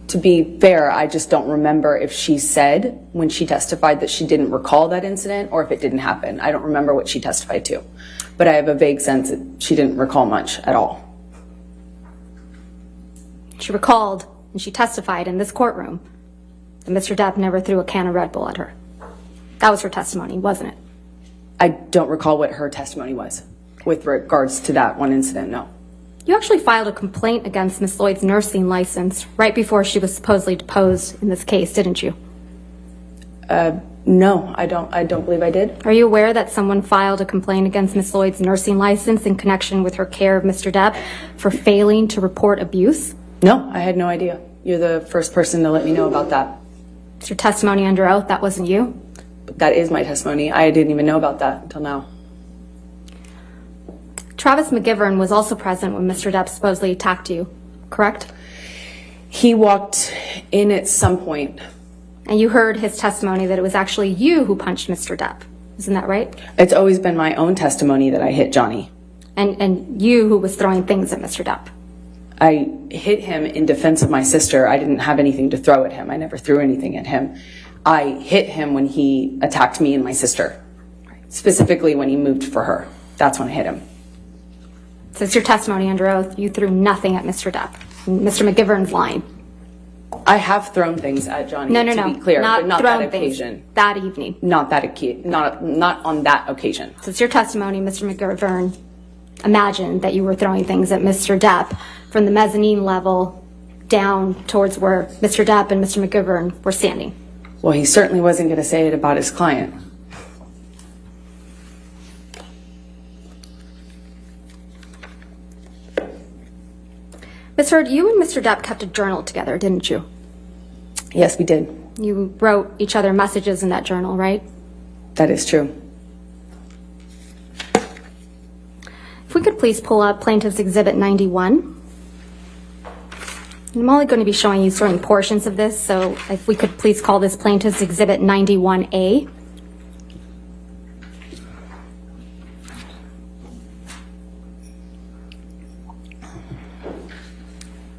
To be fair, I just don't remember if she said when she testified that she didn't recall that incident or if it didn't happen. I don't remember what she testified to. But I have a vague sense that she didn't recall much at all. She recalled, and she testified in this courtroom, that Mr. Depp never threw a can of Red Bull at her. That was her testimony, wasn't it? I don't recall what her testimony was with regards to that one incident, no. You actually filed a complaint against Miss Lloyd's nursing license right before she was supposedly deposed in this case, didn't you? No, I don't believe I did. Are you aware that someone filed a complaint against Miss Lloyd's nursing license in connection with her care of Mr. Depp for failing to report abuse? No, I had no idea. You're the first person to let me know about that. It's your testimony under oath, that wasn't you? That is my testimony. I didn't even know about that until now. Travis McGivern was also present when Mr. Depp supposedly attacked you, correct? He walked in at some point. And you heard his testimony that it was actually you who punched Mr. Depp. Isn't that right? It's always been my own testimony that I hit Johnny. And you who was throwing things at Mr. Depp. I hit him in defense of my sister. I didn't have anything to throw at him. I never threw anything at him. I hit him when he attacked me and my sister. Specifically when he moved for her. That's when I hit him. So it's your testimony under oath. You threw nothing at Mr. Depp. Mr. McGivern's lying. I have thrown things at Johnny, No, to be clear, but not that things occasion. that evening. Not on that occasion. So it's your testimony, Mr. McGivern imagined that you were throwing things at Mr. Depp from the mezzanine level down towards where Mr. Depp and Mr. McGivern were standing. Well, he certainly wasn't going to say it about his client. Ms. Heard, you and Mr. Depp kept a journal together, didn't you? Yes, we did. You wrote each other messages in that journal, right? That is true. If we could please pull up Plaintiff's Exhibit 91. I'm only going to be showing you certain portions of this, so if we could please call this Plaintiff's Exhibit 91A.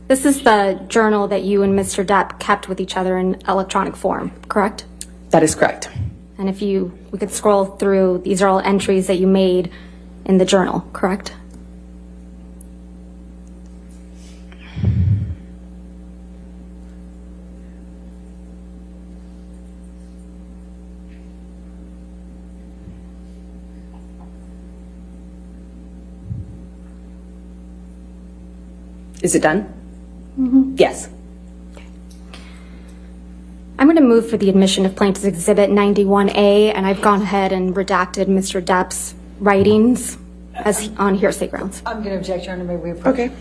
This is the journal that you and Mr. Depp kept with each other in electronic form, correct? That is correct. And if we could scroll through, these are all entries that you made in the journal, correct? Is it done? Mm-hmm. Yes. I'm going to move for the admission of Plaintiff's Exhibit 91A, and I've gone ahead and redacted Mr. Depp's writings as on hearsay grounds. I'm going to object, Your Honor. May we approach? Okay.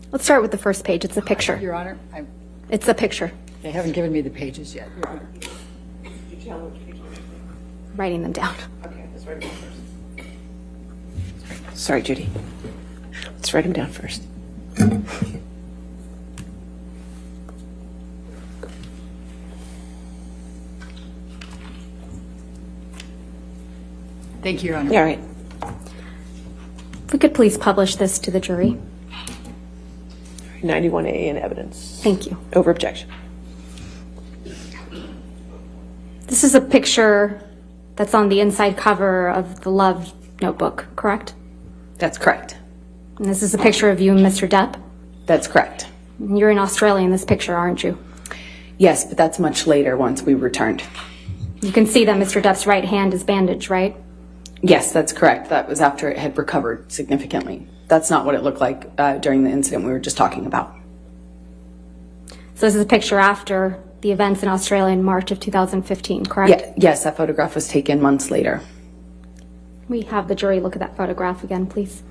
Let's start with the first page. It's a picture. Your Honor, It's a picture. they haven't given me the pages yet. Your Honor. Writing them down. Okay, let's write them down first. Sorry, Judy. Let's write them down first. Thank you, Your Honor. Yeah, all right. If we could please publish this to the jury. 91A in evidence. Thank you. Over objection. This is a picture that's on the inside cover of the Love notebook, correct? That's correct. And this is a picture of you and Mr. Depp. That's correct. And you're in Australia in this picture, aren't you? Yes, but that's much later once we returned. You can see that Mr. Depp's right hand is bandaged, right? Yes, that's correct. That was after it had recovered significantly. That's not what it looked like during the incident we were just talking about. So this is a picture after the events in Australia in March of 2015, correct? Yes, that photograph was taken months later. We have the jury look at that photograph again, please.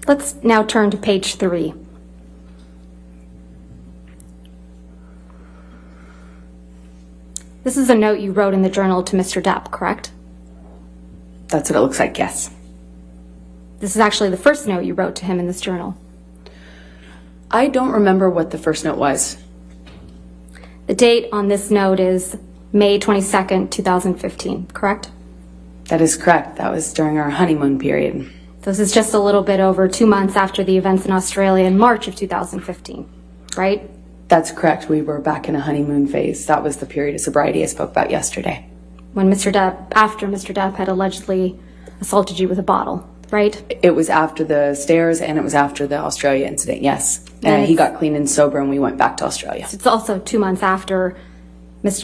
Let's now turn to page 3. This is a note you wrote in the journal to Mr. Depp, correct? That's what it looks like, yes. This is actually the first note you wrote to him in this journal. I don't remember what the first note was. The date on this note is May 22nd, 2015, correct? That is correct. That was during our honeymoon period. This is just a little bit over 2 months after the events in Australia in March of 2015, right? That's correct. We were back in a honeymoon phase. That was the period of sobriety I spoke about yesterday. When after Mr. Depp had allegedly assaulted you with a bottle, right? It was after the stairs and it was after the Australia incident, yes. And he got clean and sober and we went back to Australia. It's also 2 months after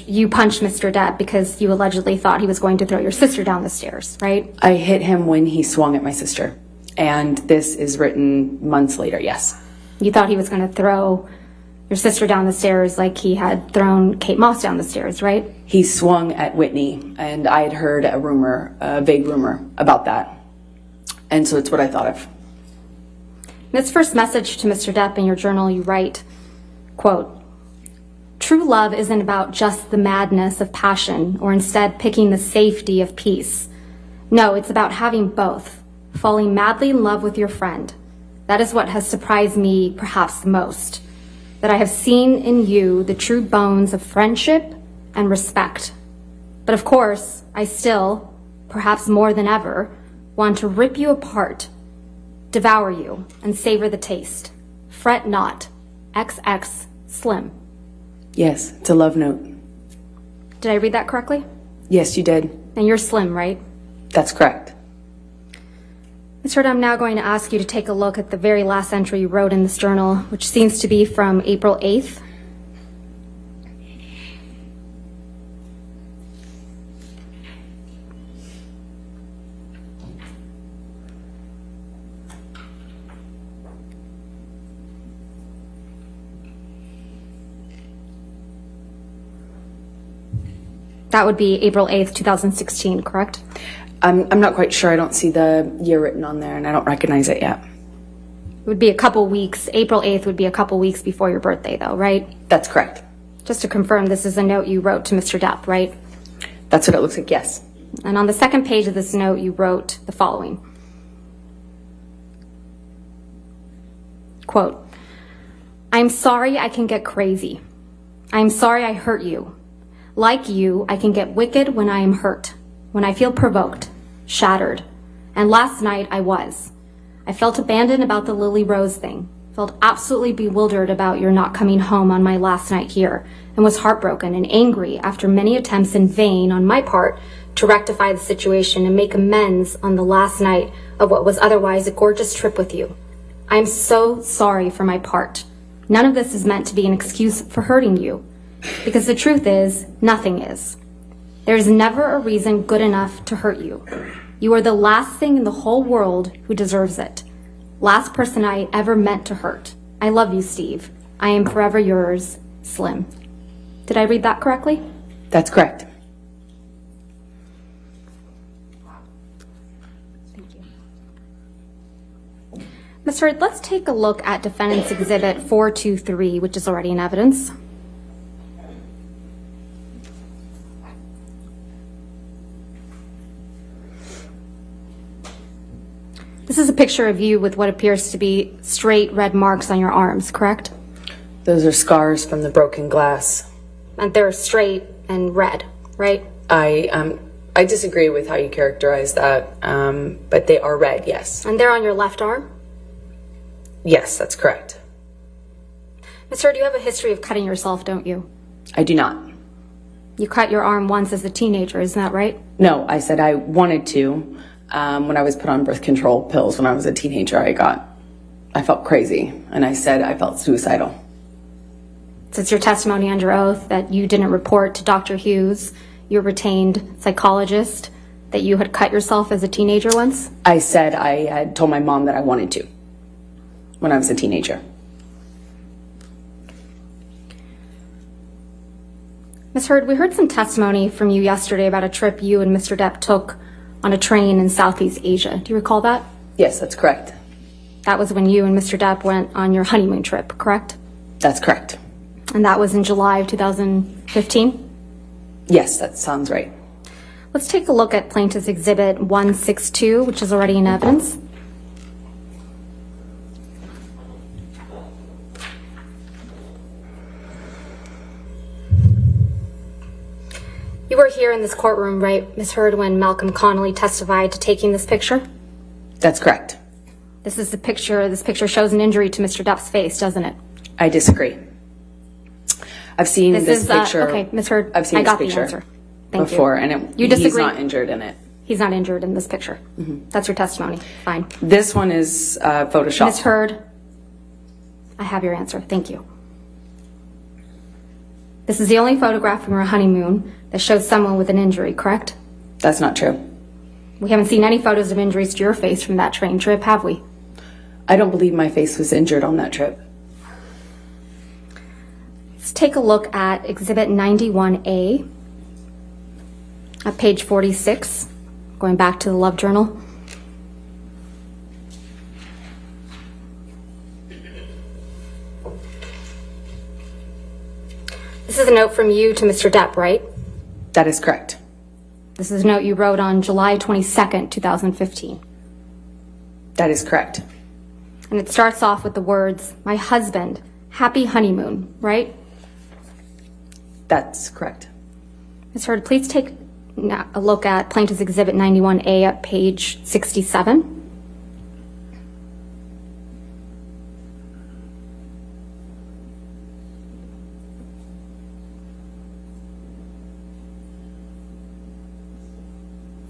you punched Mr. Depp because you allegedly thought he was going to throw your sister down the stairs, right? I hit him when he swung at my sister. And this is written months later, yes. You thought he was going to throw your sister down the stairs like he had thrown Kate Moss down the stairs, right? He swung at Whitney, and I had heard a vague rumor about that. And so it's what I thought of. In this first message to Mr. Depp in your journal, you write, quote, "True love isn't about just the madness of passion or instead picking the safety of peace. No, it's about having both, falling madly in love with your friend. That is what has surprised me perhaps the most, that I have seen in you the true bones of friendship and respect. But of course, I still, perhaps more than ever, want to rip you apart, devour you, and savor the taste. Fret not. XX Slim. Yes, it's a love note. Did I read that correctly? Yes, you did. And you're Slim, right? That's correct. Ms. Hurd, I'm now going to ask you to take a look at the very last entry you wrote in this journal, which seems to be from April 8th. That would be April 8th, 2016, correct? I'm not quite sure. I don't see the year written on there, and I don't recognize it yet. It would be a couple weeks. April 8th would be a couple weeks before your birthday, though, right? That's correct. Just to confirm, this is a note you wrote to Mr. Depp, right? That's what it looks like, yes. And on the second page of this note, you wrote the following. Quote, I'm sorry I can get crazy. I'm sorry I hurt you. Like you, I can get wicked when I am hurt, when I feel provoked, shattered. And last night I was. I felt abandoned about the Lily Rose thing, felt absolutely bewildered about your not coming home on my last night here, and was heartbroken and angry after many attempts in vain on my part to rectify the situation and make amends on the last night of what was otherwise a gorgeous trip with you. I am so sorry for my part. None of this is meant to be an excuse for hurting you, because the truth is, nothing is. There is never a reason good enough to hurt you. You are the last thing in the whole world who deserves it. Last person I ever meant to hurt. I love you, Steve. I am forever yours, Slim. Did I read that correctly? That's correct. Thank you. Ms. Hurd, let's take a look at Defendant's Exhibit 423, which is already in evidence. This is a picture of you with what appears to be straight red marks on your arms, correct? Those are scars from the broken glass. And they're straight and red, right? I disagree with how you characterize that, but they are red, yes. And they're on your left arm? Yes, that's correct. Ms. Hurd, you have a history of cutting yourself, don't you? I do not. You cut your arm once as a teenager, isn't that right? No, I said I wanted to. When I was put on birth control pills when I was a teenager, I felt crazy, and I said I felt suicidal. So it's your testimony under oath that you didn't report to Dr. Hughes, your retained psychologist, that you had cut yourself as a teenager once? I said I had told my mom that I wanted to when I was a teenager. Ms. Hurd, we heard some testimony from you yesterday about a trip you and Mr. Depp took on a train in Southeast Asia. Do you recall that? Yes, that's correct. That was when you and Mr. Depp went on your honeymoon trip, correct? That's correct. And that was in July of 2015? Yes, that sounds right. Let's take a look at Plaintiff's Exhibit 162, which is already in evidence. You were here in this courtroom, right, Ms. Hurd, when Malcolm Connolly testified to taking this picture? That's correct. This picture shows an injury to Mr. Depp's face, doesn't it? I disagree. I've seen this picture. Okay, Ms. Hurd, I've seen I this got the picture answer. Thank before, you. and You disagree? he's not injured in it. He's not injured in this picture. That's your testimony. Fine. This one is Photoshop. Ms. Hurd, I have your answer. Thank you. This is the only photograph from our honeymoon that shows someone with an injury, correct? That's not true. We haven't seen any photos of injuries to your face from that train trip, have we? I don't believe my face was injured on that trip. Let's take a look at Exhibit 91A at page 46, going back to the Love Journal. This is a note from you to Mr. Depp, right? That is correct. This is a note you wrote on July 22nd, 2015. That is correct. And it starts off with the words, "My husband, happy honeymoon," right? That's correct. Ms. Hurd, please take a look at Plaintiff's Exhibit 91A at page 67.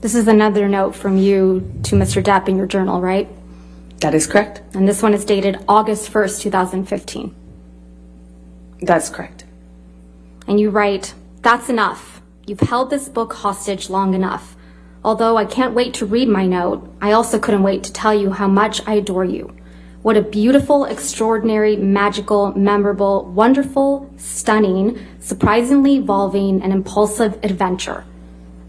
This is another note from you to Mr. Depp in your journal, right? That is correct. And this one is dated August 1st, 2015. That's correct. And you write, "That's enough. You've held this book hostage long enough. Although I can't wait to read my note, I also couldn't wait to tell you how much I adore you. What a beautiful, extraordinary, magical, memorable, wonderful, stunning, surprisingly evolving, and impulsive adventure.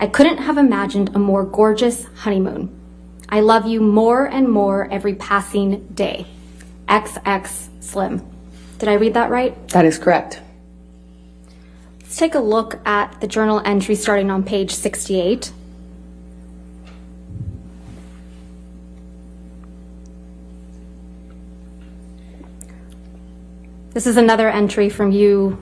I couldn't have imagined a more gorgeous honeymoon. I love you more and more every passing day. XX Slim." Did I read that right? That is correct. Let's take a look at the journal entry starting on page 68. This is another entry from you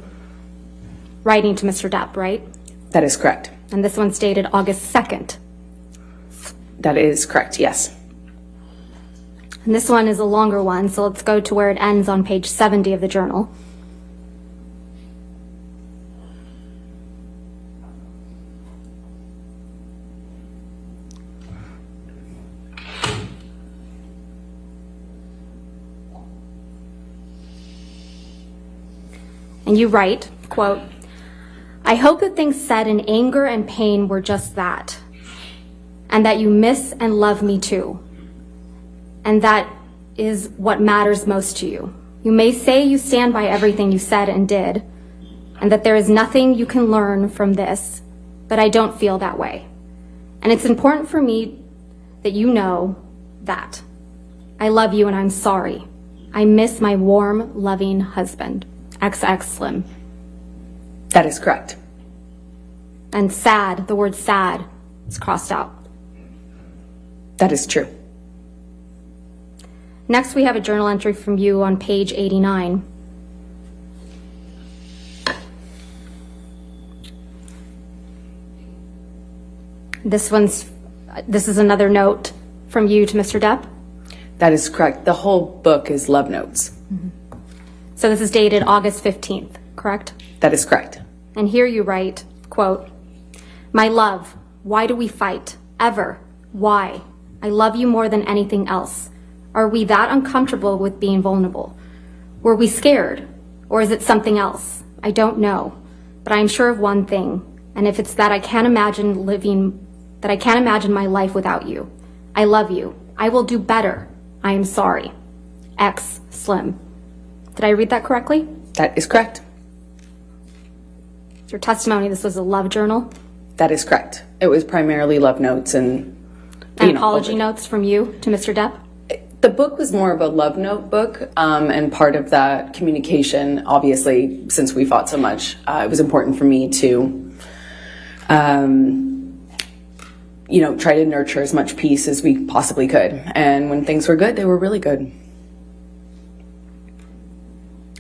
writing to Mr. Depp, right? That is correct. And this one's dated August 2nd. That is correct, yes. And this one is a longer one, so let's go to where it ends on page 70 of the journal. And you write, quote, "I hope the things said in anger and pain were just that, and that you miss and love me too. And that is what matters most to you. You may say you stand by everything you said and did, and that there is nothing you can learn from this, but I don't feel that way. And it's important for me that you know that. I love you and I'm sorry. I miss my warm, loving husband. XX Slim." That is correct. And sad, the word sad is crossed out. That is true. Next, we have a journal entry from you on page 89. This is another note from you to Mr. Depp. That is correct. The whole book is love notes. So this is dated August 15th, correct? That is correct. And here you write, quote, "My love, why do we fight? Ever? Why? I love you more than anything else. Are we that uncomfortable with being vulnerable? Were we scared? Or is it something else? I don't know. But I am sure of one thing, and if it's that I can't imagine my life without you. I love you. I will do better. I am sorry. X Slim." Did I read that correctly? That is correct. Your testimony, this was a love journal? That is correct. It was primarily love notes and Apology notes from you to Mr. Depp? The book was more of a love note book, and part of that communication, obviously, since we fought so much, it was important for me to, try to nurture as much peace as we possibly could. And when things were good, they were really good.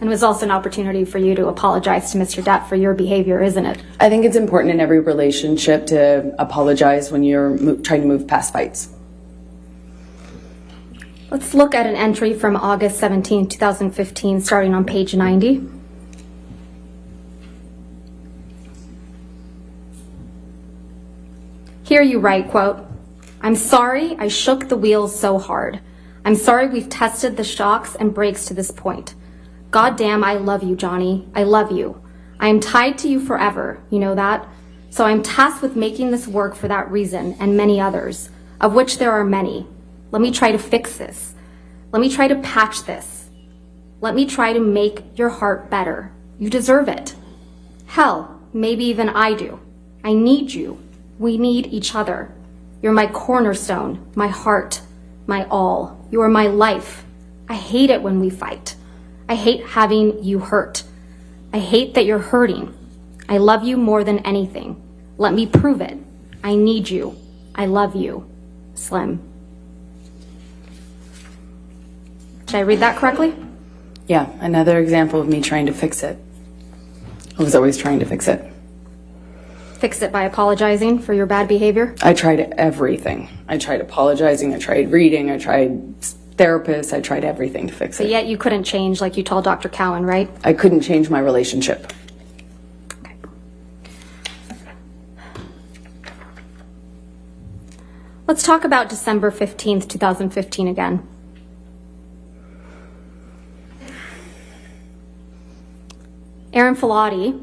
And it was also an opportunity for you to apologize to Mr. Depp for your behavior, isn't it? I think it's important in every relationship to apologize when you're trying to move past fights. Let's look at an entry from August 17, 2015, starting on page 90. Here you write, quote, "I'm sorry I shook the wheels so hard. I'm sorry we've tested the shocks and brakes to this point. God damn, I love you, Johnny. I love you. I am tied to you forever, you know that? So I'm tasked with making this work for that reason and many others, of which there are many. Let me try to fix this. Let me try to patch this. Let me try to make your heart better. You deserve it. Hell, maybe even I do. I need you. We need each other. You're my cornerstone, my heart, my all. You are my life. I hate it when we fight. I hate having you hurt. I hate that you're hurting. I love you more than anything. Let me prove it. I need you. I love you. Slim." Did I read that correctly? Yeah, another example of me trying to fix it. I was always trying to fix it. Fix it by apologizing for your bad behavior? I tried everything. I tried apologizing, I tried reading, I tried therapists, I tried everything to fix it. But yet you couldn't change like you told Dr. Cowan, right? I couldn't change my relationship. Okay. Let's talk about December 15th, 2015 again. Erin Filati,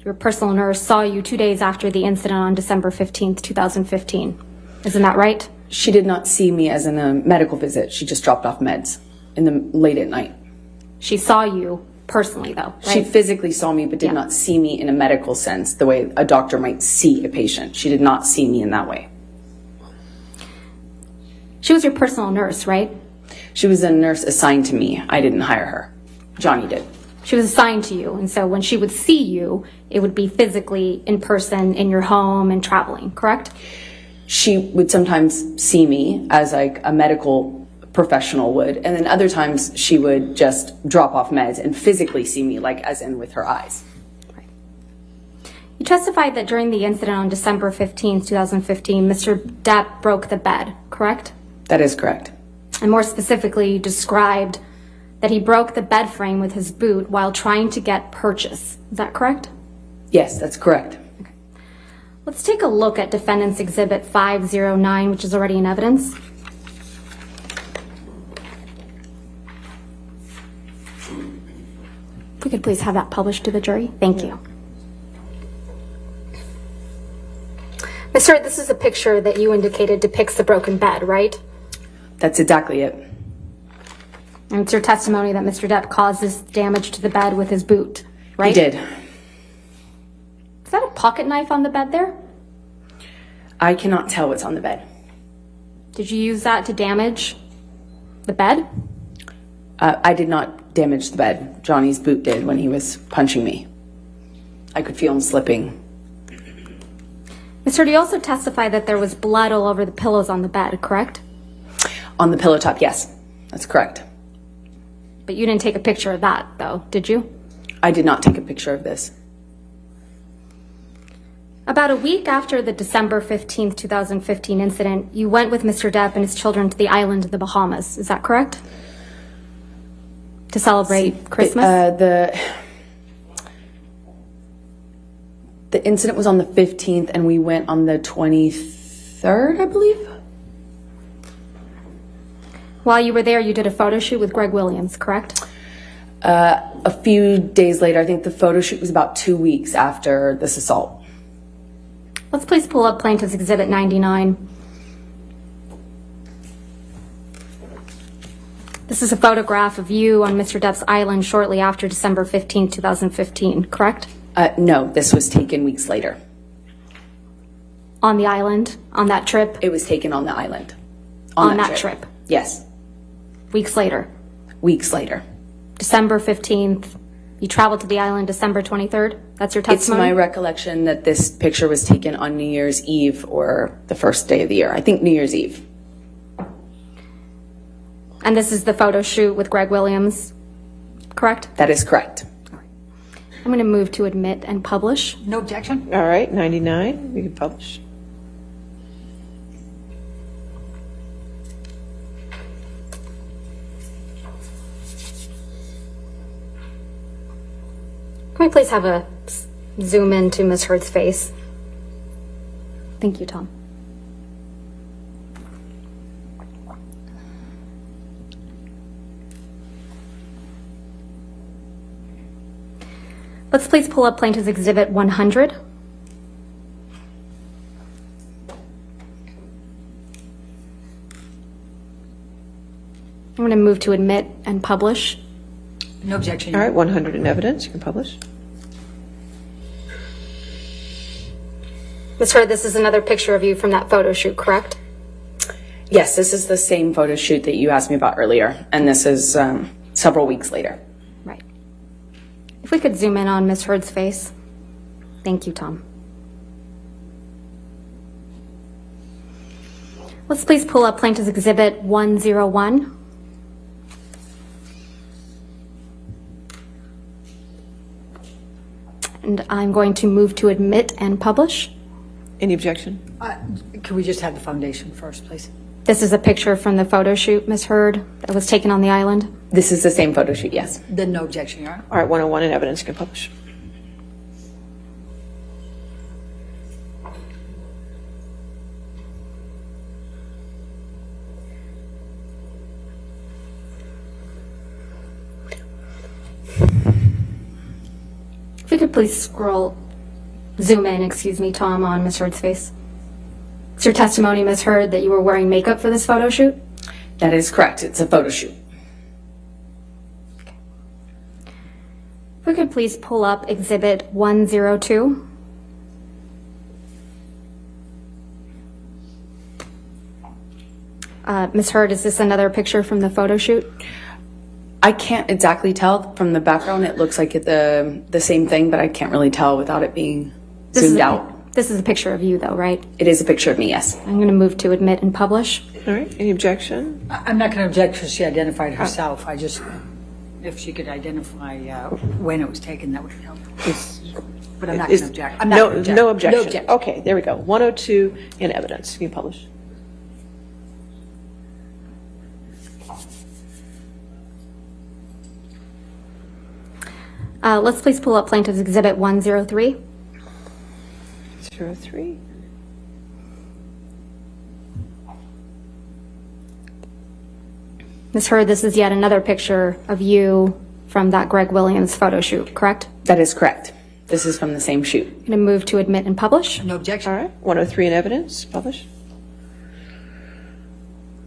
your personal nurse, saw you 2 days after the incident on December 15th, 2015. Isn't that right? She did not see me as in a medical visit. She just dropped off meds in the late at night. She saw you personally, though, right? She physically saw me, but did not see me in a medical sense, the way a doctor might see a patient. She did not see me in that way. She was your personal nurse, right? She was a nurse assigned to me. I didn't hire her. Johnny did. She was assigned to you, and so when she would see you, it would be physically in person in your home and traveling, correct? She would sometimes see me as like a medical professional would, and then other times she would just drop off meds and physically see me, like as in with her eyes. You testified that during the incident on December 15th, 2015, Mr. Depp broke the bed, correct? That is correct. And more specifically, you described that he broke the bed frame with his boot while trying to get purchase. Is that correct? Yes, that's correct. Okay. Let's take a look at Defendant's Exhibit 509, which is already in evidence. If we could please have that published to the jury. Thank you. Ms. Hurd, this is a picture that you indicated depicts the broken bed, right? That's exactly it. And it's your testimony that Mr. Depp caused this damage to the bed with his boot, right? He did. Is that a pocket knife on the bed there? I cannot tell what's on the bed. Did you use that to damage the bed? I did not damage the bed. Johnny's boot did when he was punching me. I could feel him slipping. Ms. Hurd, you also testified that there was blood all over the pillows on the bed, correct? On the pillow top, yes. That's correct. But you didn't take a picture of that, though, did you? I did not take a picture of this. About a week after the December 15th, 2015 incident, you went with Mr. Depp and his children to the island of the Bahamas. Is that correct? To celebrate Christmas? The incident was on the 15th, and we went on the 23rd, I believe. While you were there, you did a photo shoot with Greg Williams, correct? A few days later, I think the photo shoot was about 2 weeks after this assault. Let's please pull up Plaintiff's Exhibit 99. This is a photograph of you on Mr. Depp's island shortly after December 15th, 2015, correct? No, this was taken weeks later. On the island, on that trip? It was taken on the island. On that trip? Yes. Weeks later? Weeks later. December 15th, you traveled to the island December 23rd? That's your testimony? It's my recollection that this picture was taken on New Year's Eve or the first day of the year. I think New Year's Eve. And this is the photo shoot with Greg Williams, correct? That is correct. I'm going to move to admit and publish. No objection? All right, 99, we can publish. Can we please have a zoom in to Ms. Hurd's face? Thank you, Tom. Let's please pull up Plaintiff's Exhibit 100. I'm going to move to admit and publish. No objection. All right, 100 in evidence, you can publish. Ms. Hurd, this is another picture of you from that photo shoot, correct? Yes, this is the same photo shoot that you asked me about earlier, and this is several weeks later. Right. If we could zoom in on Ms. Hurd's face. Thank you, Tom. Let's please pull up Plaintiff's Exhibit 101. And I'm going to move to admit and publish. Any objection? Can we just have the foundation first, please? This is a picture from the photo shoot, Ms. Hurd, that was taken on the island. This is the same photo shoot, yes. Then no objection, Your Honor. All right, 101 in evidence, you can publish. could please zoom in, excuse me, Tom, on Ms. Heard's face. It's your testimony, Ms. Heard, that you were wearing makeup for this photo shoot? That is correct. It's a photo shoot. If we could please pull up Exhibit 102. Ms. Heard, is this another picture from the photo shoot? I can't exactly tell from the background. It looks like the same thing, but I can't really tell without it being zoomed out. This is a picture of you, though, right? It is a picture of me, yes. I'm going to move to admit and publish. All right, any objection? I'm not going to object because she identified herself. I just, if she could identify when it was taken, that would help. But I'm not going to object. I'm not No, gonna object. no objection. No objection. Okay, there we go. 102 in evidence. Can you publish? Let's please pull up Plaintiff's Exhibit 103. 03. Ms. Heard, this is yet another picture of you from that Greg Williams photo shoot, correct? That is correct. This is from the same shoot. I'm going to move to admit and publish. No objection. All right, 103 in evidence. Publish.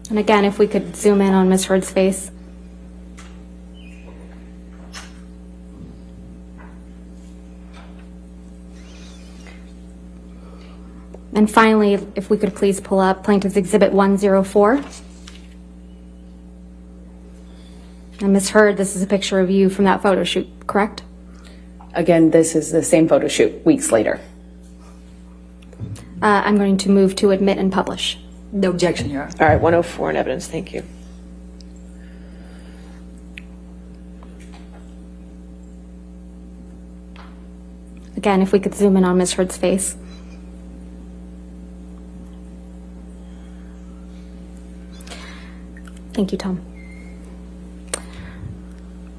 And again, if we could zoom in on Ms. Heard's face. And finally, if we could please pull up Plaintiff's Exhibit 104. And Ms. Heard, this is a picture of you from that photo shoot, correct? Again, this is the same photo shoot weeks later. I'm going to move to admit and publish. No objection, Your Honor. All right, 104 in evidence. Thank you. Again, if we could zoom in on Ms. Heard's face. Thank you, Tom.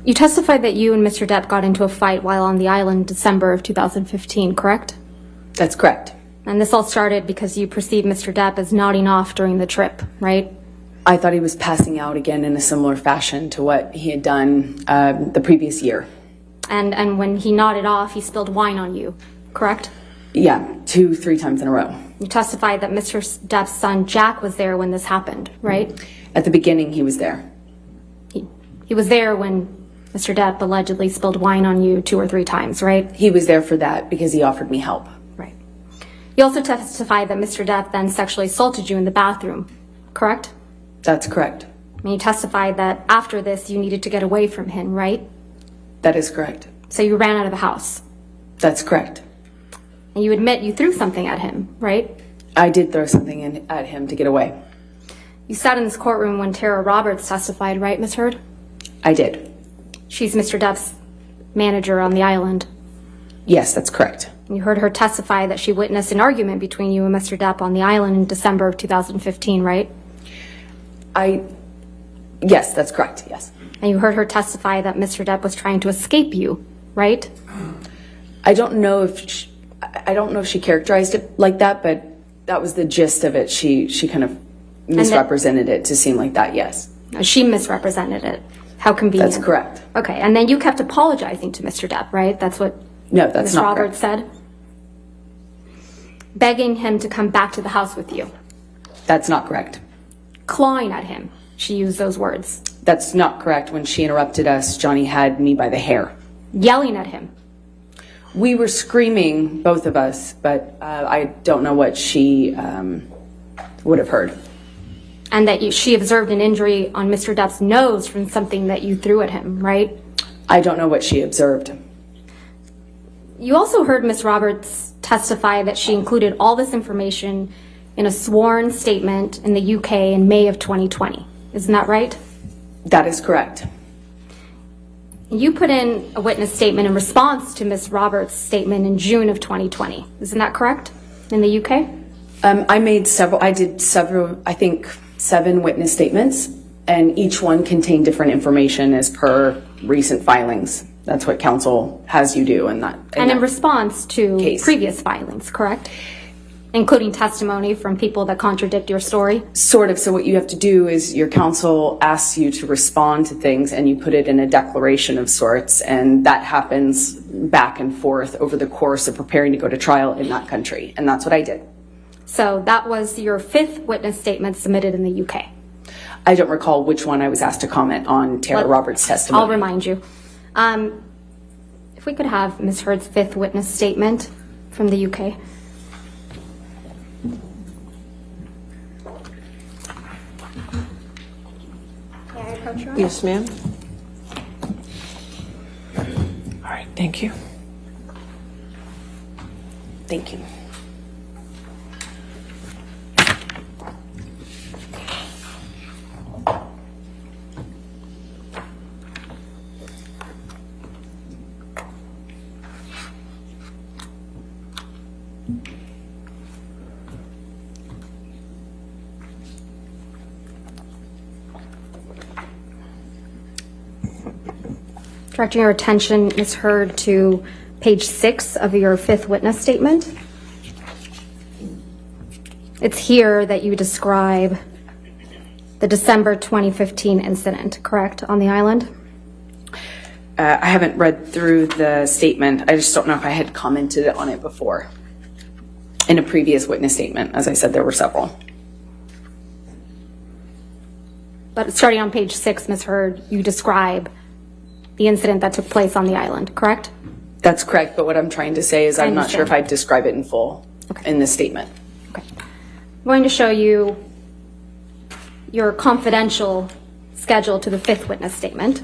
You testified that you and Mr. Depp got into a fight while on the island in December of 2015, correct? That's correct. And this all started because you perceived Mr. Depp as nodding off during the trip, right? I thought he was passing out again in a similar fashion to what he had done the previous year. And when he nodded off, he spilled wine on you, correct? Yeah, 2-3 times in a row. You testified that Mr. Depp's son, Jack, was there when this happened, right? At the beginning, he was there. He was there when Mr. Depp allegedly spilled wine on you 2 or 3 times, right? He was there for that because he offered me help. Right. You also testified that Mr. Depp then sexually assaulted you in the bathroom, correct? That's correct. And you testified that after this, you needed to get away from him, right? That is correct. So you ran out of the house. That's correct. And you admit you threw something at him, right? I did throw something at him to get away. You sat in this courtroom when Tara Roberts testified, right, Ms. Heard? I did. She's Mr. Depp's manager on the island. Yes, that's correct. You heard her testify that she witnessed an argument between you and Mr. Depp on the island in December of 2015, right? Yes, that's correct, yes. And you heard her testify that Mr. Depp was trying to escape you, right? I don't know if she characterized it like that, but that was the gist of it. She kind of misrepresented it to seem like that, yes. She misrepresented it. How convenient. That's correct. Okay, and then you kept apologizing to Mr. Depp, right? That's what No, that's Ms. not Roberts correct. said? Begging him to come back to the house with you. That's not correct. Clawing at him. She used those words. That's not correct. When she interrupted us, Johnny had me by the hair. Yelling at him. We were screaming, both of us, but I don't know what she would have heard. And that she observed an injury on Mr. Depp's nose from something that you threw at him, right? I don't know what she observed. You also heard Ms. Roberts testify that she included all this information in a sworn statement in the UK in May of 2020. Isn't that right? That is correct. You put in a witness statement in response to Ms. Roberts' statement in June of 2020. Isn't that correct? In the UK? I did several, I think 7 witness statements, and each one contained different information as per recent filings. That's what counsel has you do in that. And in response to case. previous filings, correct? including testimony from people that contradict your story? Sort of. So what you have to do is your counsel asks you to respond to things and you put it in a declaration of sorts, and that happens back and forth over the course of preparing to go to trial in that country. And that's what I did. So that was your 5th witness statement submitted in the UK. I don't recall which one I was asked to comment on Taylor Roberts' testimony. I'll remind you. If we could have Ms. Heard's 5th witness statement from the UK. May I approach you? Yes, ma'am. All right, thank you. Thank you. Directing your attention, Ms. Heard, to page 6 of your 5th witness statement. It's here that you describe the December 2015 incident, correct, on the island? I haven't read through the statement. I just don't know if I had commented on it before. In a previous witness statement, as I said, there were several. But starting on page 6, Ms. Heard, you describe the incident that took place on the island, correct? That's correct, but what I'm trying to say is I'm not sure if I'd describe it in full in this statement. Okay. I'm going to show you your confidential schedule to the 5th witness statement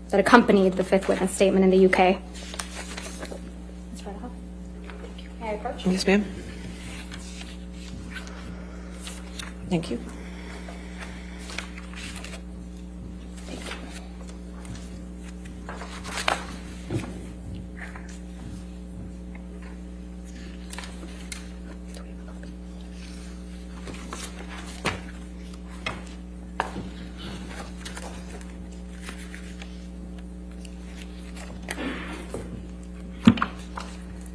that accompanied the 5th witness statement in the UK. Ms. Redoff, may I approach? Yes, ma'am. Thank you.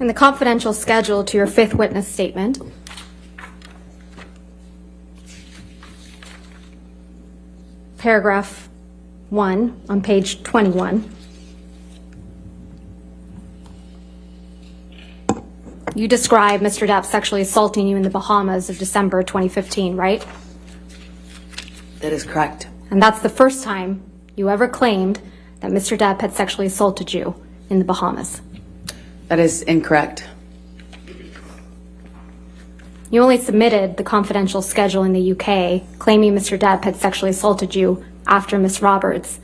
In the confidential schedule to your 5th witness statement, paragraph 1 on page 21, you describe Mr. Depp sexually assaulting you in the Bahamas of December 2015, right? That is correct. And that's the first time you ever claimed that Mr. Depp had sexually assaulted you in the Bahamas. That is incorrect. You only submitted the confidential schedule in the UK claiming Mr. Depp had sexually assaulted you after Ms. Roberts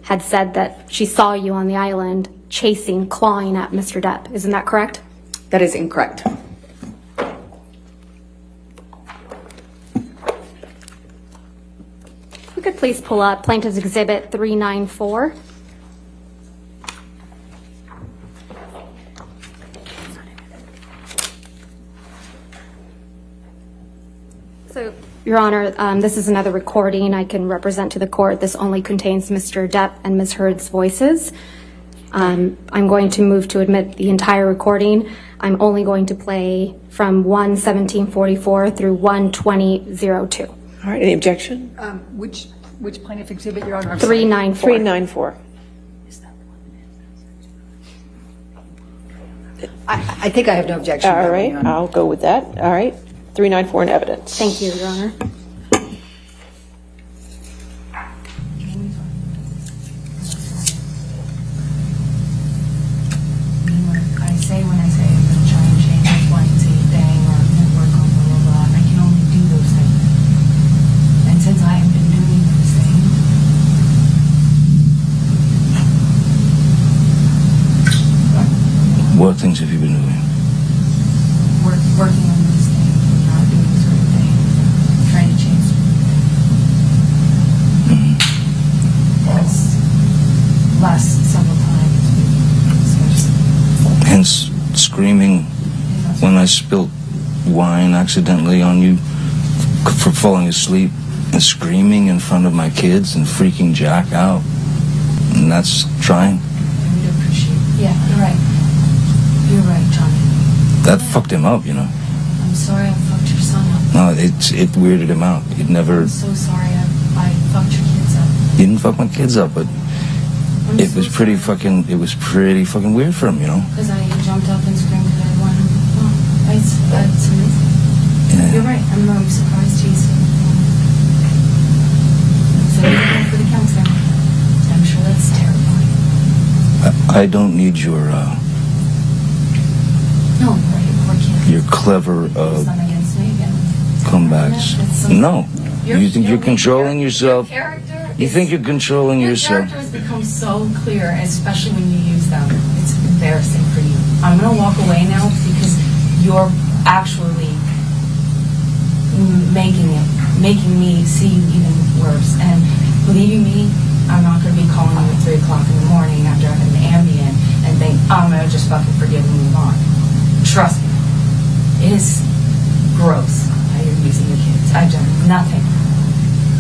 had said that she saw you on the island chasing, clawing at Mr. Depp. Isn't that correct? That is incorrect. If you could please pull up Plaintiff's Exhibit 394. So, Your Honor, this is another recording I can represent to the court. This only contains Mr. Depp and Ms. Heard's voices. I'm going to move to admit the entire recording. I'm only going to play from 1:17:44 through 1:20:02. All right, any objection? Which plaintiff exhibit, Your Honor? 394. 394. I think I have no objection. All right, Your Honor. I'll go with that. All right, 394 in evidence. Thank you, Your Honor. When I say I'm going to try and change X, Y, and Z thing or work on blah, blah, blah, I can only do those things. And since I have been doing those things, What things have you been doing? working on these things, not doing certain things, trying to change certain things. That's last several times. Especially. Hence, screaming when I spilt wine accidentally on you for falling asleep, and screaming in front of my kids and freaking Jack out. And that's trying. I would appreciate. Yeah, you're right. You're right, Johnny. That fucked him up, you know. I'm sorry I'm No, it weirded him out. He'd never. I'm so sorry. I fucked your kids up. He didn't fuck my kids up, but it was pretty fucking weird for him, you know. Because I jumped up and screamed at everyone. Oh, that's amazing. Yeah. You're right. I'm surprised he's. So you're going for the counselor. I'm sure that's terrifying. I don't need your No, right. Poor kid. your clever It's not against me again. comebacks. That's so- No, you think you're controlling yourself. Your character. You think you're controlling Your yourself. character has become so clear, especially when you use them. It's embarrassing for you. I'm gonna walk away now because you're actually making me see you even worse. And believing me, I'm not gonna be calling you at 3 o'clock in the morning after I've had an Ambien and think I'm gonna just fucking forgive and move on. Trust me, it is gross how you're using your kids. I've done nothing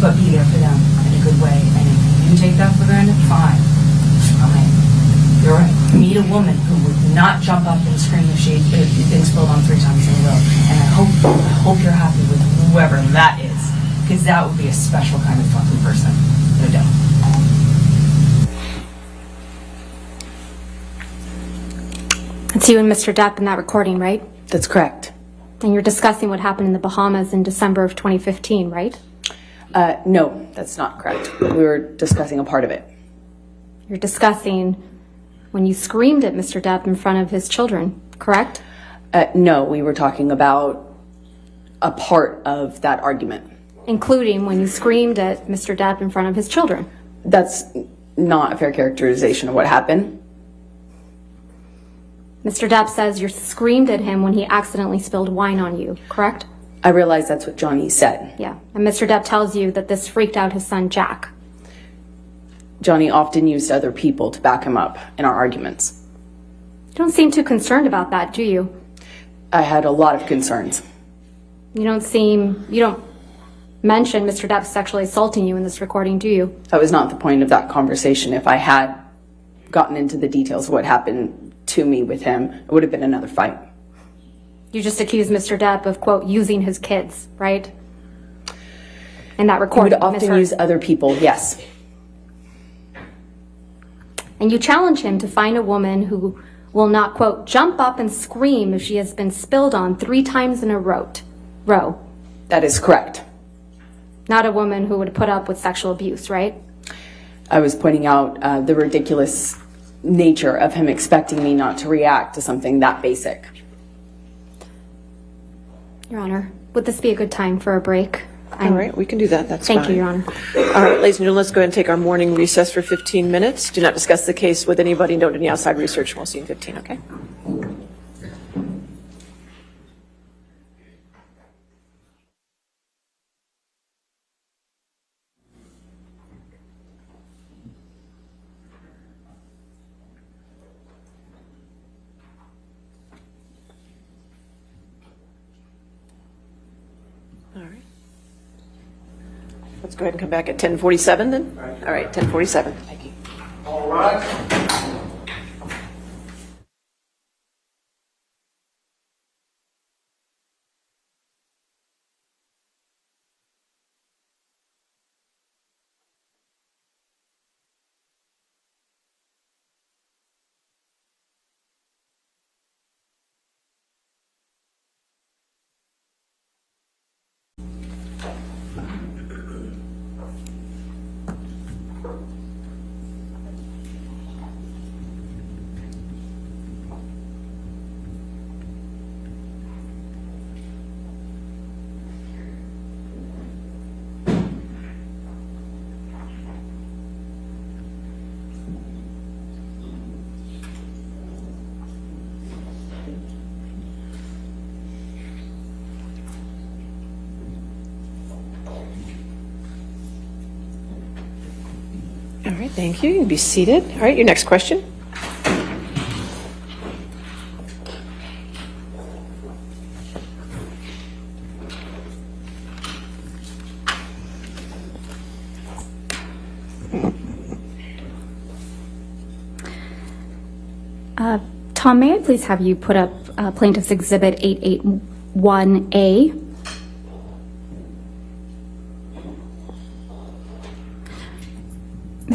but be there for them in a good way. And if you take that for granted, fine. You're right. Meet a woman who would not jump up and scream if you've been spilled on 3 times in a row. And I hope you're happy with whoever that is, because that would be a special kind of fucking person. No doubt. It's you and Mr. Depp in that recording, right? That's correct. And you're discussing what happened in the Bahamas in December of 2015, right? No, that's not correct. We were discussing a part of it. You're discussing when you screamed at Mr. Depp in front of his children, correct? No, we were talking about a part of that argument. Including when you screamed at Mr. Depp in front of his children. That's not a fair characterization of what happened. Mr. Depp says you screamed at him when he accidentally spilled wine on you, correct? I realize that's what Johnny said. Yeah. And Mr. Depp tells you that this freaked out his son, Jack. Johnny often used other people to back him up in our arguments. You don't seem too concerned about that, do you? I had a lot of concerns. You don't mention Mr. Depp sexually assaulting you in this recording, do you? That was not the point of that conversation. If I had gotten into the details of what happened to me with him, it would have been another fight. You just accused Mr. Depp of, quote, using his kids, right? In that recording. He would often use other people, yes. And you challenge him to find a woman who will not, quote, jump up and scream if she has been spilled on 3 times in a row. That is correct. Not a woman who would put up with sexual abuse, right? I was pointing out the ridiculous nature of him expecting me not to react to something that basic. Your Honor, would this be a good time for a break? All right, we can do that. That's Thank fine. you, Your Honor. All right, ladies and gentlemen, let's go ahead and take our morning recess for 15 minutes. Do not discuss the case with anybody and don't do any outside research. We'll see you in 15, okay? All right. Let's go ahead and come back at 10:47 then. All right, 10:47. Thank you. All right. All right, thank you. You can be seated. All right, your next question. Tom, may I please have you put up Plaintiff's Exhibit 881A?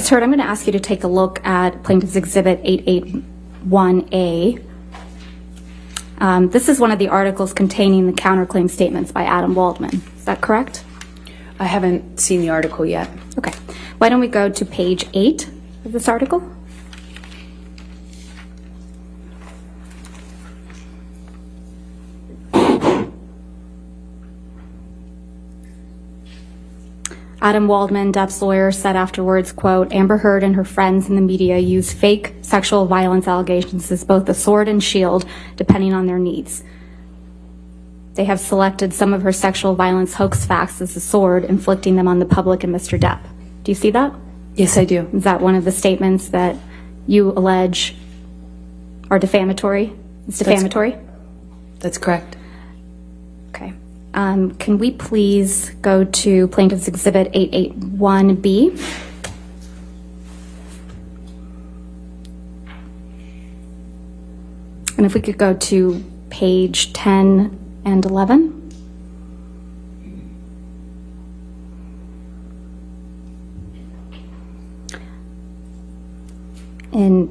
Ms. Hurd, I'm going to ask you to take a look at Plaintiff's Exhibit 881A. This is one of the articles containing the counterclaim statements by Adam Waldman. Is that correct? I haven't seen the article yet. Okay. Why don't we go to page 8 of this article? Adam Waldman, Depp's lawyer, said afterwards, quote, Amber Heard and her friends in the media use fake sexual violence allegations as both a sword and shield, depending on their needs. They have selected some of her sexual violence hoax facts as a sword, inflicting them on the public and Mr. Depp. Do you see that? Yes, I do. Is that one of the statements that you allege are defamatory? It's defamatory? That's correct. Okay. Can we please go to Plaintiff's Exhibit 881B? And if we could go to page 10 and 11. In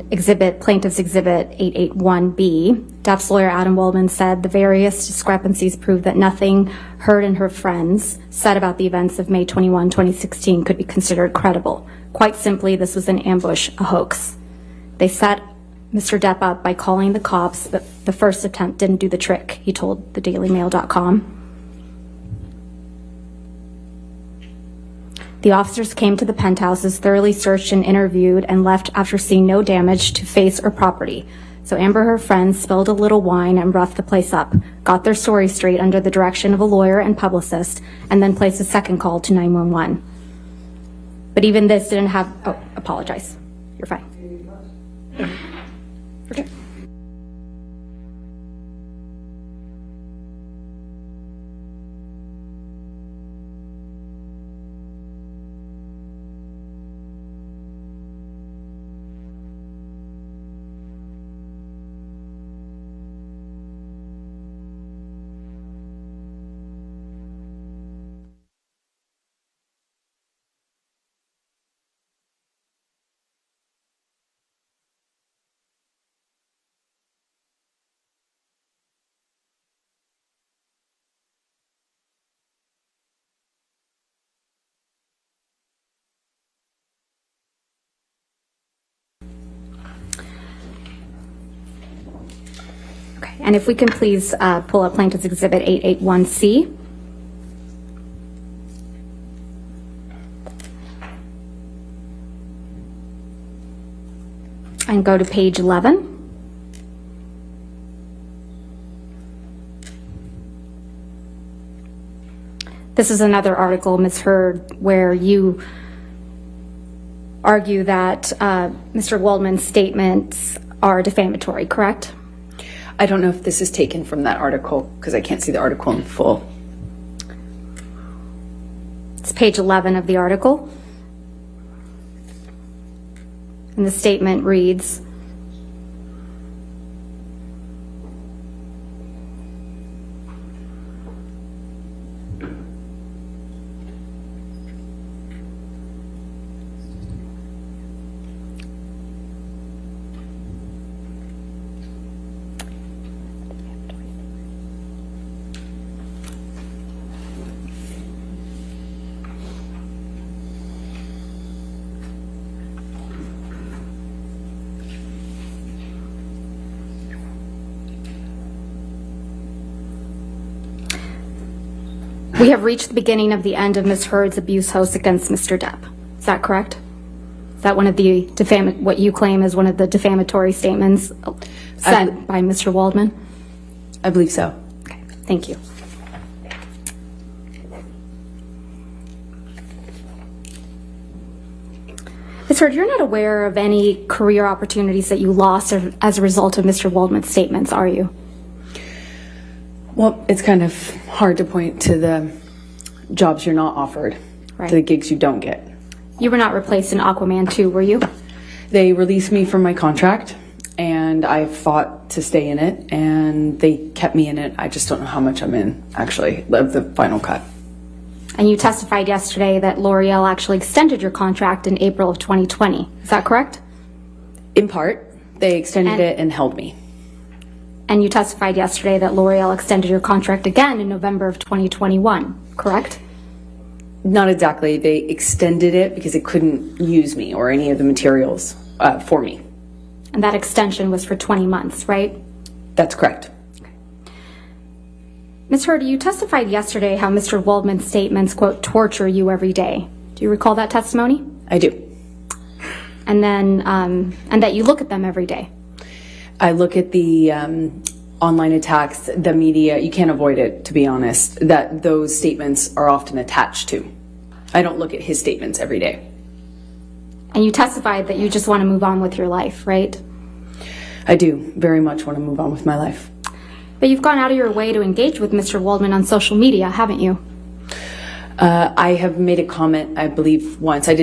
Plaintiff's Exhibit 881B, Depp's lawyer Adam Waldman said the various discrepancies prove that nothing Heard and her friends said about the events of May 21, 2016 could be considered credible. Quite simply, this was an ambush, a hoax. They set Mr. Depp up by calling the cops, but the first attempt didn't do the trick, he told thedailymail.com. The officers came to the penthouses, thoroughly searched and interviewed, and left after seeing no damage to face or property. So Amber and her friends spilled a little wine and roughed the place up, got their story straight under the direction of a lawyer and publicist, and then placed a second call to 911. But even this didn't have... Oh, apologize. You're fine. Okay. And if we can please pull up Plaintiff's Exhibit 881C. And go to page 11. This is another article, Ms. Heard, where you argue that Mr. Waldman's statements are defamatory, correct? I don't know if this is taken from that article because I can't see the article in full. It's page 11 of the article. And the statement reads, we have reached the beginning of the end of Ms. Heard's abuse hoax against Mr. Depp. Is that correct? Is that one of the what you claim is one of the defamatory statements said by Mr. Waldman? I believe so. Okay, thank you. Ms. Heard, you're not aware of any career opportunities that you lost as a result of Mr. Waldman's statements, are you? Well, it's kind of hard to point to the jobs you're not offered, Right. to the gigs you don't get. You were not replaced in Aquaman 2, were you? They released me from my contract, and I fought to stay in it, and they kept me in it. I just don't know how much I'm in, actually, of the final cut. And you testified yesterday that L'Oreal actually extended your contract in April of 2020. Is that correct? In part, they extended it and held me. And you testified yesterday that L'Oreal extended your contract again in November of 2021, correct? Not exactly. They extended it because they couldn't use me or any of the materials for me. And that extension was for 20 months, right? That's correct. Ms. Hurd, you testified yesterday how Mr. Waldman's statements, quote, torture you every day. Do you recall that testimony? I do. And then, and that you look at them every day. I look at the online attacks, the media. You can't avoid it, to be honest, that those statements are often attached to. I don't look at his statements every day. And you testified that you just want to move on with your life, right? I do very much want to move on with my life. But you've gone out of your way to engage with Mr. Waldman on social media, haven't you? I have made a comment, I believe, once. I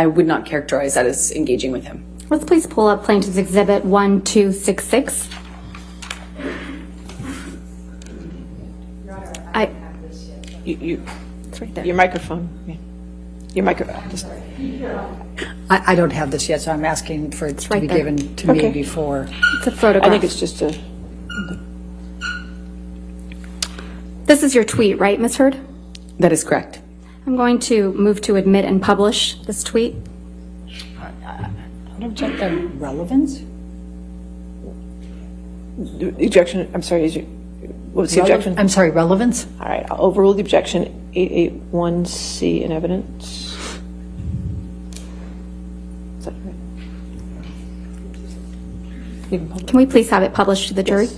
would not characterize that as engaging with him. Let's please pull up Plaintiff's Exhibit 1266. It's right there. Your microphone. Yeah. Your microphone. Just. I don't have this yet, so I'm asking for it to right be there. given to me before. It's a photograph. I think it's just a. This is your tweet, right, Ms. Hurd? That is correct. I'm going to move to admit and publish this tweet. I don't object to relevance. The objection. I'm sorry. What was the objection? I'm sorry, relevance? All right. I'll overrule the objection. 881C in evidence. Is that right? Can we please have it published to the jury?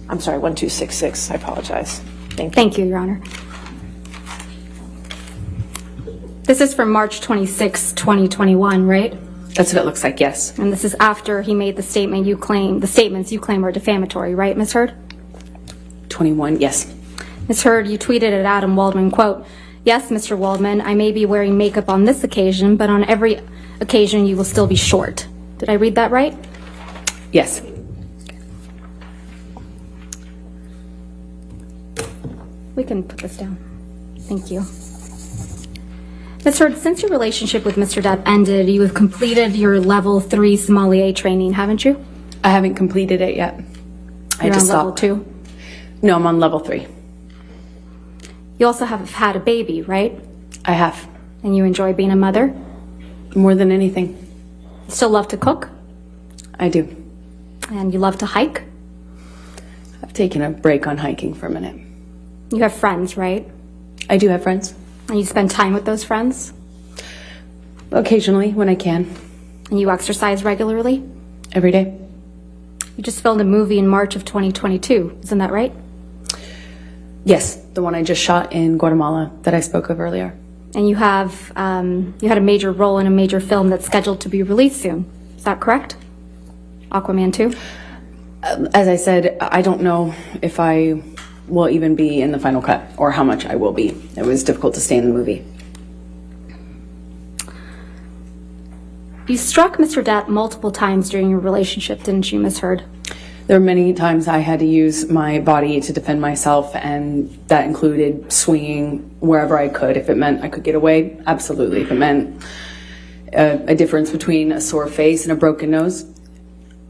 I'm sorry, 1266. I apologize. Thank you. Thank you, Your Honor. This is from March 26, 2021, right? That's what it looks like, yes. And this is after he made the statements you claim are defamatory, right, Ms. Hurd? 21, yes. Ms. Hurd, you tweeted at Adam Waldman, quote, "Yes, Mr. Waldman, I may be wearing makeup on this occasion, but on every occasion you will still be short." Did I read that right? Yes. We can put this down. Thank you. Ms. Hurd, since your relationship with Mr. Depp ended, you have completed your level 3 sommelier training, haven't you? I haven't completed it yet. You're on level 2? No, I'm on level 3. You also have had a baby, right? I have. And you enjoy being a mother? More than anything. You still love to cook? I do. And you love to hike? I've taken a break on hiking for a minute. You have friends, right? I do have friends. And you spend time with those friends? Occasionally, when I can. And you exercise regularly? Every day. You just filmed a movie in March of 2022, isn't that right? Yes, the one I just shot in Guatemala that I spoke of earlier. And you have, you had a major role in a major film that's scheduled to be released soon. Is that correct? Aquaman 2? As I said, I don't know if I will even be in the final cut or how much I will be. It was difficult to stay in the movie. You struck Mr. Depp multiple times during your relationship, didn't you, Ms. Hurd? There were many times I had to use my body to defend myself, and that included swinging wherever I could. If it meant I could get away, absolutely. If it meant a difference between a sore face and a broken nose,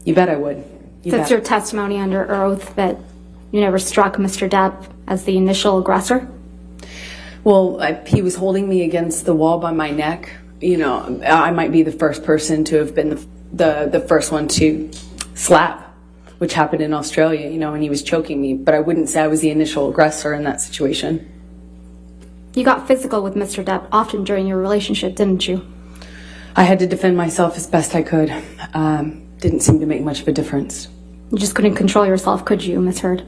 you bet I would. That's your testimony under oath that you never struck Mr. Depp as the initial aggressor? Well, he was holding me against the wall by my neck. You know, I might be the first person to have been the first one to slap, which happened in Australia, you know, and he was choking me. But I wouldn't say I was the initial aggressor in that situation. You got physical with Mr. Depp often during your relationship, didn't you? I had to defend myself as best I could. Didn't seem to make much of a difference. You just couldn't control yourself, could you, Ms. Hurd?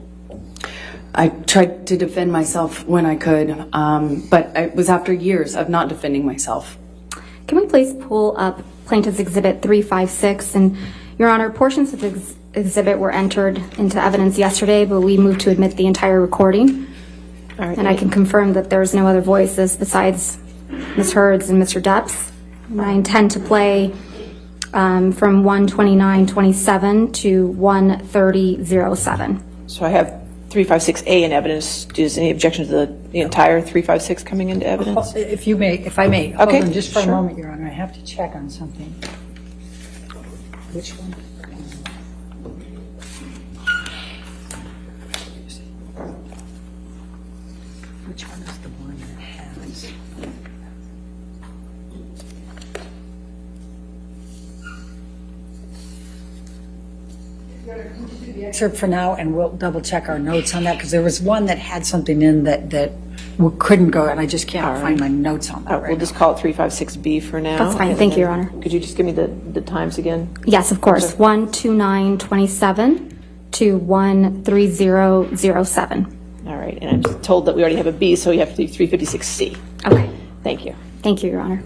I tried to defend myself when I could, but it was after years of not defending myself. Can we please pull up Plaintiff's Exhibit 356? And, Your Honor, portions of the exhibit were entered into evidence yesterday, but we moved to admit the entire recording. All right, and I can confirm that there's no other voices besides Ms. Hurd's and Mr. Depp's. And I intend to play from 1:29:27 to 1:30:07. So I have 356A in evidence. Is any objection to the entire 356 coming into evidence? If I may. Okay, Hold on just for a sure. moment, Your Honor. I have to check on something. Which one? Which one is the one that has? The excerpt for now, and we'll double check our notes on that, because there was one that had something in that couldn't go, and I just can't find my notes on that right We'll just call it 356B for now. That's fine. And Thank you, then- Your Honor. Could you just give me the times again? Yes, of course. 12927 to 13007. All right, and I'm just told that we already have a B, so you have to do 356C. Okay. Thank you. Thank you, Your Honor.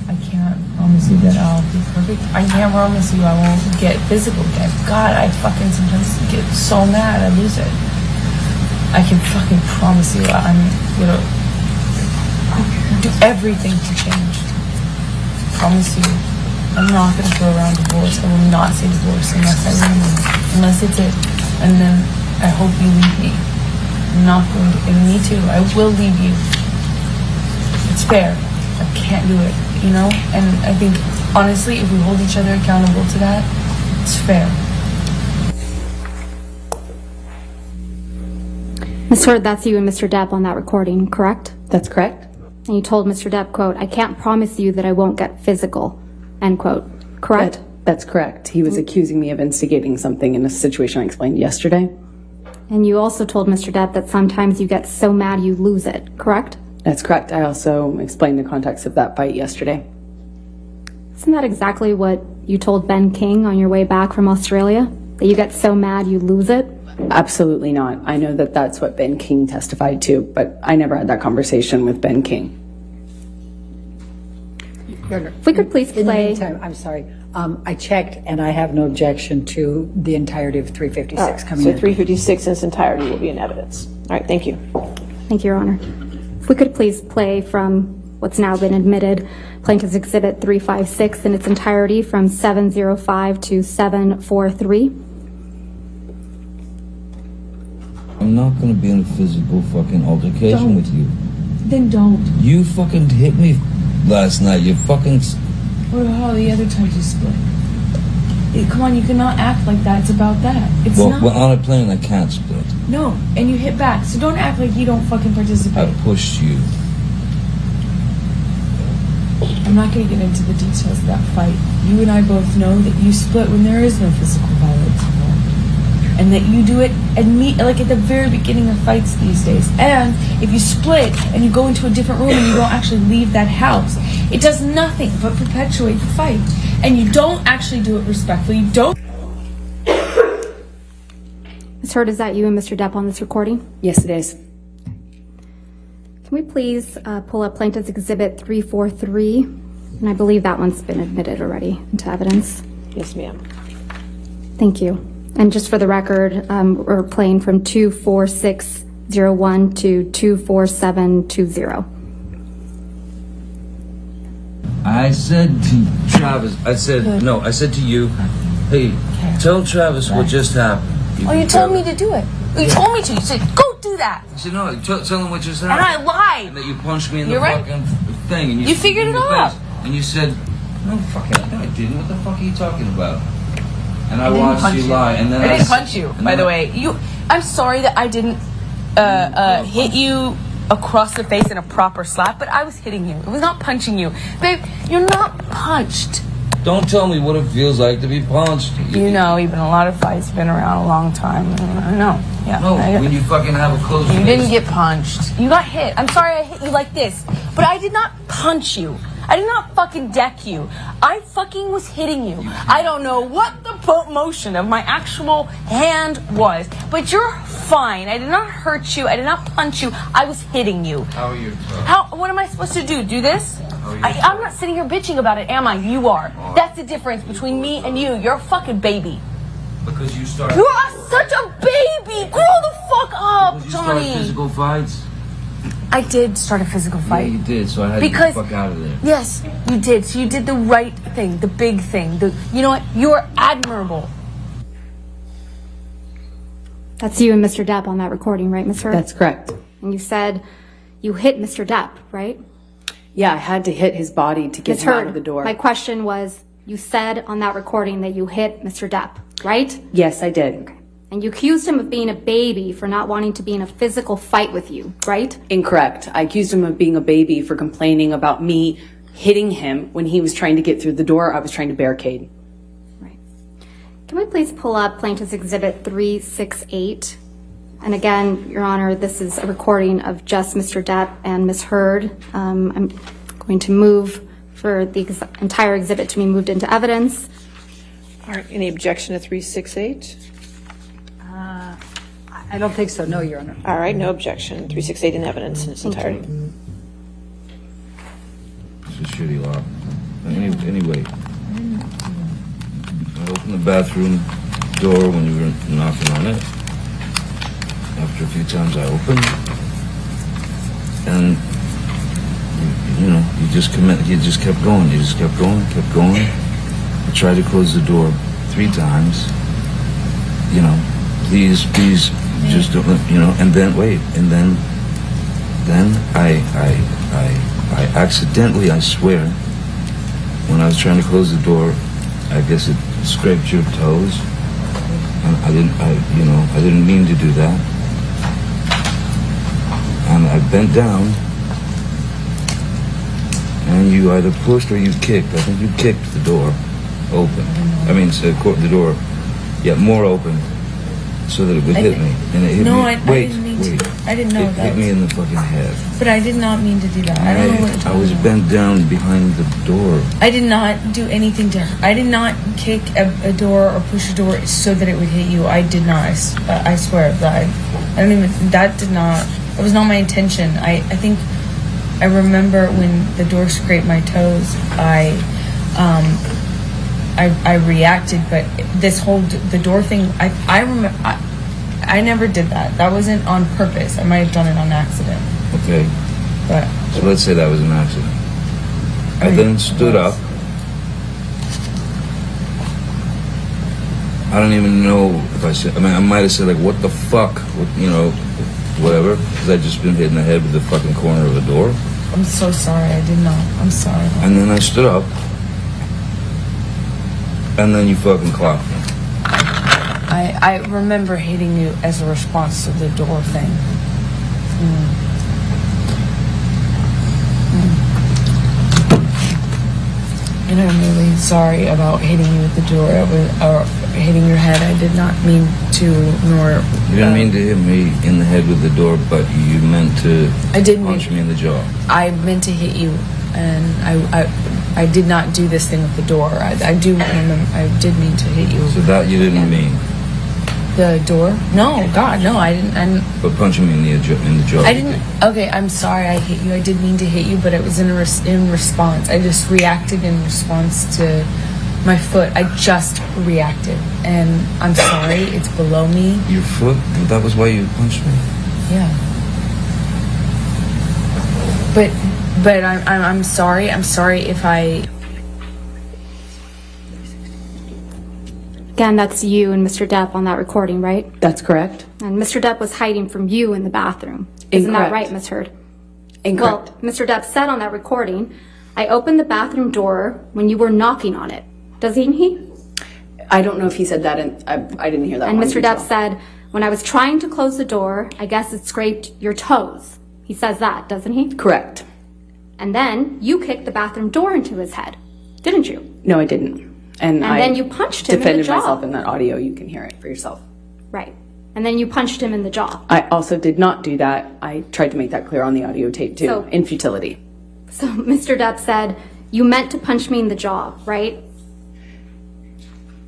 I can't promise you that I'll be perfect. I can't promise you I won't get physical again. God, I fucking sometimes get so mad I lose it. I can fucking promise you I'm gonna do everything to change. Promise you. I'm not gonna throw around divorce. I will not say divorce unless I leave you. Unless it's it. And then I hope you leave me. I'm not going to, and me too. I will leave you. It's fair. I can't do it, you know? And I think, honestly, if we hold each other accountable to that, it's fair. Ms. Hurd, that's you and Mr. Depp on that recording, correct? That's correct. And you told Mr. Depp, quote, "I can't promise you that I won't get physical," end quote, correct? That's correct. He was accusing me of instigating something in a situation I explained yesterday. And you also told Mr. Depp that sometimes you get so mad you lose it, correct? That's correct. I also explained the context of that fight yesterday. Isn't that exactly what you told Ben King on your way back from Australia? That you get so mad you lose it? Absolutely not. I know that that's what Ben King testified to, but I never had that conversation with Ben King. If we could please In the play. meantime, I'm sorry. I checked, and I have no objection to the entirety of 356 coming So in. 356 in its entirety will be in evidence. All right, thank you. Thank you, Your Honor. If we could please play from what's now been admitted, Plaintiff's Exhibit 356 in its entirety from 705 to 743. I'm not gonna be in a physical fucking altercation with you. Then don't. You fucking hit me last night. You fucking. What about all the other times you split? Come on, you cannot act like that. It's about that. It's Well, not. on a plane I can't split. No, and you hit back. So don't act like you don't fucking I participate. pushed you. I'm not going to get into the details of that fight. You and I both know that you split when there is no physical violence involved. And that you do it like at the very beginning of fights these days. And if you split and you go into a different room and you don't actually leave that house, it does nothing but perpetuate the fight. And you don't actually do it respectfully. You don't. Ms. Hurd, is that you and Mr. Depp on this recording? Yes, it is. Can we please pull up Plaintiff's Exhibit 343? And I believe that one's been admitted already into evidence. Yes, ma'am. Thank you. And just for the record, we're playing from 24601 to 24720. I said to Travis, I said to you, hey, tell Travis what just happened. Oh, you told me to do it. You told me to. You said, go do that. I said, no, tell him what just And happened. I lied. And that you punched me in the You're right. fucking thing. And You figured in it the out. face. And you said, no, I didn't. What the fuck are you talking about? And I didn't watched punch you lie. And then I didn't punch you, and by then the way. I'm sorry that I didn't hit you across the face in a proper slap, but I was hitting you. It was not punching you. Babe, you're not punched. Don't tell me what it feels like to be punched. You know, you've been in a lot of fights, you've been around a long time. I know. Yeah. No, when you fucking have a close You face. didn't get punched. You got hit. I'm sorry I hit you like this, but I did not punch you. I did not fucking deck you. I fucking was hitting you. I don't know what the motion of my actual hand was, but you're fine. I did not hurt you. I did not punch you. I was hitting you. How are you? What am I supposed to do? Do this? I'm not sitting here bitching about it, am I? You are. That's the difference between me and you. You're a fucking baby. Because you started. You are such a baby. Grow the fuck up, Because you Johnny. started physical fights. I did start a physical Yeah, fight. you did, so I had Because- to get the fuck out of there. Yes, you did. So you did the right thing, the big thing. You know what? You're admirable. That's you and Mr. Depp on that recording, right, Ms. Hurd? That's correct. And you said you hit Mr. Depp, right? Yeah, I had to hit his body to get Ms. him out Hurd, of the door. my question was, you said on that recording that you hit Mr. Depp, right? Yes, I did. And you accused him of being a baby for not wanting to be in a physical fight with you, right? Incorrect. I accused him of being a baby for complaining about me hitting him when he was trying to get through the door. I was trying to barricade. Can we please pull up Plaintiff's Exhibit 368? And again, Your Honor, this is a recording of just Mr. Depp and Ms. Hurd. I'm going to move for the entire exhibit to be moved into evidence. All right, any objection to 368? I don't think so, no, Your Honor. All right, no objection. 368 in evidence in its entirety. It's a shitty law. Anyway, I opened the bathroom door when you were knocking on it. After a few times I opened, and you just kept going. You just kept going. I tried to close the door 3 times. Please, just don't. And then wait, and then I accidentally, I swear, when I was trying to close the door, I guess it scraped your toes, and I didn't mean to do that. And I bent down, and you either pushed or you kicked. I think you kicked the door open. The door, more open, so that it would hit me. And it hit me. I didn't mean to. I didn't know It that. hit me in the fucking head. But I did not mean to do that. I don't know what I was bent down behind the door. I did not do anything to her. I did not kick a door or push a door so that it would hit you. I did not. I swear that that was not my intention. I think I remember when the door scraped my toes, I reacted, but the door thing, I remember, I never did that. That wasn't on purpose. I might have done it on accident. Okay. But so let's say that was an accident. I then stood up. I don't even know if I said, I might have said like, what the fuck, whatever, because I'd just been hit in the head with the fucking corner of a door. I'm so sorry. I did not. I'm sorry. And then I stood up, and then you fucking clocked me. I remember hitting you as a response to the door thing. And I'm really sorry about hitting you with the door or hitting your head. I did not mean to, nor... You didn't mean to hit me in the head with the door, but you meant to punch me in the jaw. I meant to hit you, and I did not do this thing with the door. I do remember, I did mean to hit you. So that you didn't mean? The door? No, God, no, I didn't. But punching me in the jaw. I didn't. Okay, I'm sorry I hit you. I did mean to hit you, but it was in response. I just reacted in response to my foot. I just reacted, and I'm sorry. It's below me. Your foot? That was why you punched me? Yeah. But I'm sorry. I'm sorry if I... Again, that's you and Mr. Depp on that recording, right? That's correct. And Mr. Depp was hiding from you in the bathroom. Isn't that Incorrect. right, Ms. Hurd? Incorrect. Well, Mr. Depp said on that recording, I opened the bathroom door when you were knocking on it. Doesn't he? I don't know if he said that, and I didn't hear that. And one Mr. detail. Depp said, when I was trying to close the door, I guess it scraped your toes. He says that, doesn't he? Correct. And then you kicked the bathroom door into his head, didn't you? No, I didn't. And then you punched him in the defended jaw. myself in that audio. You can hear it for yourself. Right. And then you punched him in the jaw. I also did not do that. I tried to make that clear on the audio tape too, So- in futility. So Mr. Depp said, you meant to punch me in the jaw, right?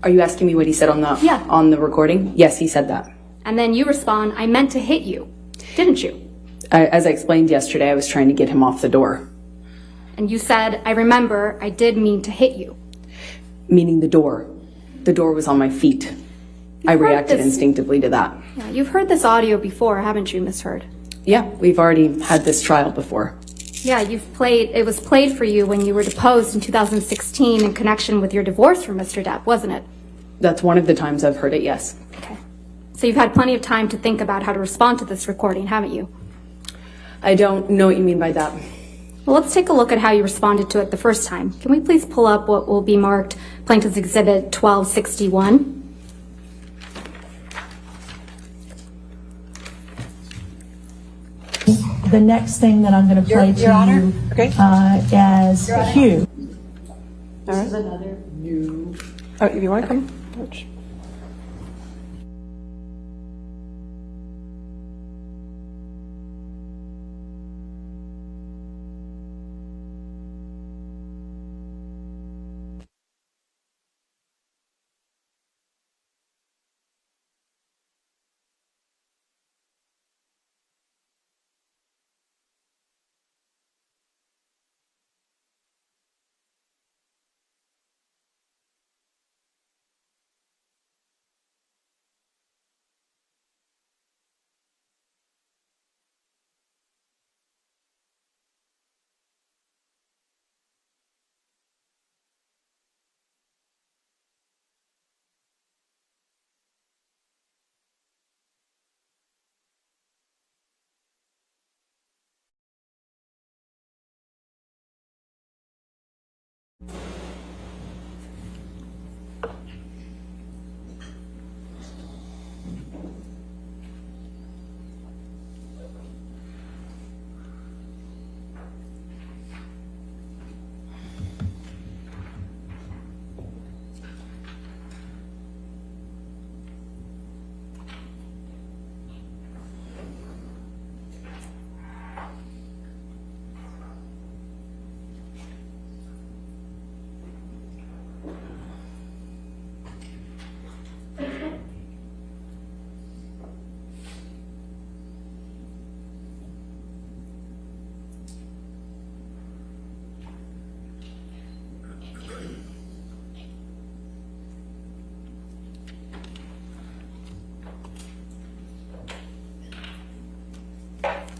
Are you asking me what he said on the Yeah. on the recording? Yes, he said that. And then you respond, I meant to hit you, didn't you? As I explained yesterday, I was trying to get him off the door, And you said, I remember, I did mean to hit you. meaning the door. The door was on my feet. I heard reacted this- instinctively to that. Yeah, you've heard this audio before, haven't you, Ms. Hurd? Yeah, we've already had this trial before. Yeah, it was played for you when you were deposed in 2016 in connection with your divorce from Mr. Depp, wasn't it? That's one of the times I've heard it, yes. Okay. So you've had plenty of time to think about how to respond to this recording, haven't you? I don't know what you mean by that. Well, let's take a look at how you responded to it the first time. Can we please pull up what will be marked Plaintiff's Exhibit 1261? The next thing that I'm going to play to you as Hugh. All right. This is another new. Oh, if you want to come, Coach.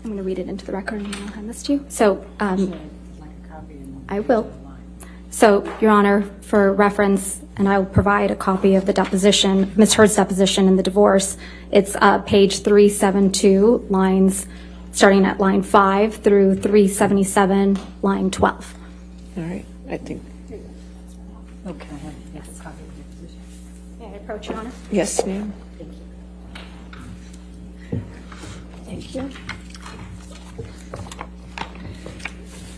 I'm going to read it into the record and then I'll hand this to you. So, I will. So, Your Honor, for reference, and I will provide a copy of the deposition, Ms. Heard's deposition in the divorce. It's page 372, lines starting at line 5 through 377, line 12. All right, I think. Okay. Yes. A copy of the position. May I approach, Your Honor? Yes, ma'am. Thank you.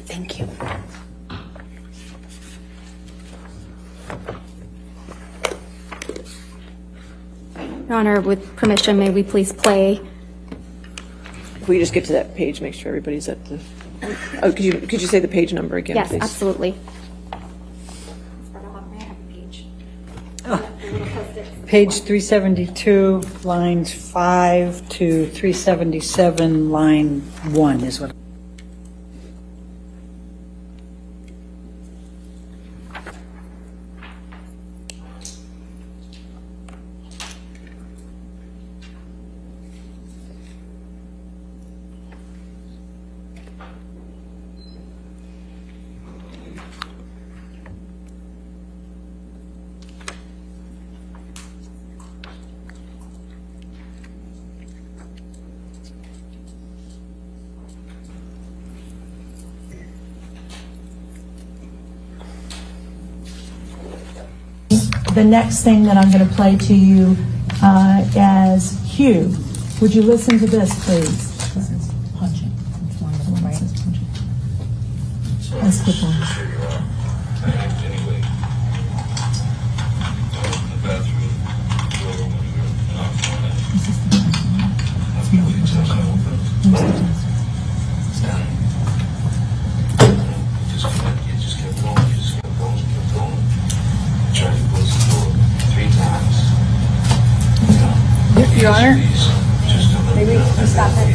Thank you. Your Honor, with permission, may we please play? If we just get to that page, make sure everybody's at the. Oh, could you say the page number again, Yes, please? absolutely. Page 372, lines 5 to 377, line 1 is what. The next thing that I'm going to play to you as Hugh. Would you listen to this, please? This is punching. It's one of them, right? Let's skip on. Anyway, the bathroom, This is the it just kept going, it just kept going, kept going. Tried to close the door 3 times. Your Honor? Maybe we stop that.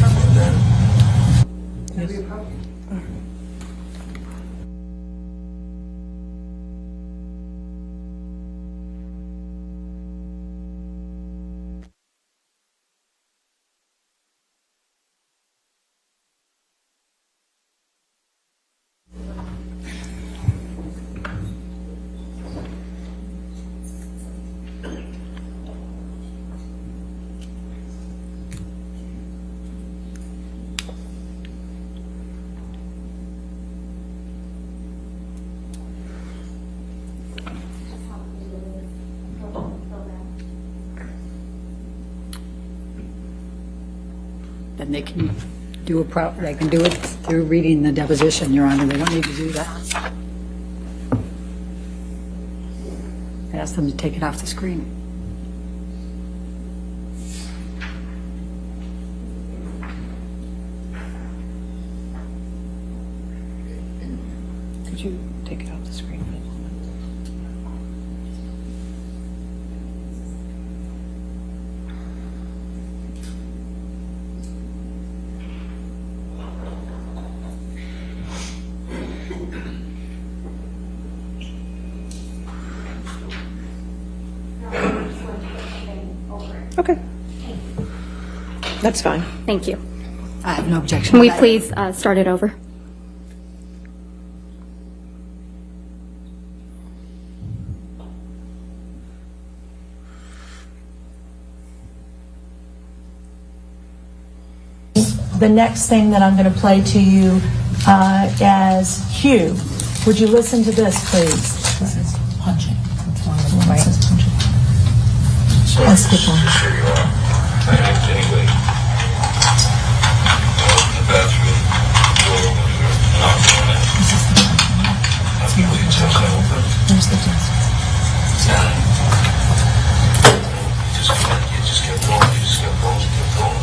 then they can do they can do it through reading the deposition, Your Honor. They don't need to do that. Ask them to take it off the screen. Could you take it off the screen, please? Okay. That's fine. Thank you. I have no objection. Can we please start it over? The next thing that I'm going to play to you as Hugh. Would you listen to this, please? This is punching. It's one of the right. This is punching. So, Let's skip on. Sure you are. Anyway, the bathroom door opener, not doing that. This is the punching. That's the intention I open. There's the test. And you just kept going, you just kept going, you kept going.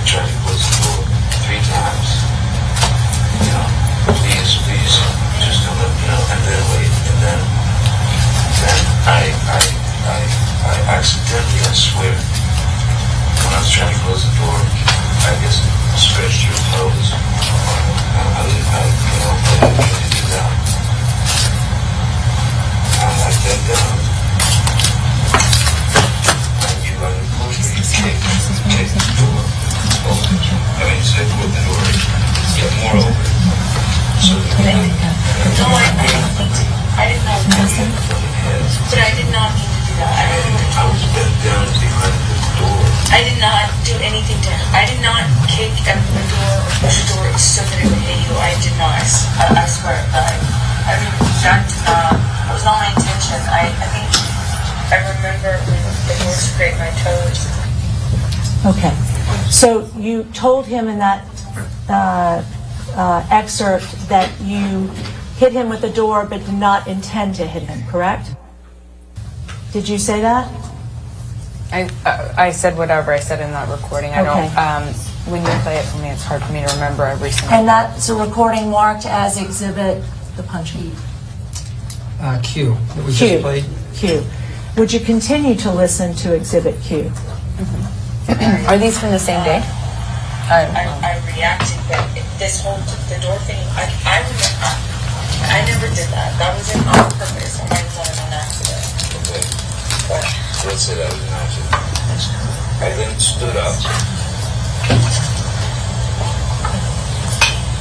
Tried to close the door 3 times. You know, please, just don't let me know. And then wait, and then I accidentally, I swear, when I was trying to close the door, I guess stretched your toes. I didn't mean to do that. I bent down. And you got closer, you kicked the door. I mean, say, put the door, get more open. So I did not mean to. But I did not mean to do that. I was bent down behind the door. I did not do anything to her. I did not kick at the door or push the door so that it would hit you. I did not. I swear. I mean, that was not my intention. I think I remember when the door scraped my toes. Okay. So you told him in that excerpt that you hit him with the door but did not intend to hit him, correct? Did you say that? I said whatever I said in that recording. I Okay. don't. When you play it for me, it's hard for me to remember every single. And that's a recording marked as exhibit the punching. Q that we Q. just played. Q. Would you continue to listen to exhibit Q? Are these from the same day? I reacted, but this whole the door thing. I remember. I never did that. That wasn't on purpose. I was on an accident. Okay. Let's say that was an accident. I then stood up.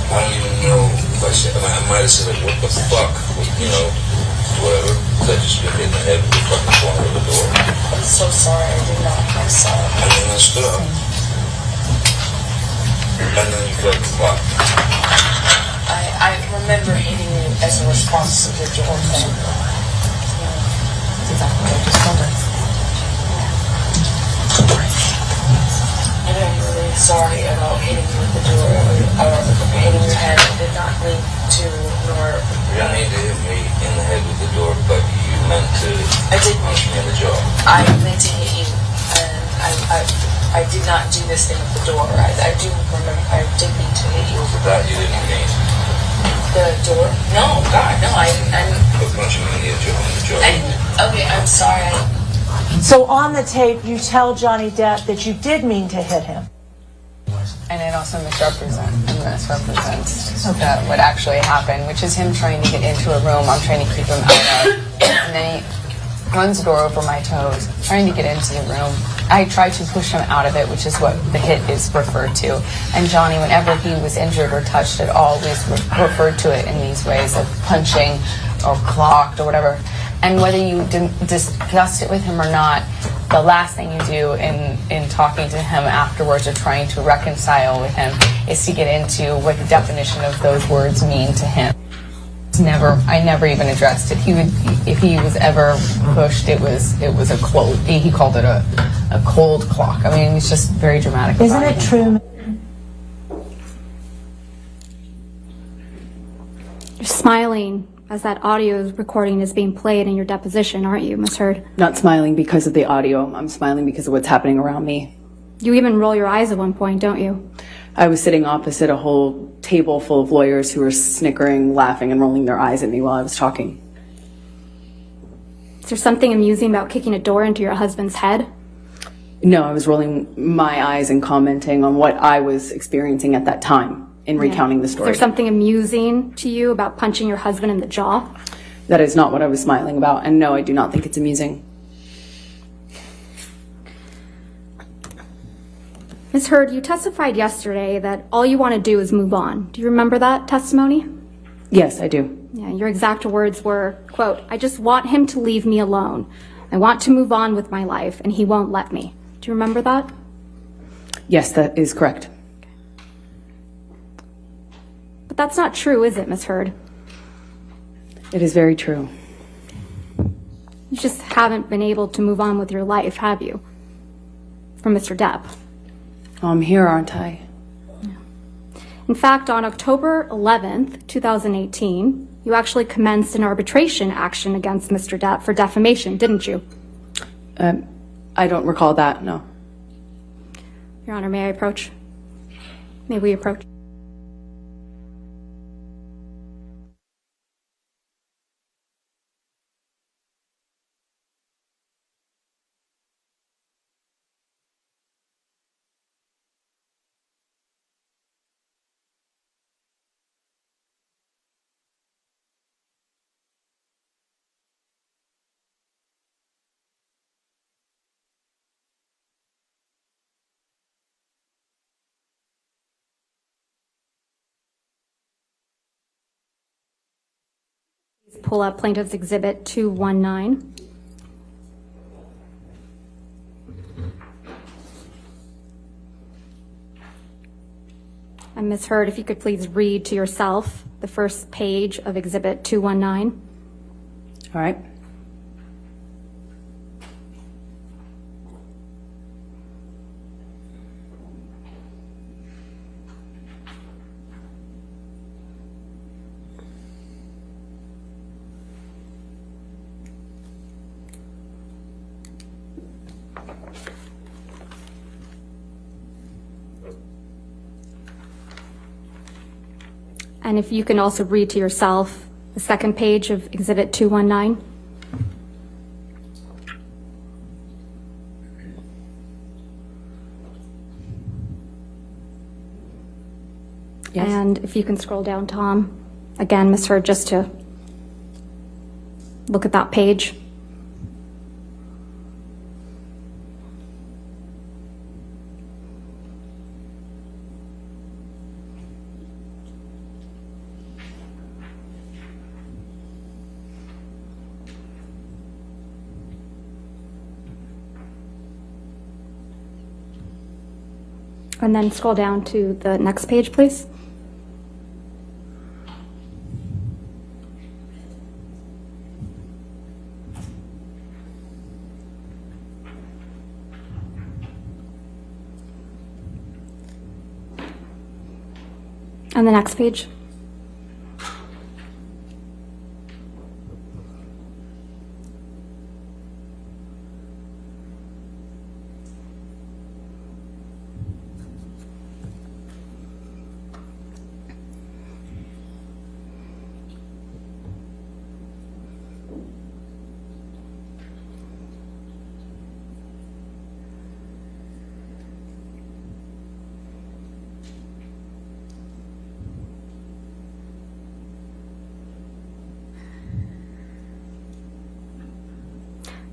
I don't even know if I said, I might have said, like, what the fuck, you know, whatever. Because I just been hit in the head with the fucking corner of the door. I'm so sorry. I did not. I'm sorry. And then I stood up. And then you felt the clock. I remember hitting you as a response to the door thing. That's exactly what I just told her. And I'm really sorry about hitting you with the door or hitting your head. I did not mean to, nor. You don't need to hit me in the head with the door, but you meant to punch me in the jaw. I meant to hit you, and I did not do this thing with the door. I do remember, I did mean to hit you. For that you didn't mean. The door? No, God, no, I But punching me in the jaw. okay, I'm sorry. So on the tape, you tell Johnny Depp that you did mean to hit him. And it also misrepresents what actually happened, which is him trying to get into a room I'm trying to keep him out of. And then he runs the door over my toes, trying to get into the room. I tried to push him out of it, which is what the hit is referred to. And Johnny, whenever he was injured or touched it, always referred to it in these ways of punching or clocked or whatever. And whether you discussed it with him or not, the last thing you do in talking to him afterwards or trying to reconcile with him is to get into what the definition of those words mean to him. I never even addressed it. If he was ever pushed, it was a cold. He called it a cold clock. I mean, it's just very dramatic. Isn't it true, You're smiling as that audio recording is being played in your deposition, aren't you, Ms. Heard? Not smiling because of the audio. I'm smiling because of what's happening around me. You even roll your eyes at one point, don't you? I was sitting opposite a whole table full of lawyers who were snickering, laughing, and rolling their eyes at me while I was talking. Is there something amusing about kicking a door into your husband's head? No, I was rolling my eyes and commenting on what I was experiencing at that time in recounting the story. Is there something amusing to you about punching your husband in the jaw? That is not what I was smiling about, and no, I do not think it's amusing. Ms. Heard, you testified yesterday that all you want to do is move on. Do you remember that testimony? Yes, I do. Yeah, your exact words were, quote, "I just want him to leave me alone. I want to move on with my life, and he won't let me." Do you remember that? Yes, that is correct. But that's not true, is it, Ms. Heard? It is very true. You just haven't been able to move on with your life, have you? From Mr. Depp. Oh, I'm here, aren't I? In fact, on October 11th, 2018, you actually commenced an arbitration action against Mr. Depp for defamation, didn't you? I don't recall that, no. Your Honor, may I approach? May we approach? Please pull up Plaintiff's Exhibit 219. And Ms. Heard, if you could please read to yourself the first page of Exhibit 219. All right. And if you can also read to yourself the second page of Exhibit 219. Yes. And if you can scroll down, Tom. Again, Ms. Heard, just to look at that page. And then scroll down to the next page, please. And the next page.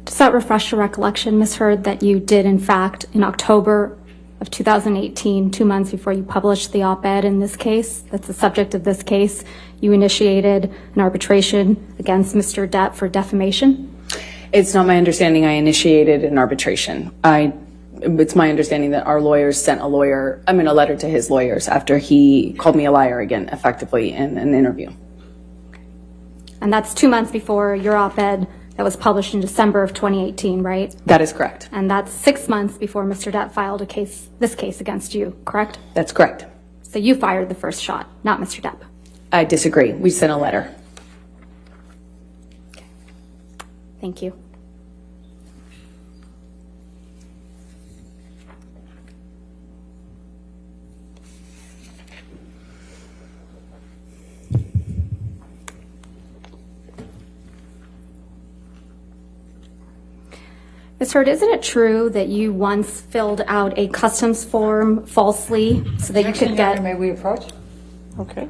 Does that refresh your recollection, Ms. Heard, that you did, in fact, in October of 2018, 2 months before you published the op-ed in this case, that's the subject of this case, you initiated an arbitration against Mr. Depp for defamation? It's not my understanding I initiated an arbitration. It's my understanding that our lawyers sent a letter to his lawyers after he called me a liar again, effectively, in an interview. And that's 2 months before your op-ed that was published in December of 2018, right? That is correct. And that's 6 months before Mr. Depp filed this case against you, correct? That's correct. So you fired the first shot, not Mr. Depp. I disagree. We sent a letter. Thank you. Ms. Hurd, isn't it true that you once filled out a customs form falsely so that you could get... May we approach? Okay.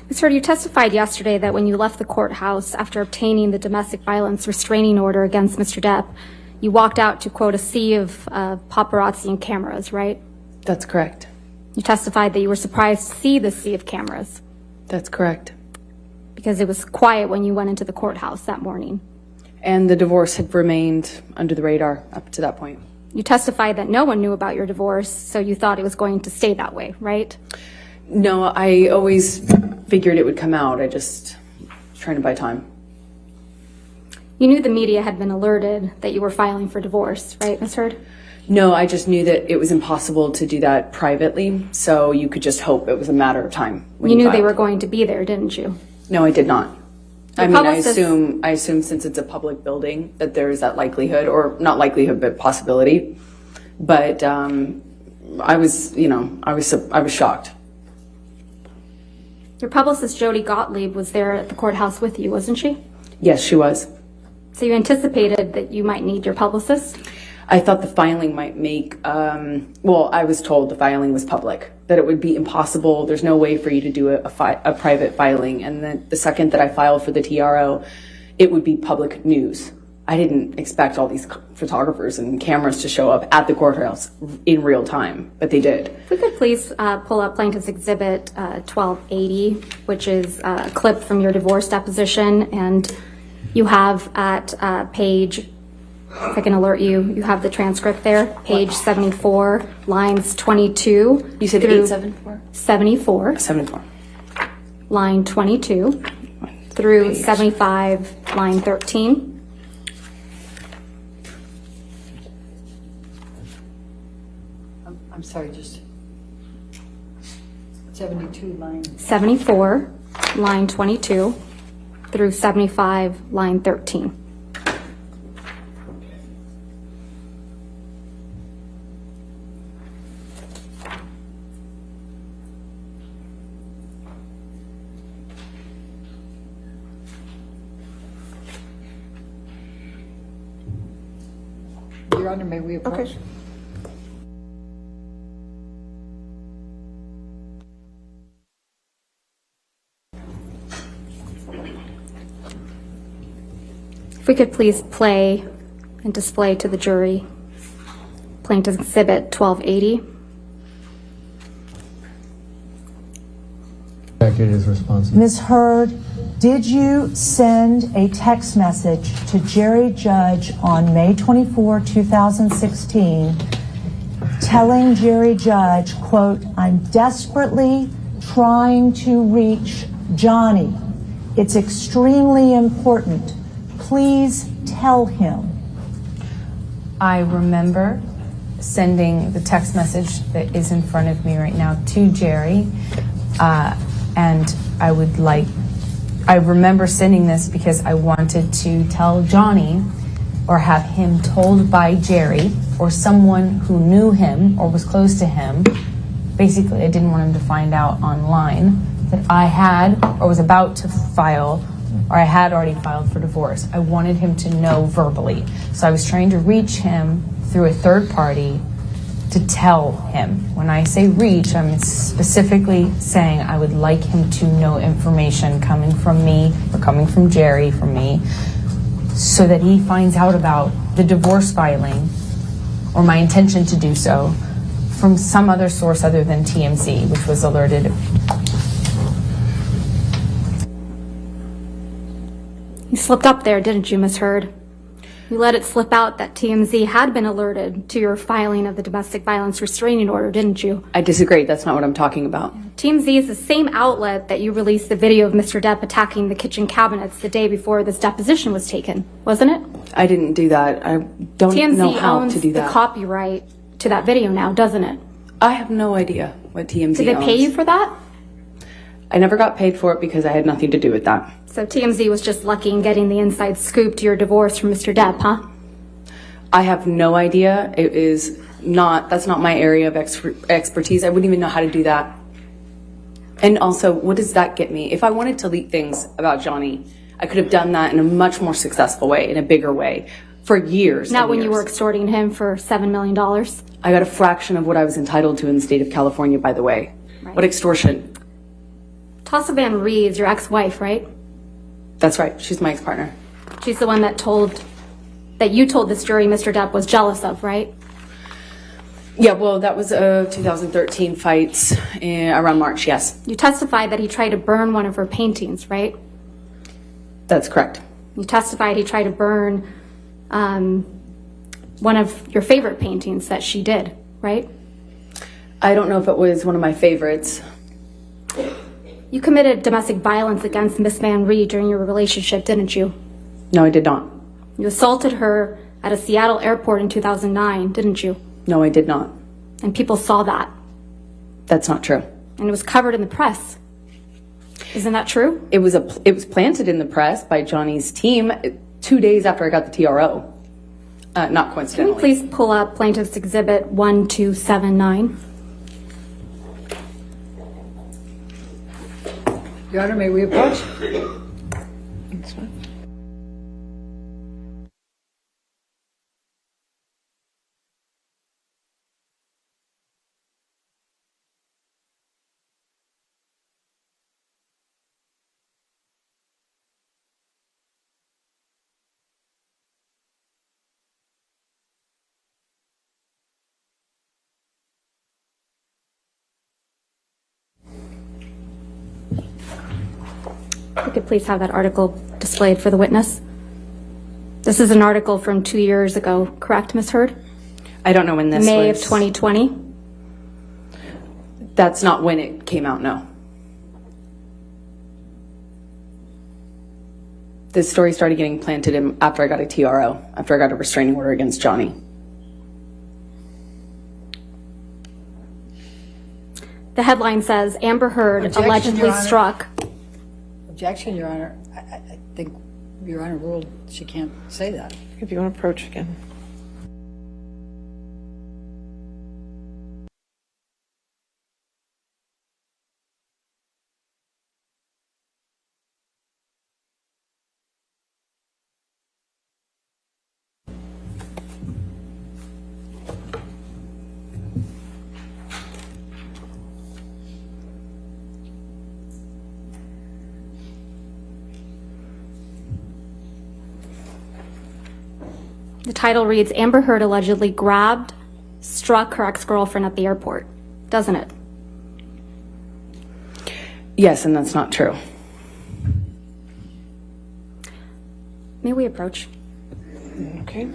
Ms. Hurd, you testified yesterday that when you left the courthouse after obtaining the domestic violence restraining order against Mr. Depp, you walked out to, quote, a sea of paparazzi and cameras, right? That's correct. You testified that you were surprised to see the sea of cameras That's correct. because it was quiet when you went into the courthouse that morning. And the divorce had remained under the radar up to that point. You testified that no one knew about your divorce, so you thought it was going to stay that way, right? No, I always figured it would come out. I just was trying to buy time. You knew the media had been alerted that you were filing for divorce, right, Ms. Hurd? No, I just knew that it was impossible to do that privately, so you could just hope it was a matter of time. You knew they filed. were going to be there, didn't you? No, I did not. Your I mean, publicist- I assume since it's a public building that there is that likelihood, or not likelihood, but possibility. But I was shocked. Your publicist, Jody Gottlieb, was there at the courthouse with you, wasn't she? Yes, she was. So you anticipated that you might need your publicist? I thought the filing might make, I was told the filing was public, that it would be impossible. There's no way for you to do a private filing. And then the second that I filed for the TRO, it would be public news. I didn't expect all these photographers and cameras to show up at the courthouse in real time, but they did. If we could please pull up Plaintiff's Exhibit 1280, which is a clip from your divorce deposition, and you have at page, if I can alert you, you have the transcript there, page 74, lines 22. You said through 874? 74. 74. Line 22 through 75, line 13. I'm sorry, just 72 lines. 74, line 22 through 75, line 13. Your Honor, may we approach? Okay. If we could please play and display to the jury Plaintiff's Exhibit 1280. Is responsible. Ms. Hurd, did you send a text message to Jerry Judge on May 24, 2016, telling Jerry Judge, quote, "I'm desperately trying to reach Johnny. It's extremely important. Please tell him"? I remember sending the text message that is in front of me right now to Jerry, and I remember sending this because I wanted to tell Johnny or have him told by Jerry or someone who knew him or was close to him. Basically, I didn't want him to find out online that I had or was about to file, or I had already filed for divorce. I wanted him to know verbally. So I was trying to reach him through a third party to tell him. When I say reach, I'm specifically saying I would like him to know information coming from me or coming from Jerry from me, so that he finds out about the divorce filing or my intention to do so from some other source other than TMZ, which was alerted You slipped up there, didn't you, Ms. Heard? You let it slip out that TMZ had been alerted to your filing of the domestic violence restraining order, didn't you? I disagree. That's not what I'm talking about. TMZ is the same outlet that you released the video of Mr. Depp attacking the kitchen cabinets the day before this deposition was taken, wasn't it? I didn't do that. I don't know TMZ how owns to do the that. copyright to that video now, doesn't it? I have no idea what TMZ Did they owns. pay you for that? I never got paid for it because I had nothing to do with that. So TMZ was just lucky in getting the inside scoop to your divorce from Mr. Depp, huh? I have no idea. That's not my area of expertise. I wouldn't even know how to do that. And also, what does that get me? If I wanted to leak things about Johnny, I could have done that in a much more successful way, in a bigger way, for years. Not and when you years. were extorting him for $7 million. I got a fraction of what I was entitled to in the state of California, by the way. Right. What extortion? Tassa Van Reeves, your ex-wife, right? That's right. She's my ex-partner. She's the one that you told this jury Mr. Depp was jealous of, right? Yeah, well, that was 2013 fights around March, yes. You testified that he tried to burn one of her paintings, right? That's correct. You testified he tried to burn one of your favorite paintings that she did, right? I don't know if it was one of my favorites. You committed domestic violence against Miss Van Ree during your relationship, didn't you? No, I did not. You assaulted her at a Seattle airport in 2009, didn't you? No, I did not. And people saw that. That's not true. And it was covered in the press. Isn't that true? It was planted in the press by Johnny's team 2 days after I got the TRO. Not Can coincidentally. we please pull up Plaintiff's Exhibit 1279? Your Honor, may we approach? If we could please have that article displayed for the witness. This is an article from 2 years ago, correct, Ms. Heard? I don't know when this May was. of 2020. That's not when it came out, no. This story started getting planted after I got a TRO, after I got a restraining order against Johnny. The headline says, Amber Heard Objection, allegedly Your Honor. struck. Objection, Your Honor. I think Your Honor ruled she can't say that. If you want to approach again. The title reads, Amber Heard allegedly struck her ex-girlfriend at the airport, doesn't it? Yes, and that's not true. May we approach? Okay.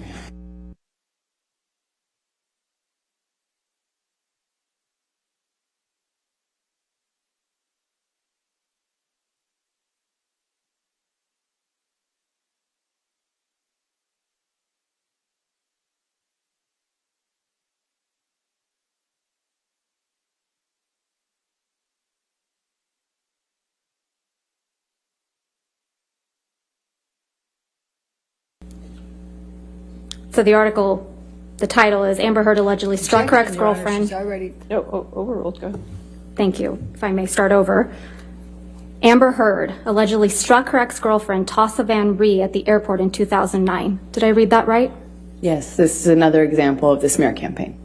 So the title is Amber Heard allegedly struck her Objection, Your Honor. ex-girlfriend. She's already. No, overruled. Go ahead. Thank you. If I may start over. Amber Heard allegedly struck her ex-girlfriend Tassa Van Ree at the airport in 2009. Did I read that right? Yes, this is another example of the smear campaign.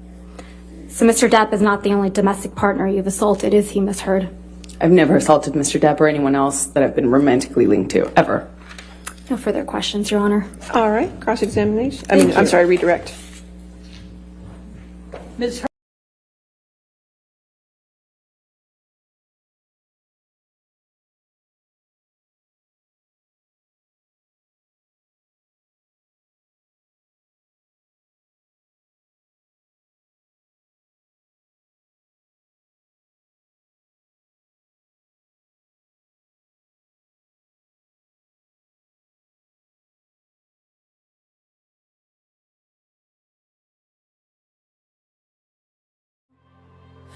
So Mr. Depp is not the only domestic partner you've assaulted, is he, Ms. Heard? I've never assaulted Mr. Depp or anyone else that I've been romantically linked to, ever. No further questions, Your Honor. All right. Cross-examination. Thank I'm you. sorry, redirect. Ms.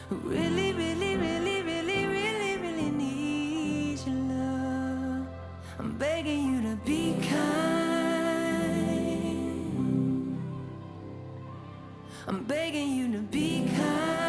who really, really, really, really, really, really needs your love. I'm begging you to be kind. I'm begging you to be kind.